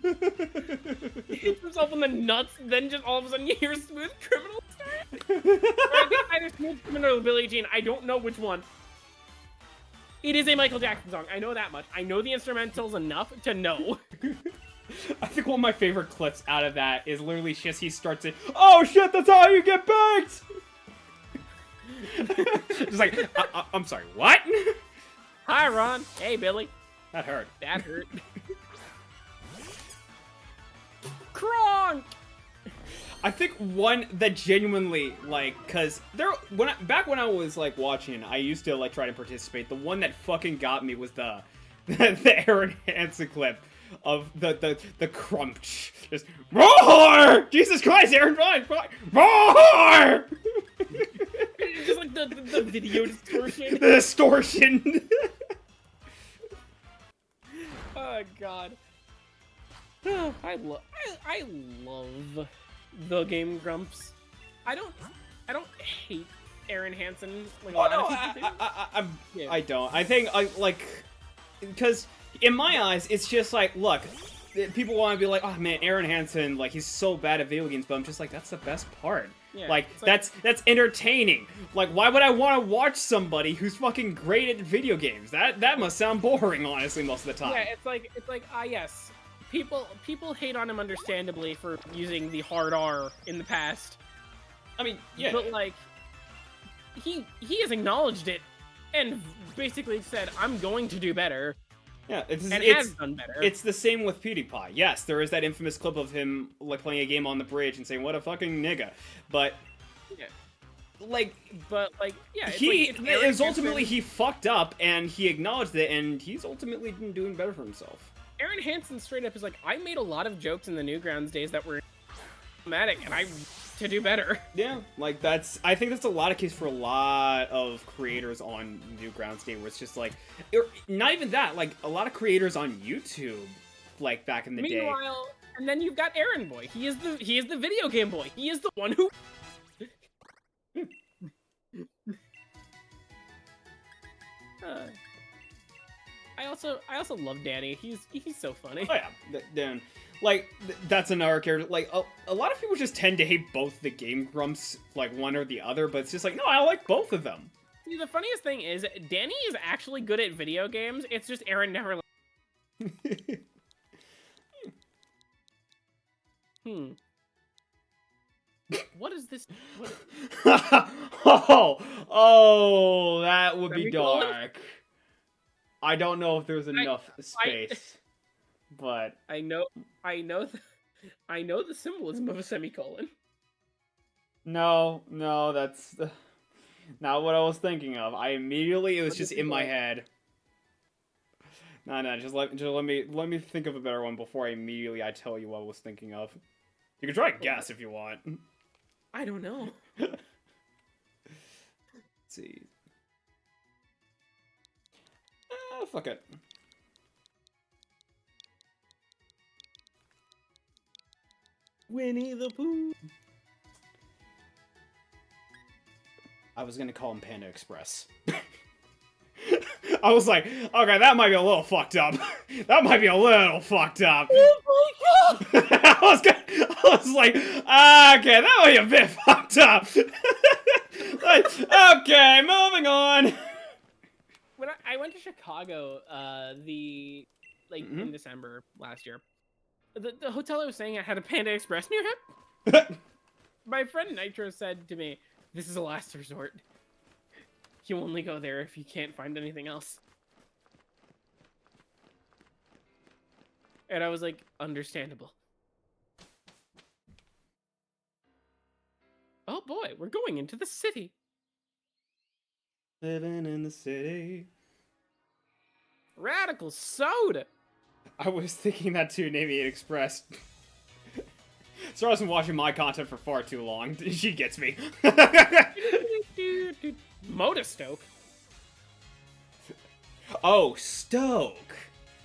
hits himself in the nuts, then just all of a sudden you hear Smooth Criminal start. I think either Smooth Criminal or Billie Jean. I don't know which one. It is a Michael Jackson song. I know that much. I know the instrumentals enough to know. I think one of my favorite clips out of that is literally just he starts it. Oh shit! That's how you get baked. Just like I'm sorry. What? Hi, Ron. Hey, Billy. That hurt. That hurt. Kronk! I think one that genuinely, like, cause back when I was like watching, I used to like try to participate. The one that fucking got me was the Aaron Hansen clip of the crunch. Just roar! Jesus Christ, Aaron, roar! Just like the video distortion. The distortion. Oh God. I love the Game Grumps. I don't hate Aaron Hansen like a lot of people do. I don't. I think because in my eyes, it's just like, look, people want to be like, oh man, Aaron Hansen, like he's so bad at video games, but I'm just like, that's the best part. Yeah, like that's entertaining. Like, why would I want to watch somebody who's fucking great at video games? That must sound boring, honestly, most of the time. Yeah, it's like yes. People hate on him understandably for using the hard R in the past. I mean, yeah. But like, he has acknowledged it and basically said, "I'm going to do better." Yeah, it's has done better. It's the same with PewDiePie. Yes, there is that infamous clip of him like playing a game on the bridge and saying, "What a fucking nigga," but yeah. Yeah, it's ultimately he fucked up and he acknowledged it, and he's ultimately been doing better for himself. Aaron Hansen straight up is like, I made a lot of jokes in the Newgrounds days that were dramatic, and I to do better. Yeah, like I think that's a lot of case for a lot of creators on Newgrounds Day, where it's just like, not even that, like a lot of creators on YouTube, like back in the day. Meanwhile, and then you've got Aaron Boy. He is the video game boy. He is the one who. I also love Danny. He's so funny. Oh yeah, Dan. Like that's another character. Like a lot of people just tend to hate both the Game Grumps, like one or the other. But it's just like, no, I like both of them. See, the funniest thing is Danny is actually good at video games. It's just Aaron never. What is this? Oh, that would be dark. I don't know if there's enough space, but I know the symbolism of a semicolon. No, that's not what I was thinking of. It was just in my head. No, just let me think of a better one before I tell you what I was thinking of. You can try to guess if you want. I don't know. Let's see. Fuck it. Winnie the Pooh. I was gonna call him Panda Express. I was like, okay, that might be a little fucked up. That might be a little fucked up. Oh my God! I was like, okay, that might be a bit fucked up. Okay, moving on. when I went to Chicago, in December last year, the hotel I was staying at had a Panda Express near him. My friend Nitro said to me, "This is a last resort. You only go there if you can't find anything else." And I was like, understandable. Oh boy, we're going into the city. Living in the city. Radical soda. I was thinking that too, naming it Express. Sarah's been watching my content for far too long. She gets me. Motostoke. Oh, Stoke.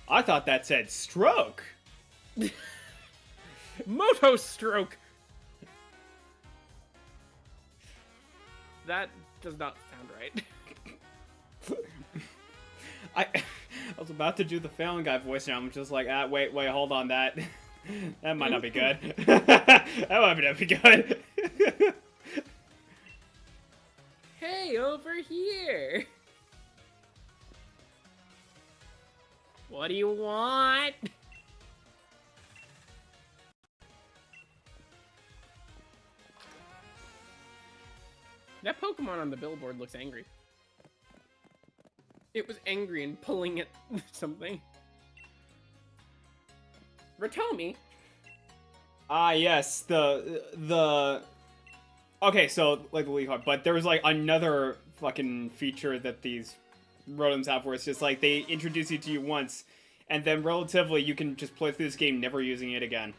I thought that said stroke. Motostroke. That does not sound right. I was about to do the Family Guy voice now. I'm just like, wait, hold on, that might not be good. That might not be good. Hey, over here. What do you want? That Pokemon on the billboard looks angry. It was angry and pulling at something. Ratomi. Ah, yes, the. Okay, so like the League Card, but there was like another fucking feature that these Rotoms have where it's just like they introduce it to you once, and then relatively you can just play through this game never using it again.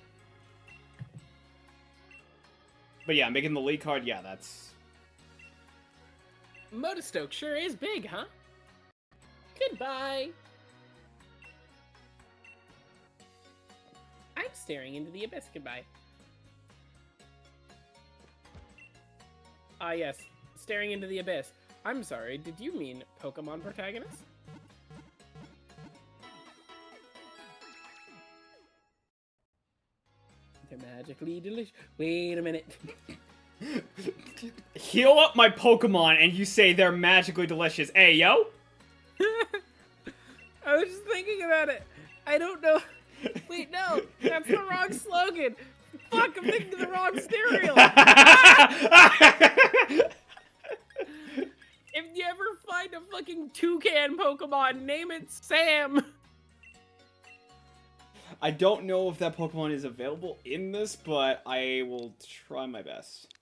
But yeah, making the League Card, yeah, that's. Motostoke sure is big, huh? Goodbye. I'm staring into the abyss. Goodbye. Ah, yes. Staring into the abyss. I'm sorry, did you mean Pokemon protagonist? They're magically delicious. Wait a minute. Heal up my Pokemon and you say they're magically delicious. Hey, yo! I was just thinking about it. I don't know. Wait, no. That's the wrong slogan. Fuck, I'm thinking of the wrong cereal. If you ever find a fucking toucan Pokemon, name it Sam. I don't know if that Pokemon is available in this, but I will try my best.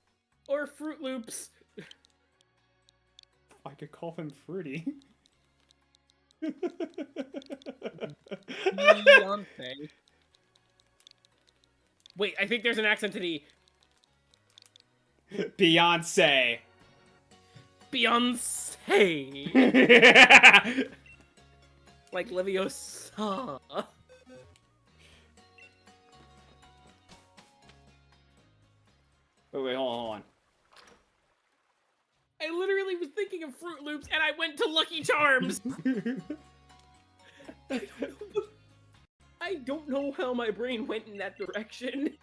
Or Fruit Loops. I could call him Fruity. Beyonce. Wait, I think there's an accent to the Beyonce. Beyonce. Like Leviosa. Wait, hold on. I literally was thinking of Fruit Loops and I went to Lucky Charms. I don't know how my brain went in that direction.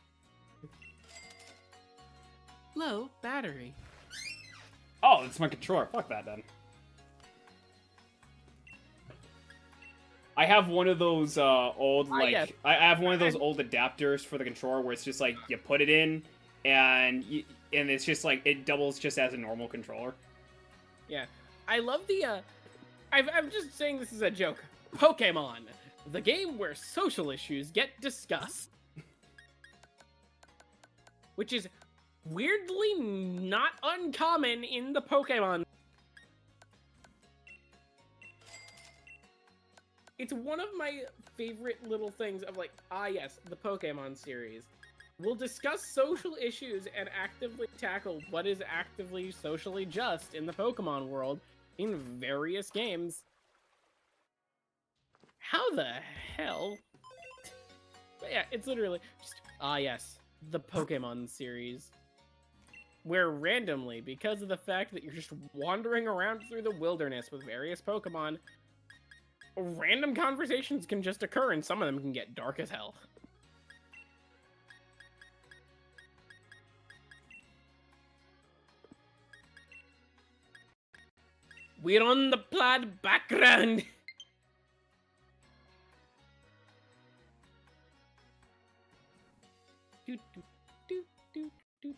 Low battery. Oh, it's my controller. Fuck that, then. I have one of those old, like... yes. I have one of those old adapters for the controller where it's just like, you put it in, and it's just like, it doubles just as a normal controller. Yeah. I love the, I'm just saying this is a joke. Pokemon. The game where social issues get discussed. Which is weirdly not uncommon in the Pokemon. It's one of my favorite little things of like, ah yes, the Pokemon series. We'll discuss social issues and actively tackle what is actively socially just in the Pokemon world in various games. How the hell? But yeah, it's literally just, ah yes, the Pokemon series. Where randomly, because of the fact that you're just wandering around through the wilderness with various Pokemon, random conversations can just occur and some of them can get dark as hell. We're on the plaid background. Do, do, do, do, do.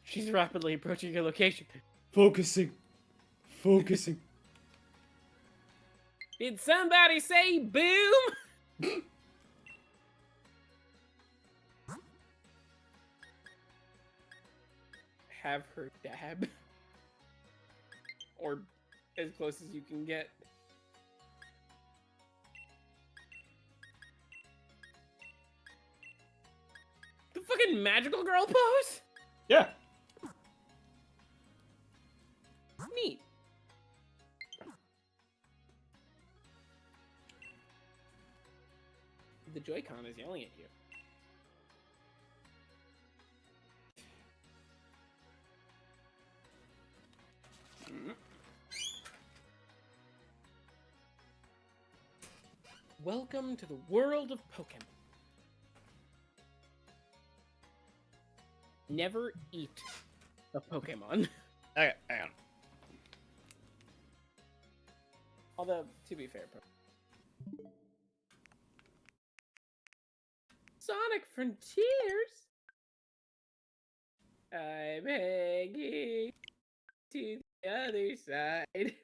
She's rapidly approaching your location. Focusing. Focusing. Did somebody say boom? Have her dab. Or as close as you can get. The fucking magical girl pose? Yeah. Neat. The Joy-Con is yelling at you. Welcome to the world of Pokemon. Never eat a Pokemon. Okay, hang on. Although, to be fair, Sonic Frontiers? I'm hanging to the other side.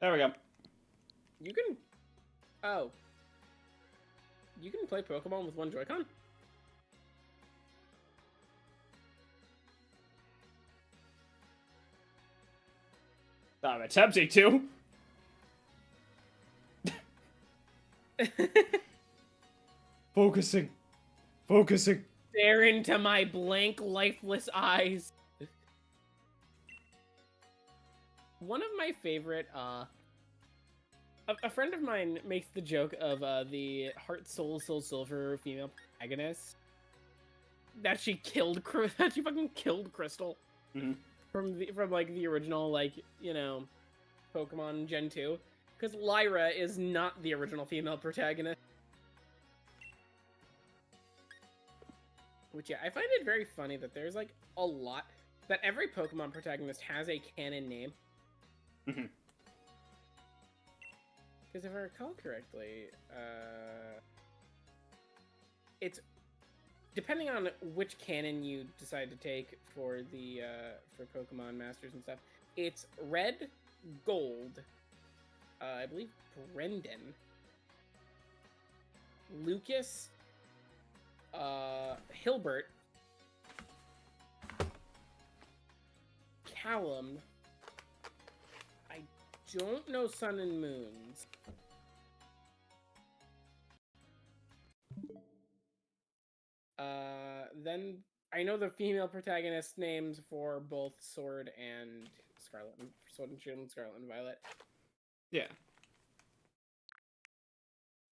There we go. You can... Oh. You can play Pokemon with one Joy-Con? I'm attempting to. Focusing. Focusing. Stare into my blank, lifeless eyes. One of my favorite, a friend of mine makes the joke of the Heart Soul Silver female protagonist that she killed, that she fucking killed Crystal from like the original, like, you know, Pokemon Gen 2, because Lyra is not the original female protagonist. Which, yeah, I find it very funny that there's like a lot, that every Pokemon protagonist has a canon name. Because if I recall correctly, it's depending on which canon you decide to take for the for Pokemon Masters and stuff. It's Red, Gold, I believe Brendan, Lucas, Hilbert, Callum. I don't know Sun and Moons. Then I know the female protagonist names for both Sword and Scarlet, Sword and Shield and Scarlet and Violet. Yeah.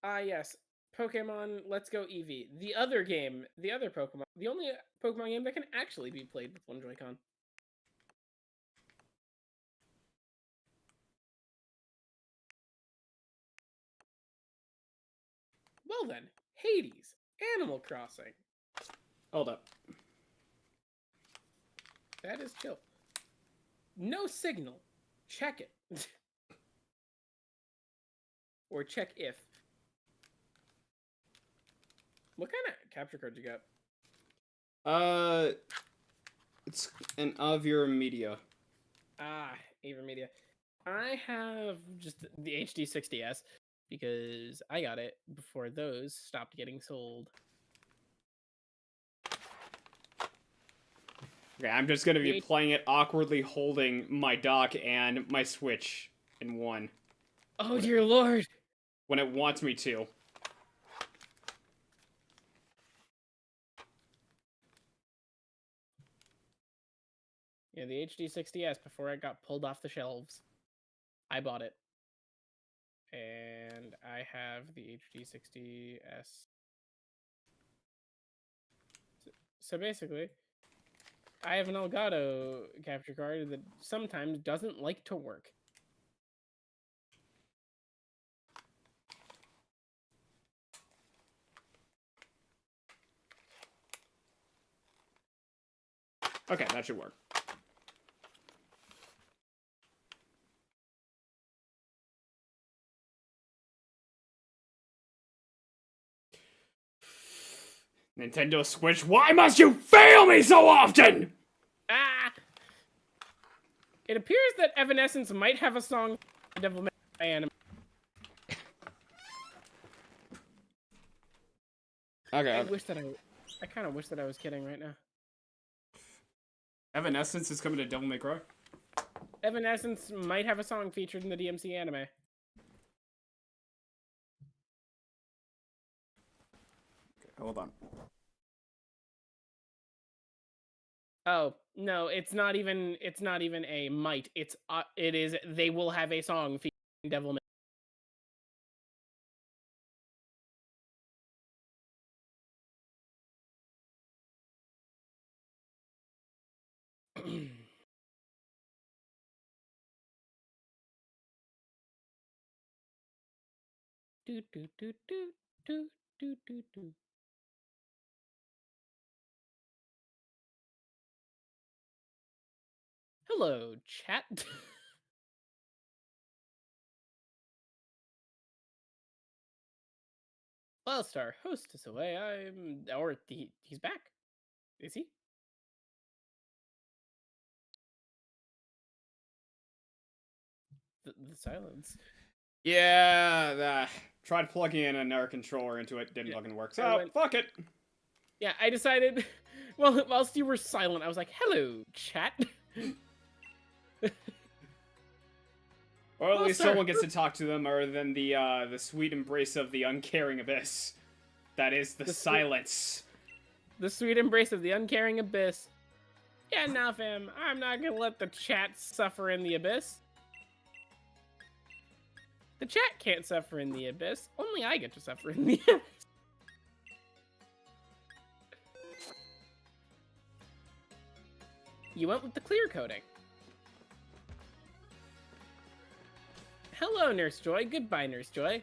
Yes. Pokemon Let's Go Eevee. The other game, the other Pokemon, the only Pokemon game that can actually be played with one Joy-Con. Well then, Hades, Animal Crossing. Hold up. That is chill. No signal. Check it. Or check if. What kind of capture card you got? It's an Avira Media. Ah, Avermedia. I have just the HD60S because I got it before those stopped getting sold. Okay, I'm just gonna be playing it awkwardly holding my dock and my Switch in one. Oh dear lord! When it wants me to. Yeah, the HD60S before it got pulled off the shelves. I bought it. And I have the HD60S So basically, I have an Elgato capture card that sometimes doesn't like to work. Okay, that should work. Nintendo Switch, why must you fail me so often? Ah! It appears that Evanescence might have a song Devil May Cry anime. Okay. I kind of wish that I was kidding right now. Evanescence is coming to Devil May Cry? Evanescence might have a song featured in the DMC anime. Okay, hold on. Oh, no, it's not even a might. It is they will have a song featuring Devil May. Do do do do do do do do. Hello, chat. Wildstar, host us away. He's back. Is he? The silence. Yeah, tried plugging in another controller into it, didn't fucking work. So, fuck it. Yeah, I decided, well, whilst you were silent, I was like, hello, chat. Or at least someone gets to talk to them, other than the sweet embrace of the uncaring abyss. That is the silence. The sweet embrace of the uncaring abyss. Yeah, nah, fam. I'm not gonna let the chat suffer in the abyss. The chat can't suffer in the abyss. Only I get to suffer in the abyss. You went with the clear coding. Hello, Nurse Joy. Goodbye, Nurse Joy.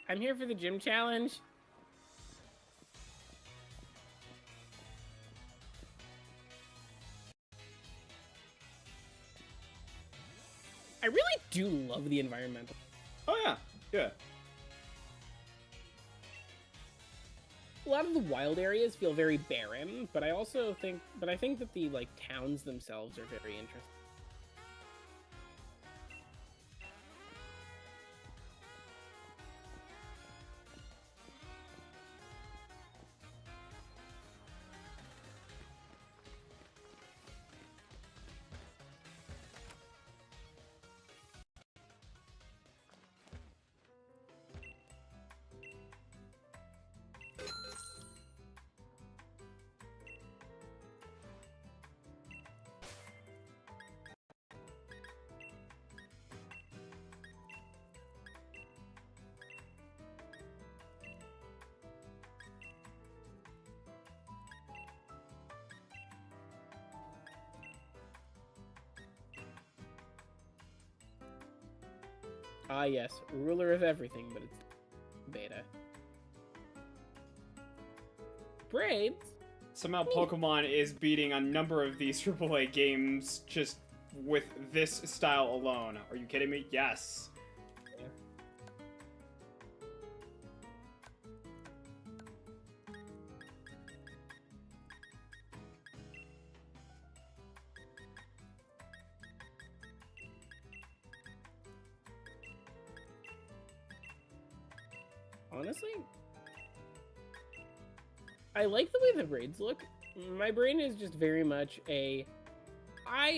I'm here for the gym challenge. I really do love the environmental. Oh yeah, yeah. A lot of the wild areas feel very barren, but I think that the like towns themselves are very interesting. Ah yes, ruler of everything, but it's beta. Braids? Somehow Pokemon is beating a number of these AAA games just with this style alone. Are you kidding me? Yes. Yeah. Honestly, I like the way the braids look. My brain is just very much I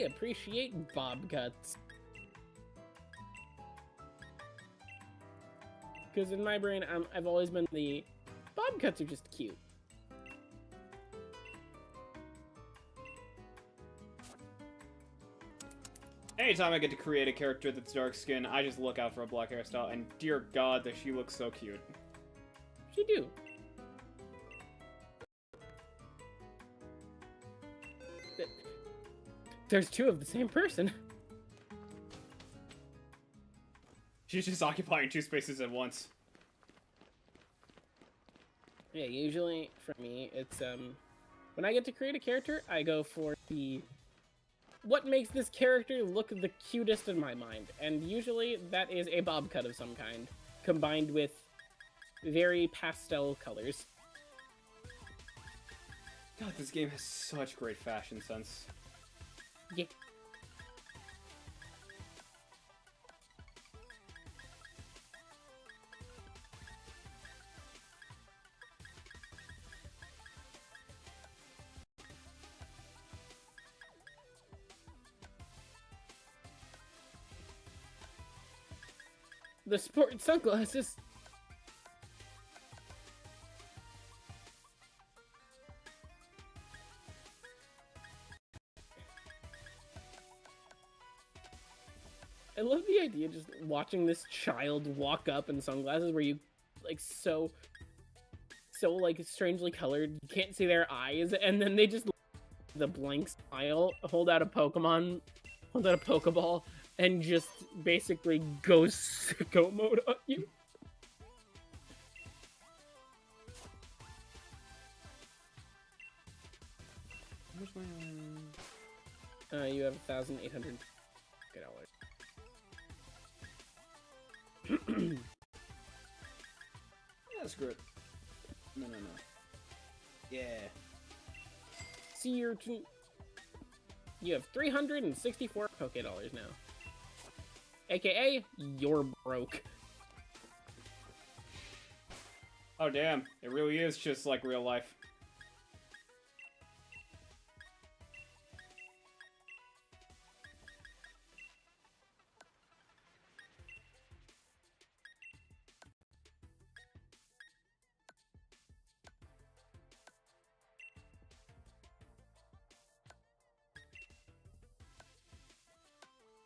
appreciate bob cuts. Because in my brain, I've always been the bob cuts are just cute. Anytime I get to create a character that's dark skin, I just look out for a black hairstyle, and dear God, that she looks so cute. She do. There's two of the same person. She's just occupying two spaces at once. Yeah, usually for me, it's when I get to create a character, I go for the what makes this character look the cutest in my mind, and usually that is a bob cut of some kind, combined with very pastel colors. God, this game has such great fashion sense. Yeah. The sport sunglasses. I love the idea just watching this child walk up in sunglasses where you like so like strangely colored, you can't see their eyes, and then they just the blank smile, hold out a Pokeball, and just basically go sicko mode on you. Where's my... You have $1,800. That's good. No. Yeah. See your you have 364 Poké Dollars now. AKA, you're broke. Oh damn, it really is just like real life.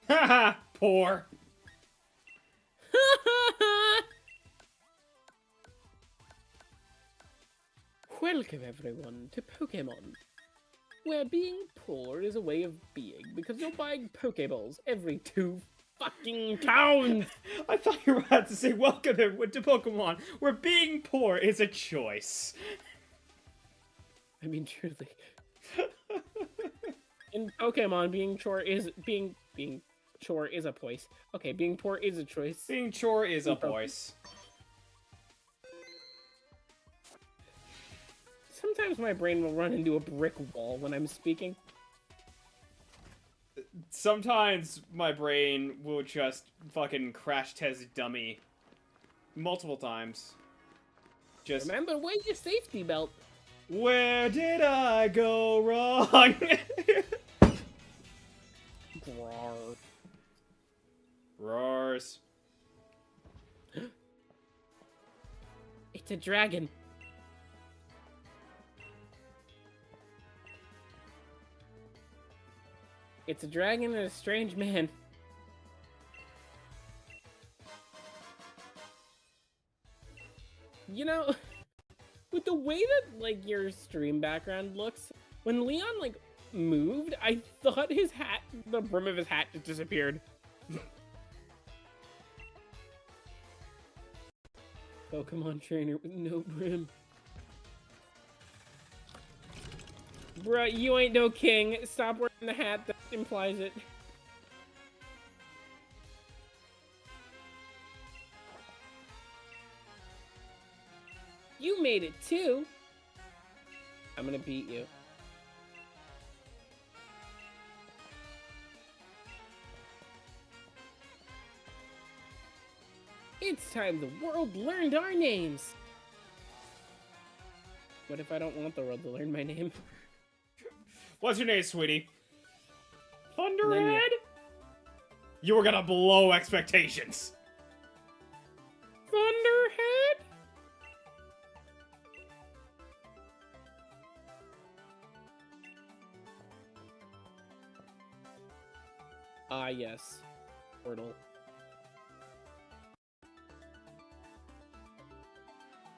Haha, poor. Welcome everyone to Pokemon, where being poor is a way of being because you're buying Pokeballs every 2 fucking towns. I thought you were about to say welcome everyone to Pokemon, where being poor is a choice. I mean, truly. In Pokemon, being chore is a choice. Okay, being poor is a choice. Being chore is a choice. Sometimes my brain will run into a brick wall when I'm speaking. Sometimes my brain will just fucking crash test dummy multiple times. Just remember, wear your safety belt. Where did I go wrong? Grar. Roars. It's a dragon. It's a dragon and a strange man. You know, with the way that, like, your stream background looks, when Leon, like, moved, I thought his hat, the brim of his hat just disappeared. Pokemon trainer with no brim. Bruh, you ain't no king. Stop wearing the hat that implies it. You made it too. I'm gonna beat you. It's time the world learned our names. What if I don't want the world to learn my name? What's your name, sweetie? Thunderhead? You were gonna blow expectations. Thunderhead? Ah, yes. Portal.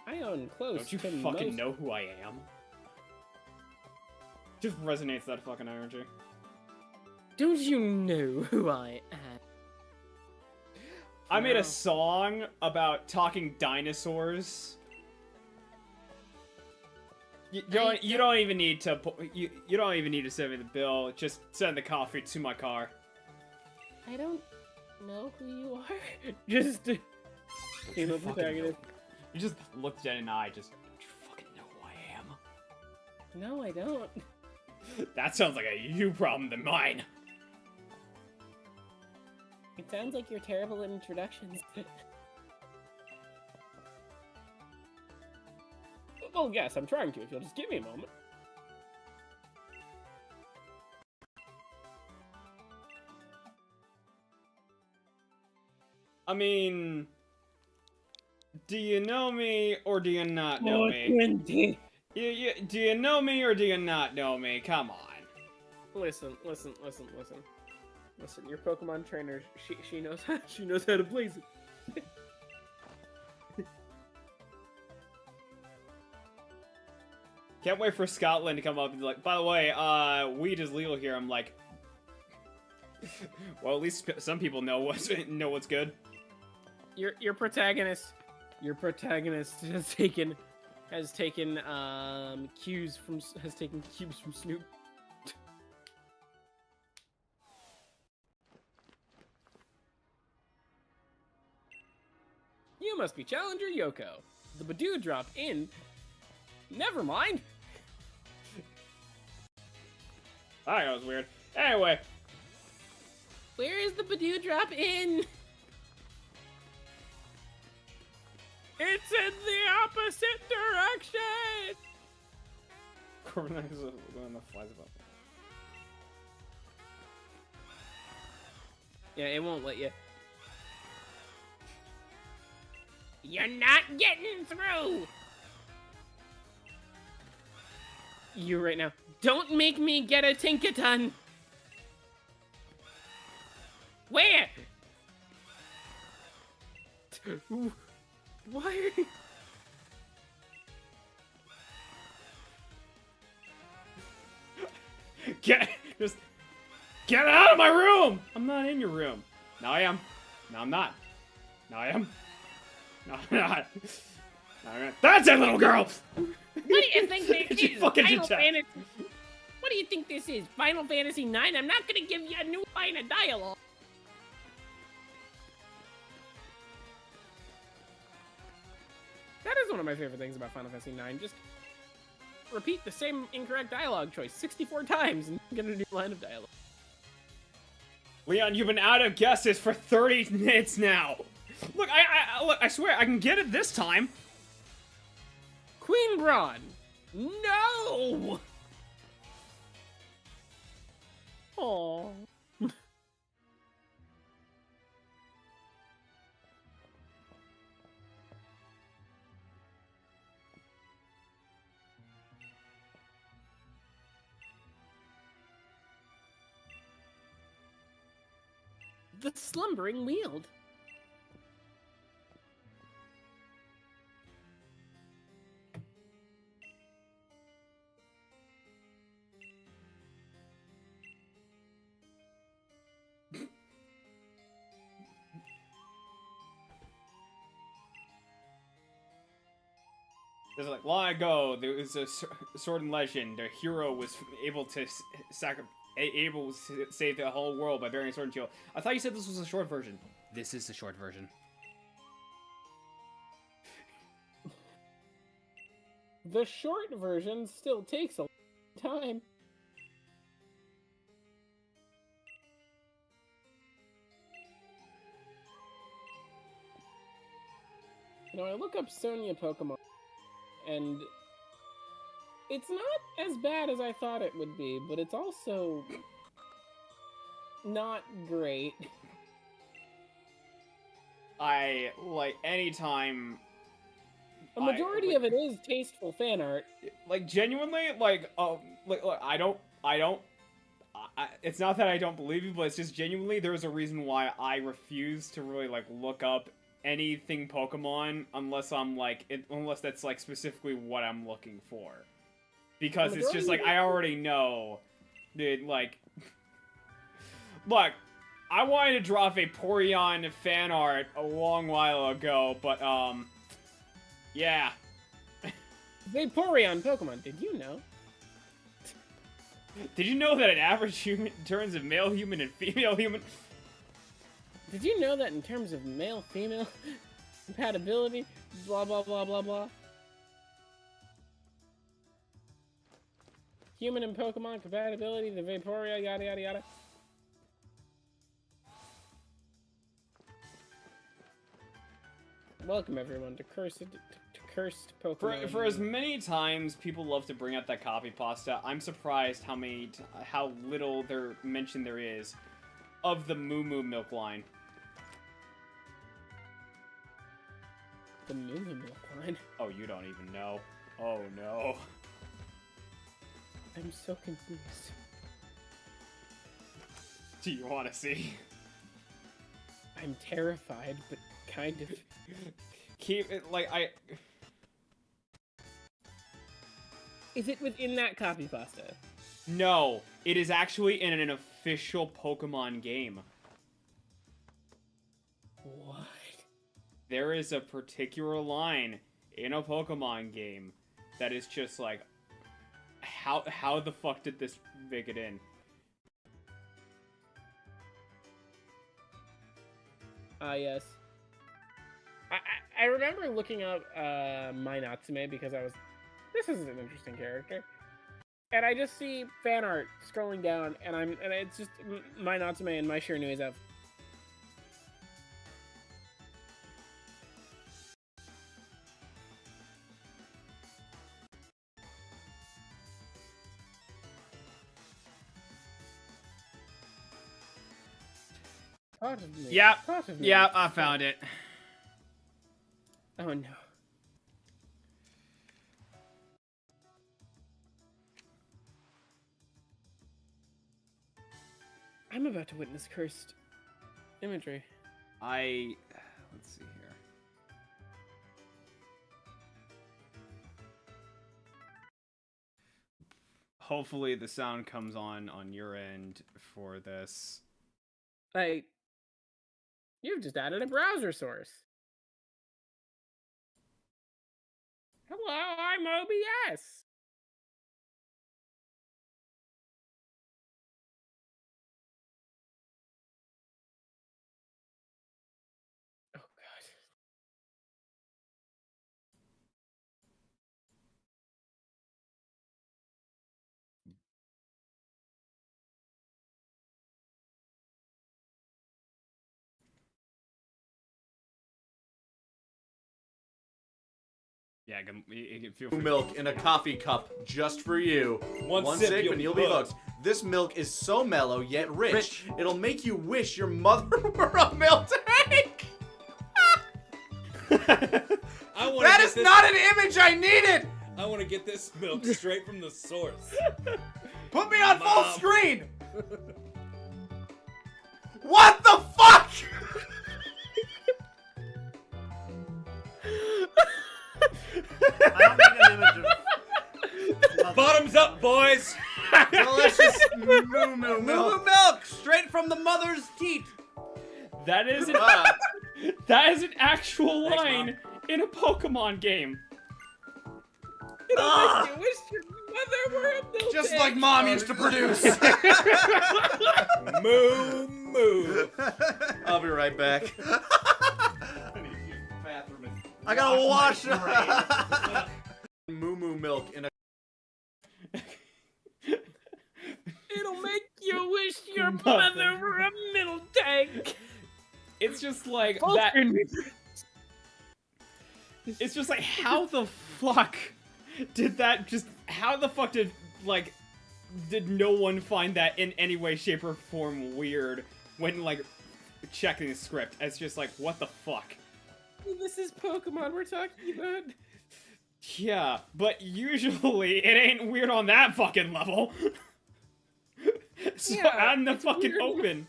I own close Don't you to fucking most... know who I am? Just resonates that fucking energy. Don't you know who I am? I made a song about talking dinosaurs. You don't even need to you don't even need to send me the bill. Just send the coffee to my car. I don't know who you are. Just female protagonist. You just looked Jen in the eye. Just don't you fucking know who I am? No, I don't. That sounds like a you problem than mine. It sounds like you're terrible at introductions. Well, yes, I'm trying to, if you'll just give me a moment. I mean, do you know me or do you not know me? 20. Do you know me or do you not know me? Come on. Listen. Listen, your Pokemon trainer, she knows how to blaze it. Can't wait for Scotland to come up and be like, by the way, weed is legal here. I'm like, well, at least some people know what's good. Your protagonist has taken cues from Snoop. You must be Challenger Yoko. The Badoo drop in. Never mind. I that was weird. Anyway. Where is the Badoo drop in? It's in the opposite direction! Corbin is going the flies about. Yeah, it won't let you. You're not getting through! You right now. Don't make me get a Tinkaton! Where? Why are you... Just get out of my room! I'm not in your room. Now I am. Now I'm not. Now I am. No, I'm not. No, I'm not. That's it, little girl! What do you think this is? Fucking Final Fantasy... What do you think this is? Final Fantasy 9? I'm not gonna give you a new line of dialogue. That is one of my favorite things about Final Fantasy 9. Just repeat the same incorrect dialogue choice 64 times and get a new line of dialogue. Leon, you've been out of guesses for 30 minutes now. Look, look, I swear, I can get it this time. Queen Braun. No! Aww. The slumbering Weald. There's like, long ago, there was a sword in legend. A hero was able to save the whole world by burying a sword in shield. I thought you said this was a short version. This is the short version. The short version still takes a long time. You know, I look up Sonya Pokemon, and it's not as bad as I thought it would be, but it's also not great. Anytime... A majority of it is tasteful fan art. Like, genuinely, like, look, I don't it's not that I don't believe you, but it's just genuinely there's a reason why I refuse to really like look up anything Pokemon unless I'm like unless that's like specifically what I'm looking for, because it's just like I already know that like look, I wanted to drop a Porygon fan art a long while ago, but yeah. Vaporeon Pokemon, did you know? Did you know that an average human, in terms of male human and female human... Did you know that in terms of male-female compatibility, blah blah blah blah blah? Human and Pokemon compatibility, the Vaporeon, yada yada yada. Welcome everyone to Cursed Pokemon. For as many times people love to bring up that copy pasta, I'm surprised how little mention there is of the Moo Moo milk line. The Moo Moo milk line? Oh, you don't even know. Oh no. I'm so confused. Do you want to see? I'm terrified, but kind of. Keep it like Is it within that copy pasta? No, it is actually in an official Pokemon game. What? There is a particular line in a Pokemon game that is just like, how the fuck did this make it in? Yes. I remember looking up My Natsume because this is an interesting character. And I just see fan art scrolling down and it's just My Natsume and My Shiranui Zev. Yeah, I found it. Oh no. I'm about to witness cursed imagery. Let's see here. Hopefully the sound comes on your end for this. You've just added a browser source. Hello, I'm OBS. Oh god. Yeah, feel free. Milk in a coffee cup just for you. One sip and you'll be hooked. This milk is so mellow yet rich. It'll make you wish your mother were a milk tank. That is not an image I needed. I want to get this milk straight from the source. Put me on full screen. What the fuck? I don't need an image of... Bottoms up, boys. Delicious moo moo milk straight from the mother's teat. That is an actual line in a Pokemon game. It'll make you wish your mother were a milk Just tank. like Mom used to produce. Moo moo. I'll be right back. I gotta wash. Moo moo milk in a... It'll make you wish your mother were a middle tank. It's just like that. It's just like, how the fuck did that just... How the fuck did no one find that in any way, shape, or form weird when, like, checking the script? It's just like, what the fuck? This is Pokemon we're talking about. Yeah, but usually it ain't weird on that fucking level. So Yeah, out in the it's fucking weird. open.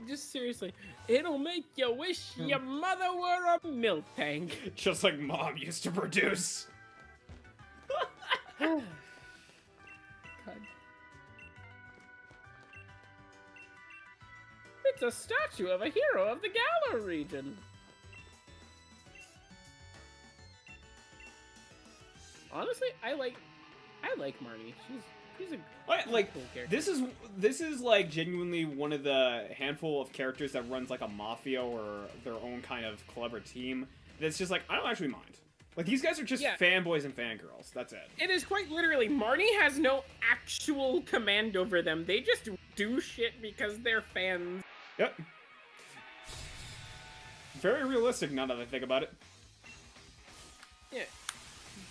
Just seriously, it'll make you wish your mother were a milk tank. Just like Mom used to produce. God. It's a statue of a hero of the Galar region. Honestly, I like Marnie. She's a Like, cool character. this is like genuinely one of the handful of characters that runs like a mafia or their own kind of club or team. That's just like, I don't actually mind. Like, these guys are just Yeah. fanboys and fangirls. That's it. It is quite literally, Marnie has no actual command over them. They just do shit because they're fans. Yep. Very realistic now that I think about it. Yeah.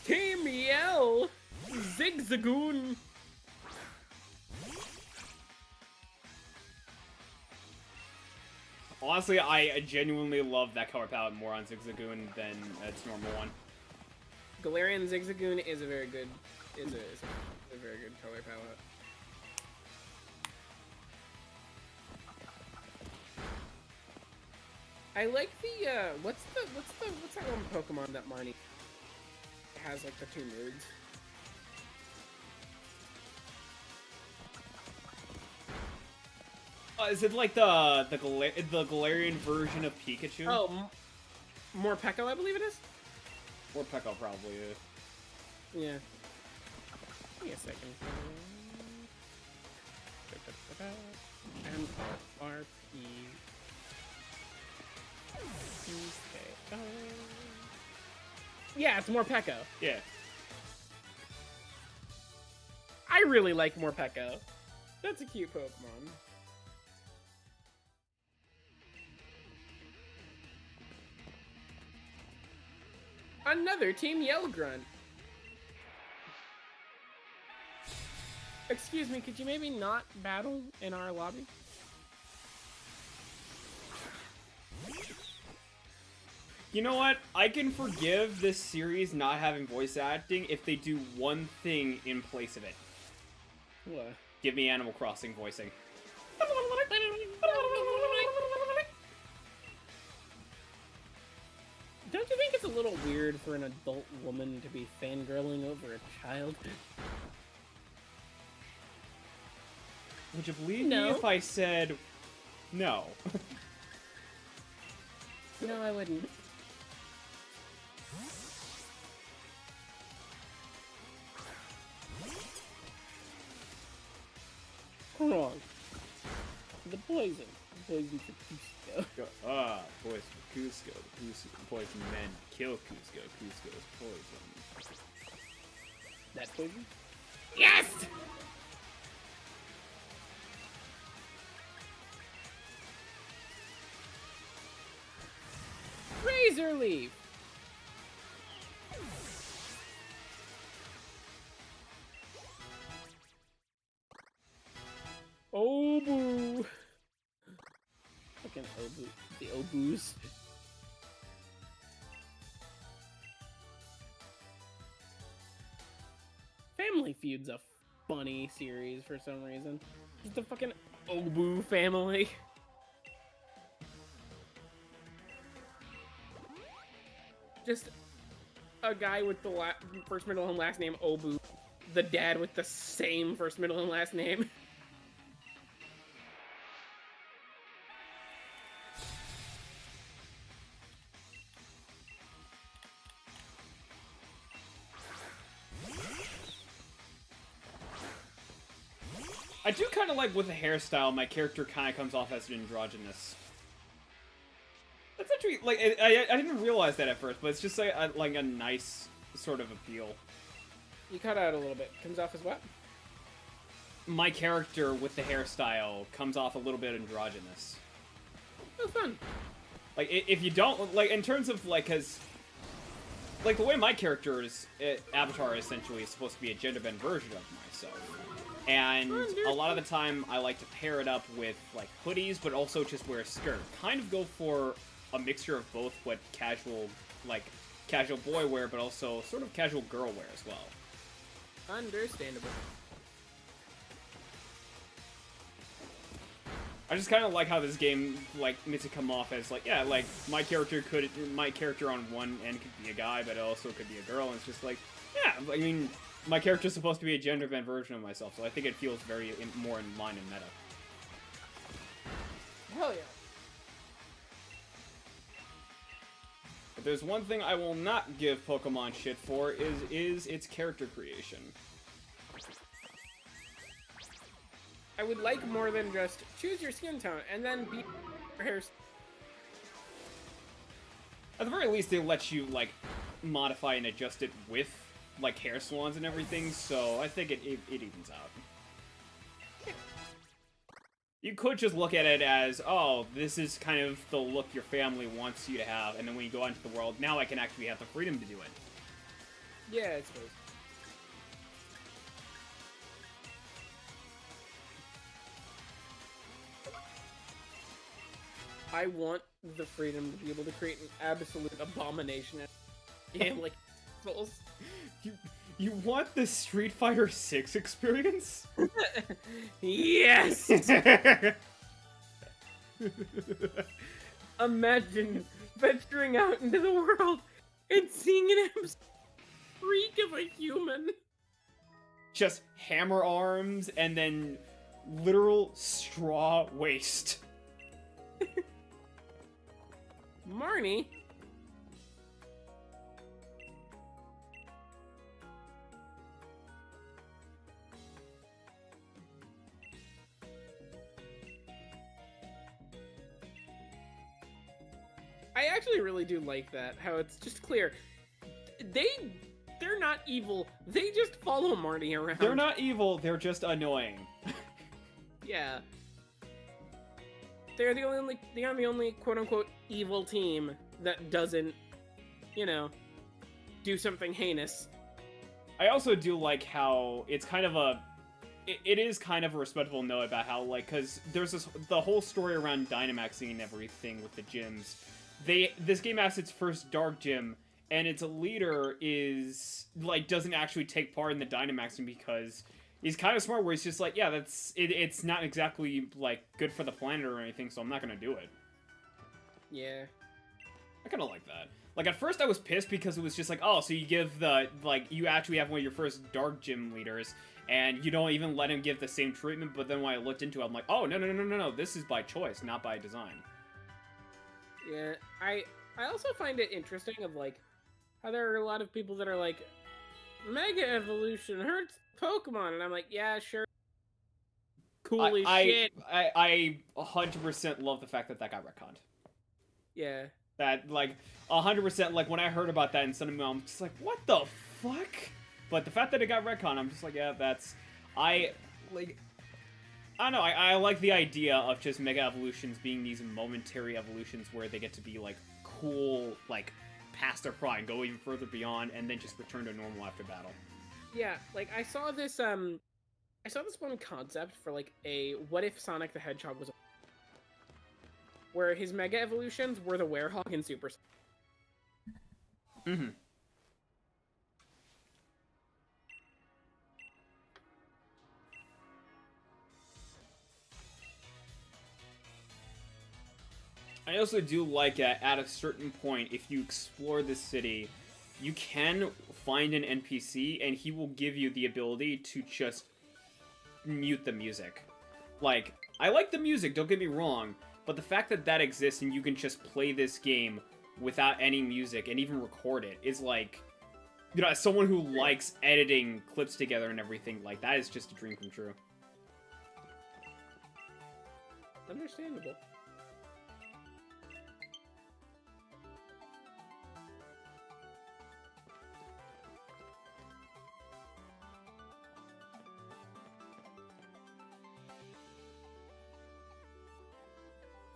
Team Yell! Zigzagoon! Honestly, I genuinely love that color palette more on Zigzagoon than its normal one. Galarian Zigzagoon is a very good, is a very good color palette. I like the what's that one Pokemon that Marnie has like the two moods? Is it like the Galarian version of Pikachu? Oh, Morpeko, I believe it is. Or Pekka probably is. Yeah. Give me a second. MRP. Yeah, it's Morpeko. Yeah. I really like Morpeko. That's a cute Pokemon. Another Team Yell Grunt. Excuse me, could you maybe not battle in our lobby? You know what? I can forgive this series not having voice acting if they do one thing in place of it. What? Give me Animal Crossing voicing. Don't you think it's a little weird for an adult woman to be fangirling over a child? Would you believe No. me if I said no? No, I wouldn't. Come on. The poison. The poison for Cusco. Poison Cusco. Poison men kill Cusco. Cusco's poison. That poison? Yes! Razor Leaf! Obu! Fucking Obu. The Obus. Family Feud's a funny series for some reason. Just the fucking Obu family. Just a guy with the first, middle, and last name Obu. The dad with the same first, middle, and last name. I do kind of like with the hairstyle, my character kind of comes off as androgynous. That's actually, like, I didn't realize that at first, but it's just like a nice sort of appeal. You cut out a little bit. Comes off as what? My character with the hairstyle comes off a little bit androgynous. Oh, fun. Like, if you don't, like, in terms of, like, cause, like, the way my character's avatar essentially is supposed to be a gender-bend version of myself. And a lot of the time, I like to pair it up with, like, hoodies, but also just wear a skirt. Kind of go for a mixture of both what casual boy wear, but also sort of casual girl wear as well. Understandable. I just kind of like how this game like makes it come off as like, yeah, like my character on one end could be a guy, but it also could be a girl, and it's just like, yeah, I mean, my character's supposed to be a gender bent version of myself, so I think it feels very more in line in meta. Hell yeah. But there's one thing I will not give Pokemon shit for is its character creation. I would like more than just choose your skin tone and then be your hair. At the very least, they let you like modify and adjust it with like hair salons and everything, so I think it evens out. You could just look at it as, oh, this is kind of the look your family wants you to have, and then when you go out into the world, now I can actually have the freedom to do it. Yeah, I suppose. I want the freedom to be able to create an absolute abomination in a game like Souls. You want the Street Fighter 6 experience? Yes! Imagine venturing out into the world and seeing an absolute freak of a human. Just hammer arms and then literal straw waist. Marnie? I actually really do like that, how it's just clear. They're not evil, they just follow Marnie around. They're not evil, they're just annoying. Yeah. They're the only quote-unquote evil team that doesn't, you know, do something heinous. I also do like how it's kind of a... It is kind of a respectable note about how, like, because there's the whole story around Dynamaxing and everything with the gyms. This game has its first Dark Gym, and its leader is, like, doesn't actually take part in the Dynamaxing because he's kind of smart, where he's just like, yeah, it's not exactly, like, good for the planet or anything, so I'm not gonna do it. Yeah. I kind of like that. Like, at first I was pissed because it was just like, oh, so you give you actually have one of your first Dark Gym leaders, and you don't even let him give the same treatment, but then when I looked into it, I'm like, oh, no, this is by choice, not by design. Yeah, I also find it interesting of, like, how there are a lot of people that are like, Mega Evolution hurts Pokemon, and I'm like, yeah, sure. Cool as shit. I 100% love the fact that got retconned. Yeah. That, like, 100%, like, when I heard about that in Sun, I'm just like, what the fuck? But the fact that it got retconned, I'm just like, yeah, that's... I don't know, I like the idea of just Mega Evolutions being these momentary evolutions where they get to be, like, cool, like, past their prime, go even further beyond, and then just return to normal after battle. Yeah, like, I saw this one concept for, like, a what if Sonic the Hedgehog was where his Mega Evolutions were the Werehog and Super Mm-hmm. I also do like at a certain point, if you explore the city, you can find an NPC and he will give you the ability to just mute the music. Like, I like the music, don't get me wrong, but the fact that that exists and you can just play this game without any music and even record it is like, you know, as someone who likes editing clips together and everything, like, that is just a dream come true. Understandable.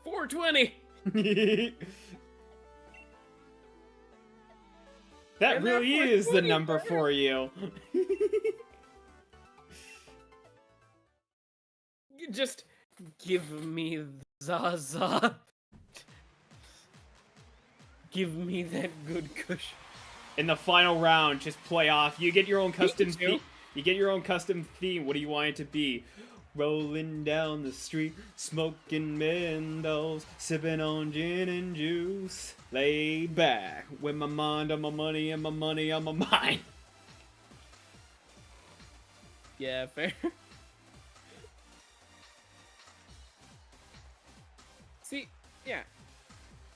$420. That And really that is the 420 number for you. Just give me Zaza. Give me that good cushion. In the final round, just play off. You get your own custom Pikachu. You get your own custom theme. What do you want it to be? Rolling down the street, smoking Mentos, sipping on gin and juice, laid back with my mind on my money and my money on my mind. Yeah, fair. See, yeah.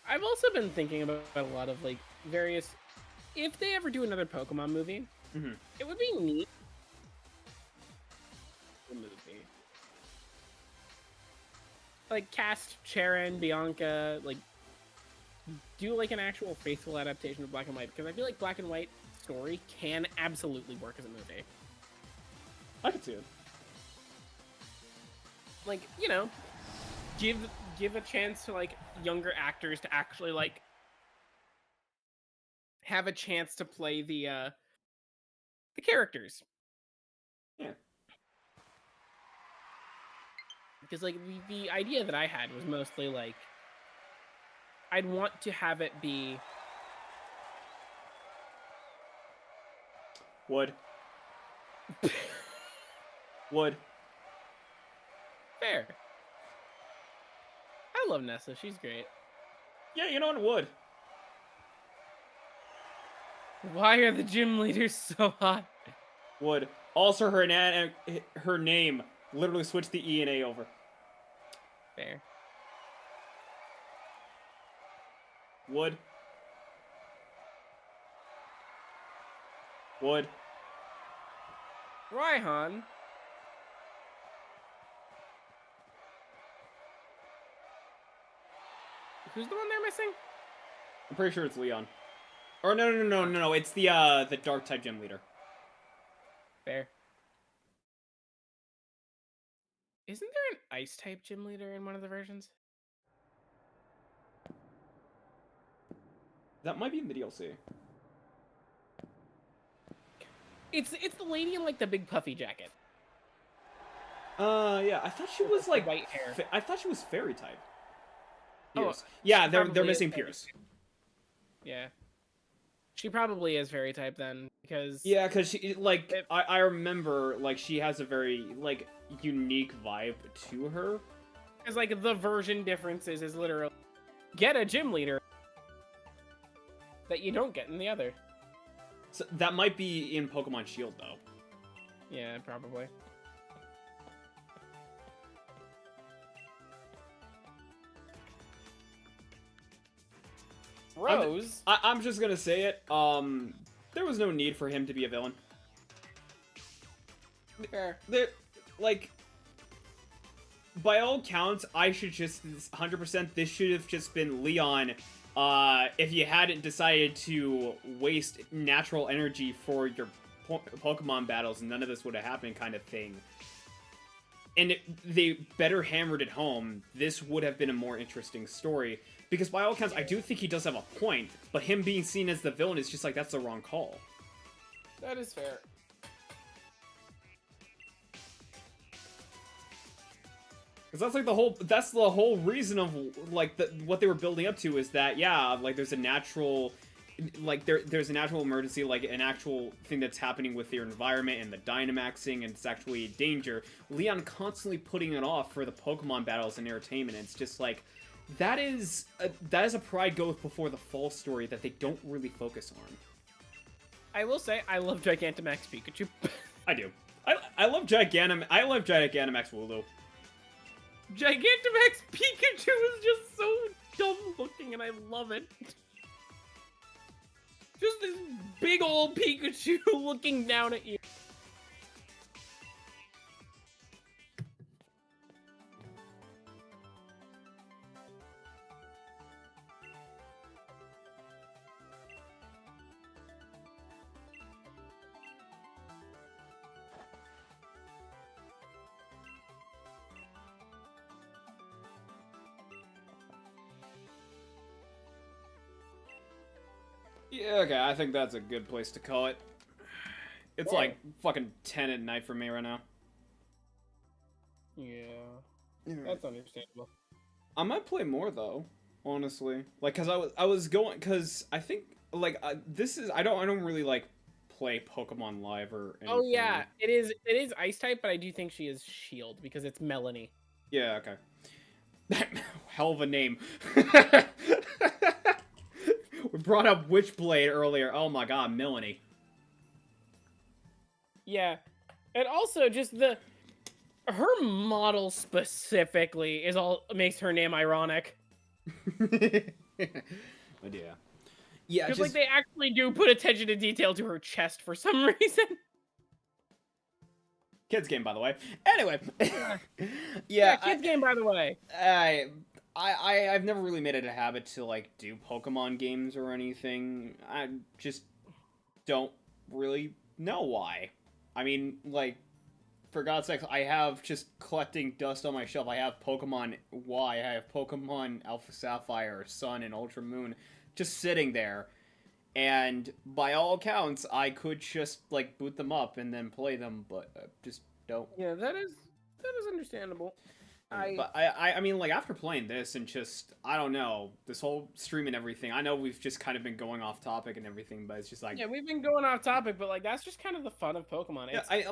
I've also been thinking about a lot of, like, various... If they ever do another Pokemon movie, it would be neat. Like, cast Sharon, Bianca, like, do, like, an actual faithful adaptation of Black and White, because I feel like Black and White story can absolutely work as a movie. I could see it. Like, you know, give a chance to, like, younger actors to actually, like, have a chance to play the characters. Yeah. Because, like, the idea that I had was mostly, like, I'd want to have it be... Would. Would. Fair. I love Nessa. She's great. Yeah, you know what? Would. Why are the gym leaders so hot? Would. Also, her name literally switched the E and A over. Fair. Would. Would. Raihan. Who's the one they're missing? I'm pretty sure it's Leon. Or no. It's the dark type gym leader. Fair. Isn't there an ice type gym leader in one of the versions? That might be in the DLC. It's the lady in, like, the big puffy jacket. Yeah, I thought she was like white hair. I thought she was fairy type. Oh, Pierce. Yeah, they're probably missing is Pierce. Yeah. She probably is fairy type then, because... Yeah, because she, like, I remember, like, she has a very, like, unique vibe to her. Because, like, the version differences is literally get a gym leader that you don't get in the other. So that might be in Pokemon Shield, though. Yeah, probably. Rose? I'm just gonna say it, there was no need for him to be a villain. Fair. Like, by all counts, I should just 100%. This should have just been Leon. If you hadn't decided to waste natural energy for your Pokemon battles, none of this would have happened, kind of thing. And they better hammered it home. This would have been a more interesting story. Because by all accounts, I do think he does have a point. But him being seen as the villain is just like, that's the wrong call. That is fair. Because that's like that's the whole reason of, like, what they were building up to is that, yeah, like, there's a natural, like, there's a natural emergency, like, an actual thing that's happening with your environment and the Dynamaxing, and it's actually a danger. Leon constantly putting it off for the Pokemon battles and entertainment, and it's just like, that is a pride goeth before the fall story that they don't really focus on. I will say, I love Gigantamax Pikachu. I do. I love Gigantamax Wooloo. Gigantamax Pikachu is just so dumb looking, and I love it. Just this big old Pikachu looking down at you. Yeah, okay, I think that's a good place to call it. It's like fucking 10 at night for me right now. Yeah. That's understandable. I might play more though, honestly. Like, cause I was going, cause I think like this is I don't really like play Pokemon Live or anything. Oh yeah, it is Ice type, but I do think she is Shield because it's Melanie. Yeah, okay. Hell of a name. We brought up Witchblade earlier. Oh my god, Melanie. Yeah, and also just her model specifically is all makes her name ironic. But yeah. Yeah, Because just... like they actually do put attention to detail to her chest for some reason. Kids game, by the way. Anyway. Yeah, kids game, by the way. I've never really made it a habit to, like, do Pokemon games or anything. I just don't really know why. I mean, like, for God's sakes, I have just collecting dust on my shelf. I have Pokemon Y, I have Pokemon Alpha Sapphire, Sun, and Ultra Moon just sitting there. And by all accounts, I could just, like, boot them up and then play them, but just don't. Yeah, that is understandable. But I mean, like, after playing this and just, I don't know, this whole stream and everything, I know we've just kind of been going off topic and everything, but it's just like... Yeah, we've been going off topic, but, like, that's just kind of the fun of Pokemon. Yeah, I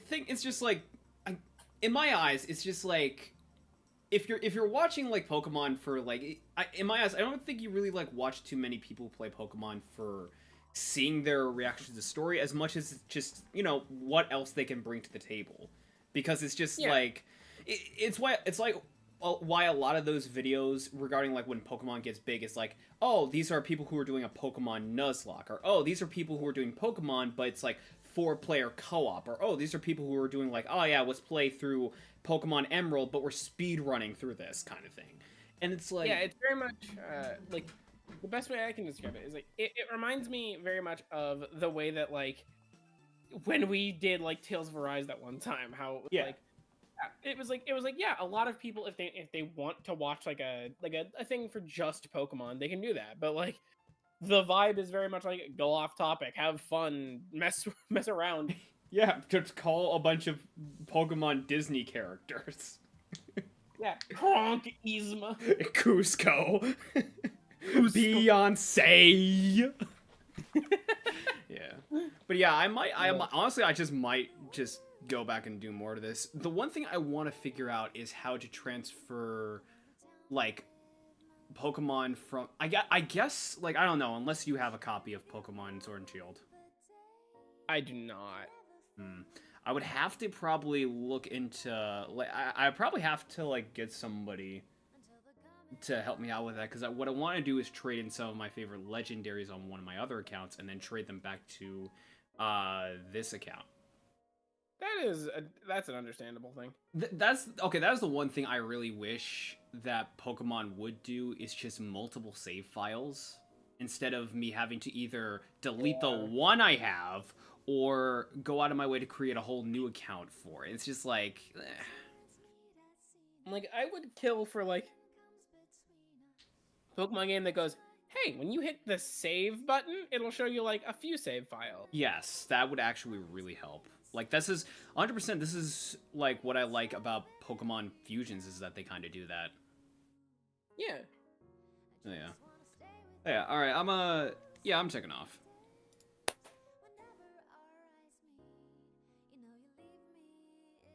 think it's just, like, in my eyes, it's just, like, if you're watching, like, Pokemon for, like, in my eyes, I don't think you really, like, watch too many people play Pokemon for seeing their reaction to the story as much as just, you know, what else they can bring to the table. Because it's just, like... It's why a lot of those videos regarding like when Pokemon gets big is like, oh, these are people who are doing a Pokemon Nuzlocke, or oh, these are people who are doing Pokemon, but it's like 4-player co-op, or oh, these are people who are doing like, oh yeah, let's play through Pokemon Emerald, but we're speed running through this kind of thing. And it's like, yeah, it's very much like the best way I can describe it is like it reminds me very much of the way that like when we did like Tales of Arise that one time, how like it was like yeah, a lot of people if they want to watch like a thing for just Pokemon, they can do that. But like the vibe is very much like go off topic, have fun, mess around. Yeah, just call a bunch of Pokemon Disney characters. Yeah, Kronk, Yzma, Cusco, Beyonce. Yeah, but yeah, honestly, I just might just go back and do more to this. The one thing I want to figure out is how to transfer, like, Pokemon from... I guess, like, I don't know, unless you have a copy of Pokemon Sword and Shield. I do not. I would have to probably look into... Like, I probably have to, like, get somebody to help me out with that, because what I want to do is trade in some of my favorite legendaries on one of my other accounts, and then trade them back to this account. That's an understandable thing. That's the one thing I really wish that Pokemon would do is just multiple save files instead of me having to either delete the one I have or go out of my way to create a whole new account for it. It's just like, like I would kill for like Pokemon game that goes, hey, when you hit the save button, it'll show you like a few save files. Yes, that would actually really help. Like, this is 100%. This is like what I like about Pokemon Fusions is that they kind of do that. Yeah. Oh, yeah. Yeah. All right. I'm checking off.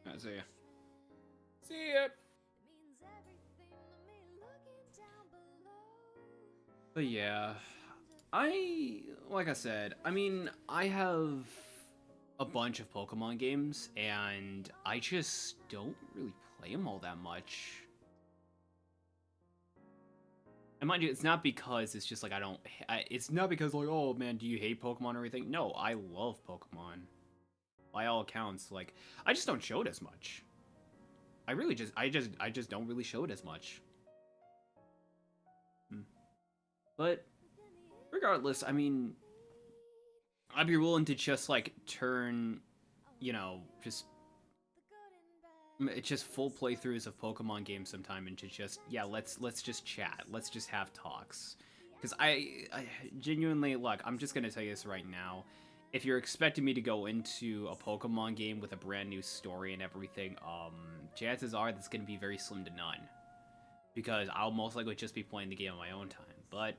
All right, see ya. See ya. But yeah, like I said, I mean, I have a bunch of Pokemon games, and I just don't really play them all that much. And mind you, it's not because it's just like it's not because like, oh man, do you hate Pokemon or anything? No, I love Pokemon. By all accounts, like, I just don't show it as much. I just don't really show it as much. But regardless, I mean, I'd be willing to just like turn, you know, just full playthroughs of Pokemon games sometime into just, yeah, let's just chat, let's just have talks. Because I genuinely, look, I'm just gonna tell you this right now. If you're expecting me to go into a Pokemon game with a brand new story and everything, chances are that's gonna be very slim to none. Because I'll most likely just be playing the game on my own time. But,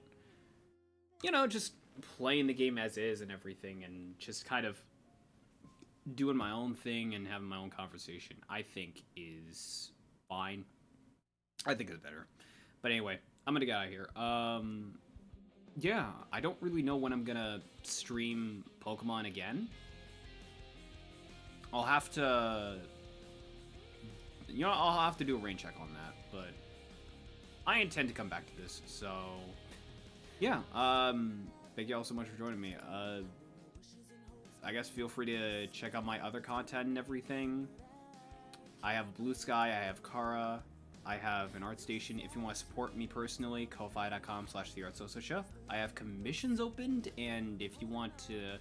you know, just playing the game as is and everything, and just kind of doing my own thing and having my own conversation, I think is fine. I think it's better. But anyway, I'm gonna get out of here. Yeah, I don't really know when I'm gonna stream Pokemon again. I'll have to... You know, I'll have to do a rain check on that, but I intend to come back to this, so... Yeah, thank you all so much for joining me. I guess feel free to check out my other content and everything. I have Blue Sky, I have Cara, I have an Artstation. If you want to support me personally, ko-fi.com/theartsocialshow. I have commissions opened, and if you want to,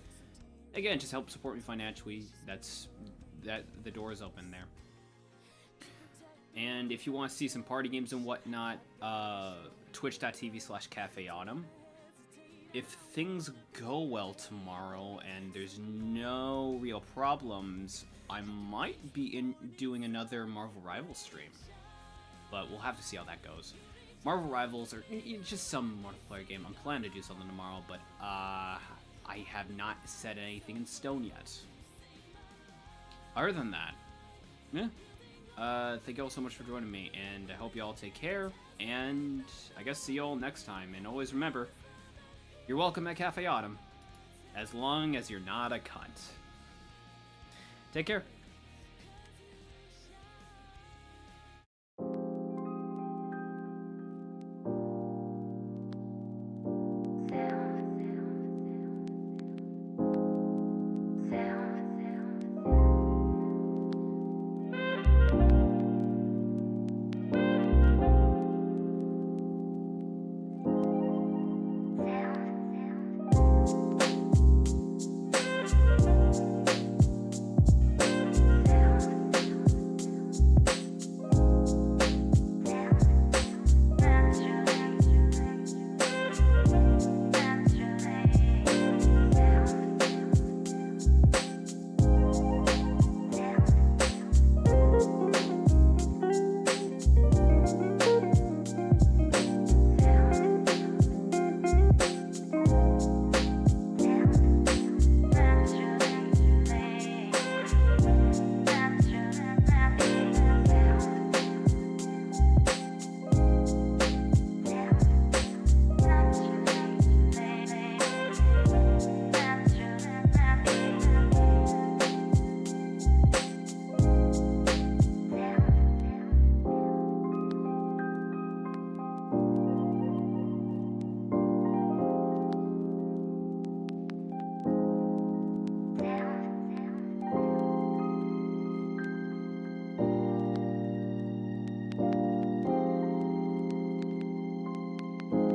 again, just help support me financially, the door is open there. And if you want to see some party games and whatnot, twitch.tv/cafeautumn. If things go well tomorrow and there's no real problems, I might be doing another Marvel Rivals stream. But we'll have to see how that goes. Marvel Rivals are just some multiplayer game. I'm planning to do something tomorrow, but I have not set anything in stone yet. Other than that, yeah. Thank you all so much for joining me, and I hope you all take care, and I guess see you all next time. And always remember, you're welcome at Cafe Autumn, as long as you're not a cunt. Take care.